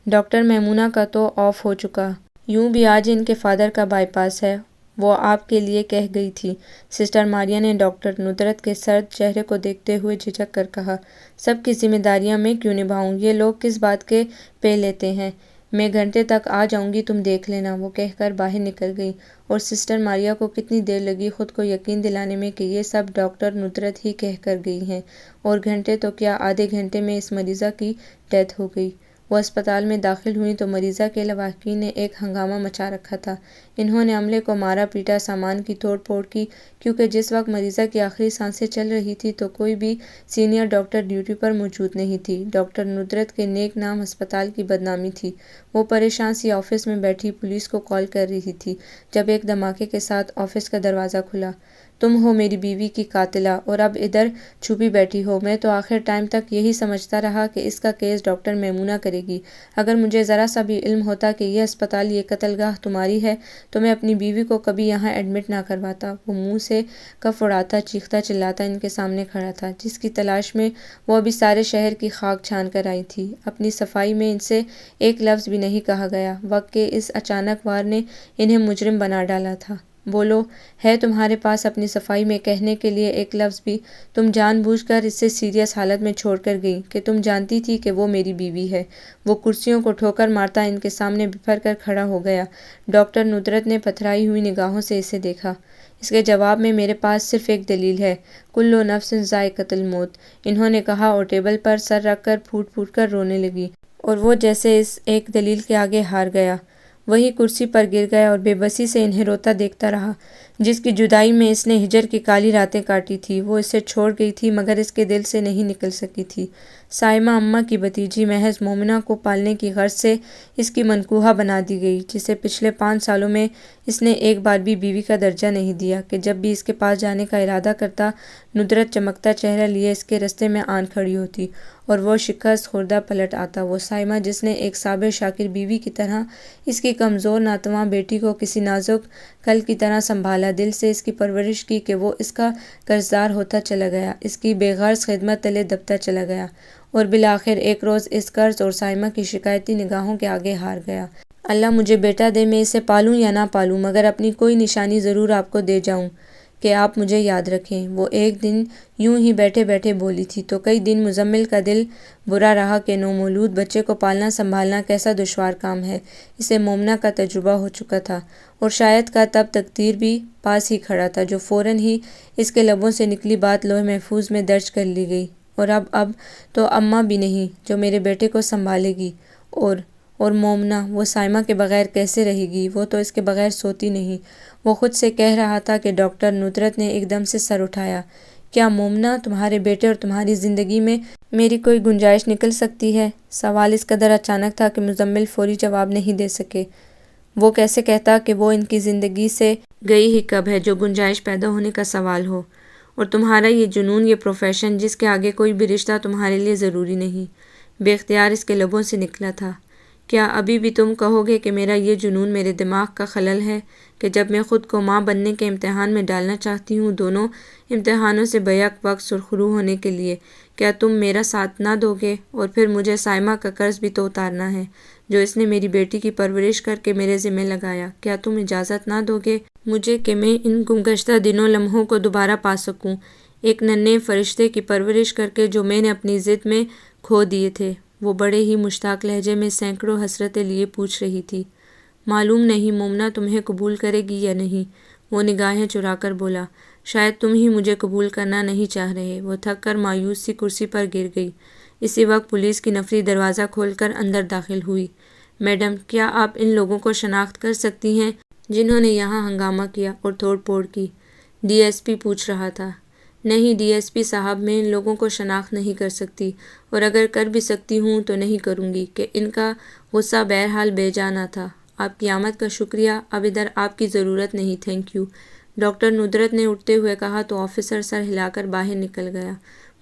Speaker 1: ڈاکٹر میمونہ کا تو آف ہو چکا، یوں بھی آج ان کے فادر کا بائی پاس ہے، وہ آپ کے لیے کہہ گئی تھی۔ سسٹر ماریہ نے ڈاکٹر ندرت کے سرد چہرے کو دیکھتے ہوئے جھجک کر کہا، سب کی ذمہ داریاں میں کیوں نبھاؤں؟ یہ لوگ کس بات کے پے لیتے ہیں؟ میں گھنٹے تک آ جاؤں گی، تم دیکھ لینا، وہ کہہ کر باہر نکل گئی۔ اور سسٹر ماریہ کو کتنی دیر لگی خود کو یقین دلانے میں کہ یہ سب ڈاکٹر ندرت ہی کہہ کر گئی ہیں، اور گھنٹے تو کیا آدھے گھنٹے میں اس مریضہ کی ڈیتھ ہو گئی۔ وہ اسپتال میں داخل ہوئیں تو مریضہ کے لواحقین نے ایک ہنگامہ مچا رکھا تھا۔ انہوں نے عملے کو مارا پیٹا، سامان کی توڑ پھوڑ کی، کیونکہ جس وقت مریضہ کی آخری سانسیں چل رہی تھیں تو کوئی بھی سینئر ڈاکٹر ڈیوٹی پر موجود نہیں تھی۔ ڈاکٹر ندرت کے نیک نام ہسپتال کی بدنامی تھی۔ وہ پریشان سی آفس میں بیٹھی پولیس کو کال کر رہی تھی، جب ایک دھماکے کے ساتھ آفس کا دروازہ کھلا۔ تم ہو میری بیوی کی قاتلہ، اور اب ادھر چھپی بیٹھی ہو۔ میں تو آخر ٹائم تک یہی سمجھتا رہا کہ اس کا کیس ڈاکٹر میمونہ کرے گی۔ اگر مجھے ذرا سا بھی علم ہوتا کہ یہ ہسپتال، یہ قتل گاہ تمہاری ہے، تو میں اپنی بیوی کو کبھی یہاں ایڈمٹ نہ کرواتا۔ وہ منہ سے کف اڑاتا، چیختا چلاتا ان کے سامنے کھڑا تھا، جس کی تلاش میں وہ ابھی سارے شہر کی خاک چھان کر آئی تھی۔ اپنی صفائی میں ان سے ایک لفظ بھی نہیں کہا گیا۔ وقت کے اس اچانک وار نے انہیں مجرم بنا ڈالا تھا۔ بولو، ہے تمہارے پاس اپنی صفائی میں کہنے کے لیے ایک لفظ بھی؟ تم جان بوجھ کر اسے سیریس حالت میں چھوڑ کر گئی کہ تم جانتی تھی کہ وہ میری بیوی ہے۔ وہ کرسیوں کو ٹھوکر مارتا ان کے سامنے بپھر کر کھڑا ہو گیا۔ ڈاکٹر ندرت نے پتھرائی ہوئی نگاہوں سے اسے دیکھا۔ اس کے جواب میں میرے پاس صرف ایک دلیل ہے، کل نفس ذائقۃ الموت، انہوں نے کہا، اور ٹیبل پر سر رکھ کر پھوٹ پھوٹ کر رونے لگی۔ اور وہ جیسے اس ایک دلیل کے آگے ہار گیا، وہی کرسی پر گر گیا اور بے بسی سے انہیں روتا دیکھتا رہا۔ جس کی جدائی میں اس نے ہجر کی کالی راتیں کاٹی تھی، وہ اسے چھوڑ گئی تھی مگر اس کے دل سے نہیں نکل سکی تھی۔ صائمہ اماں کی بھتیجی محض مومنہ کو پالنے کی غرض سے اس کی منکوحہ بنا دی گئی، جسے پچھلے 5 سالوں میں اس نے ایک بار بھی بیوی کا درجہ نہیں دیا کہ جب بھی اس کے پاس جانے کا ارادہ کرتا، ندرت چمکتا چہرہ لیے اس کے رستے میں آن کھڑی ہوتی اور وہ شکست خوردہ پلٹ آتا۔ وہ صائمہ جس نے ایک صابر شاکر بیوی کی طرح اس کی کمزور ناتواں بیٹی کو کسی نازک کل کی طرح سنبھالا، دل سے اس کی پرورش کی کہ وہ اس کا قرضدار ہوتا چلا گیا، اس کی بے غرض خدمت تلے دبتا چلا گیا، اور بالآخر ایک روز اس قرض اور صائمہ کی شکایتی نگاہوں کے آگے ہار گیا۔ اللہ مجھے بیٹا دے، میں اسے پالوں یا نہ پالوں، مگر اپنی کوئی نشانی ضرور آپ کو دے جاؤں کہ آپ مجھے یاد رکھیں۔ وہ ایک دن یوں ہی بیٹھے بیٹھے بولی تھی تو کئی دن مزمل کا دل برا رہا کہ نومولود بچے کو پالنا سنبھالنا کیسا دشوار کام ہے۔ اسے مومنہ کا تجربہ ہو چکا تھا، اور شاید کا تب تقدیر بھی پاس ہی کھڑا تھا، جو فوراً ہی اس کے لبوں سے نکلی بات لوح محفوظ میں درج کر لی گئی۔ اور اب تو اماں بھی نہیں جو میرے بیٹے کو سنبھالے گی، اور مومنہ، وہ صائمہ کے بغیر کیسے رہے گی؟ وہ تو اس کے بغیر سوتی نہیں۔ وہ خود سے کہہ رہا تھا کہ ڈاکٹر ندرت نے ایک دم سے سر اٹھایا۔ کیا مومنہ، تمہارے بیٹے اور تمہاری زندگی میں میری کوئی گنجائش نکل سکتی ہے؟ سوال اس قدر اچانک تھا کہ مزمل فوری جواب نہیں دے سکے۔ وہ کیسے کہتا کہ وہ ان کی زندگی سے گئی ہی کب ہے جو گنجائش پیدا ہونے کا سوال ہو؟ اور تمہارا یہ جنون، یہ پروفیشن جس کے آگے کوئی بھی رشتہ تمہارے لیے ضروری نہیں، بے اختیار اس کے لبوں سے نکلا تھا۔ کیا ابھی بھی تم کہو گے کہ میرا یہ جنون میرے دماغ کا خلل ہے کہ جب میں خود کو ماں بننے کے امتحان میں ڈالنا چاہتی ہوں، دونوں امتحانوں سے بیک وقت سرخرو ہونے کے لیے، کیا تم میرا ساتھ نہ دو گے؟ اور پھر مجھے صائمہ کا قرض بھی تو اتارنا ہے جو اس نے میری بیٹی کی پرورش کر کے میرے ذمہ لگایا۔ کیا تم اجازت نہ دو گے مجھے کہ میں ان گمگشتہ دنوں لمحوں کو دوبارہ پا سکوں، ایک ننھے فرشتے کی پرورش کر کے جو میں نے اپنی ضد میں کھو دیے تھے؟ وہ بڑے ہی مشتاق لہجے میں سینکڑوں حسرتیں لیے پوچھ رہی تھی۔ معلوم نہیں مومنہ تمہیں قبول کرے گی یا نہیں، وہ نگاہیں چرا کر بولا۔ شاید تم ہی مجھے قبول کرنا نہیں چاہ رہے۔ وہ تھک کر مایوس سی کرسی پر گر گئی۔ اسی وقت پولیس کی نفری دروازہ کھول کر اندر داخل ہوئی۔ میڈم، کیا آپ ان لوگوں کو شناخت کر سکتی ہیں جنہوں نے یہاں ہنگامہ کیا اور توڑ پھوڑ کی؟ ڈی ایس پی پوچھ رہا تھا۔ نہیں ڈی ایس پی صاحب، میں ان لوگوں کو شناخت نہیں کر سکتی، اور اگر کر بھی سکتی ہوں تو نہیں کروں گی کہ ان کا غصہ بہرحال بے جا نہ تھا۔ آپ کی آمد کا شکریہ، اب ادھر آپ کی ضرورت نہیں، تھینک یو، ڈاکٹر ندرت نے اٹھتے ہوئے کہا تو آفیسر سر ہلا کر باہر نکل گیا۔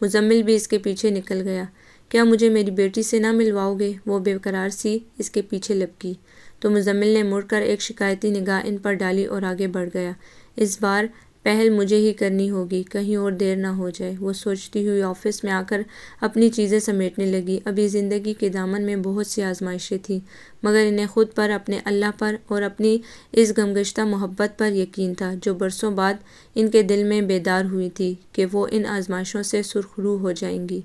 Speaker 1: مزمل بھی اس کے پیچھے نکل گیا۔ کیا مجھے میری بیٹی سے نہ ملواؤ گے؟ وہ بے قرار سی اس کے پیچھے لپکی تو مزمل نے مڑ کر ایک شکایتی نگاہ ان پر ڈالی اور آگے بڑھ گیا۔ اس بار پہل مجھے ہی کرنی ہوگی، کہیں اور دیر نہ ہو جائے۔ وہ سوچتی ہوئی آفس میں آ کر اپنی چیزیں سمیٹنے لگی۔ ابھی زندگی کے دامن میں بہت سی آزمائشیں تھیں، مگر انہیں خود پر، اپنے اللہ پر اور اپنی اس غمگشتہ محبت پر یقین تھا جو برسوں بعد ان کے دل میں بیدار ہوئی تھی کہ وہ ان آزمائشوں سے سرخ رو ہو جائیں گی۔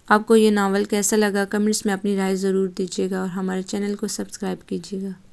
Speaker 1: آپ کو یہ ناول کیسا لگا؟ کمنٹس میں اپنی رائے ضرور دیجیے گا اور ہمارے چینل کو سبسکرائب کیجیے گا۔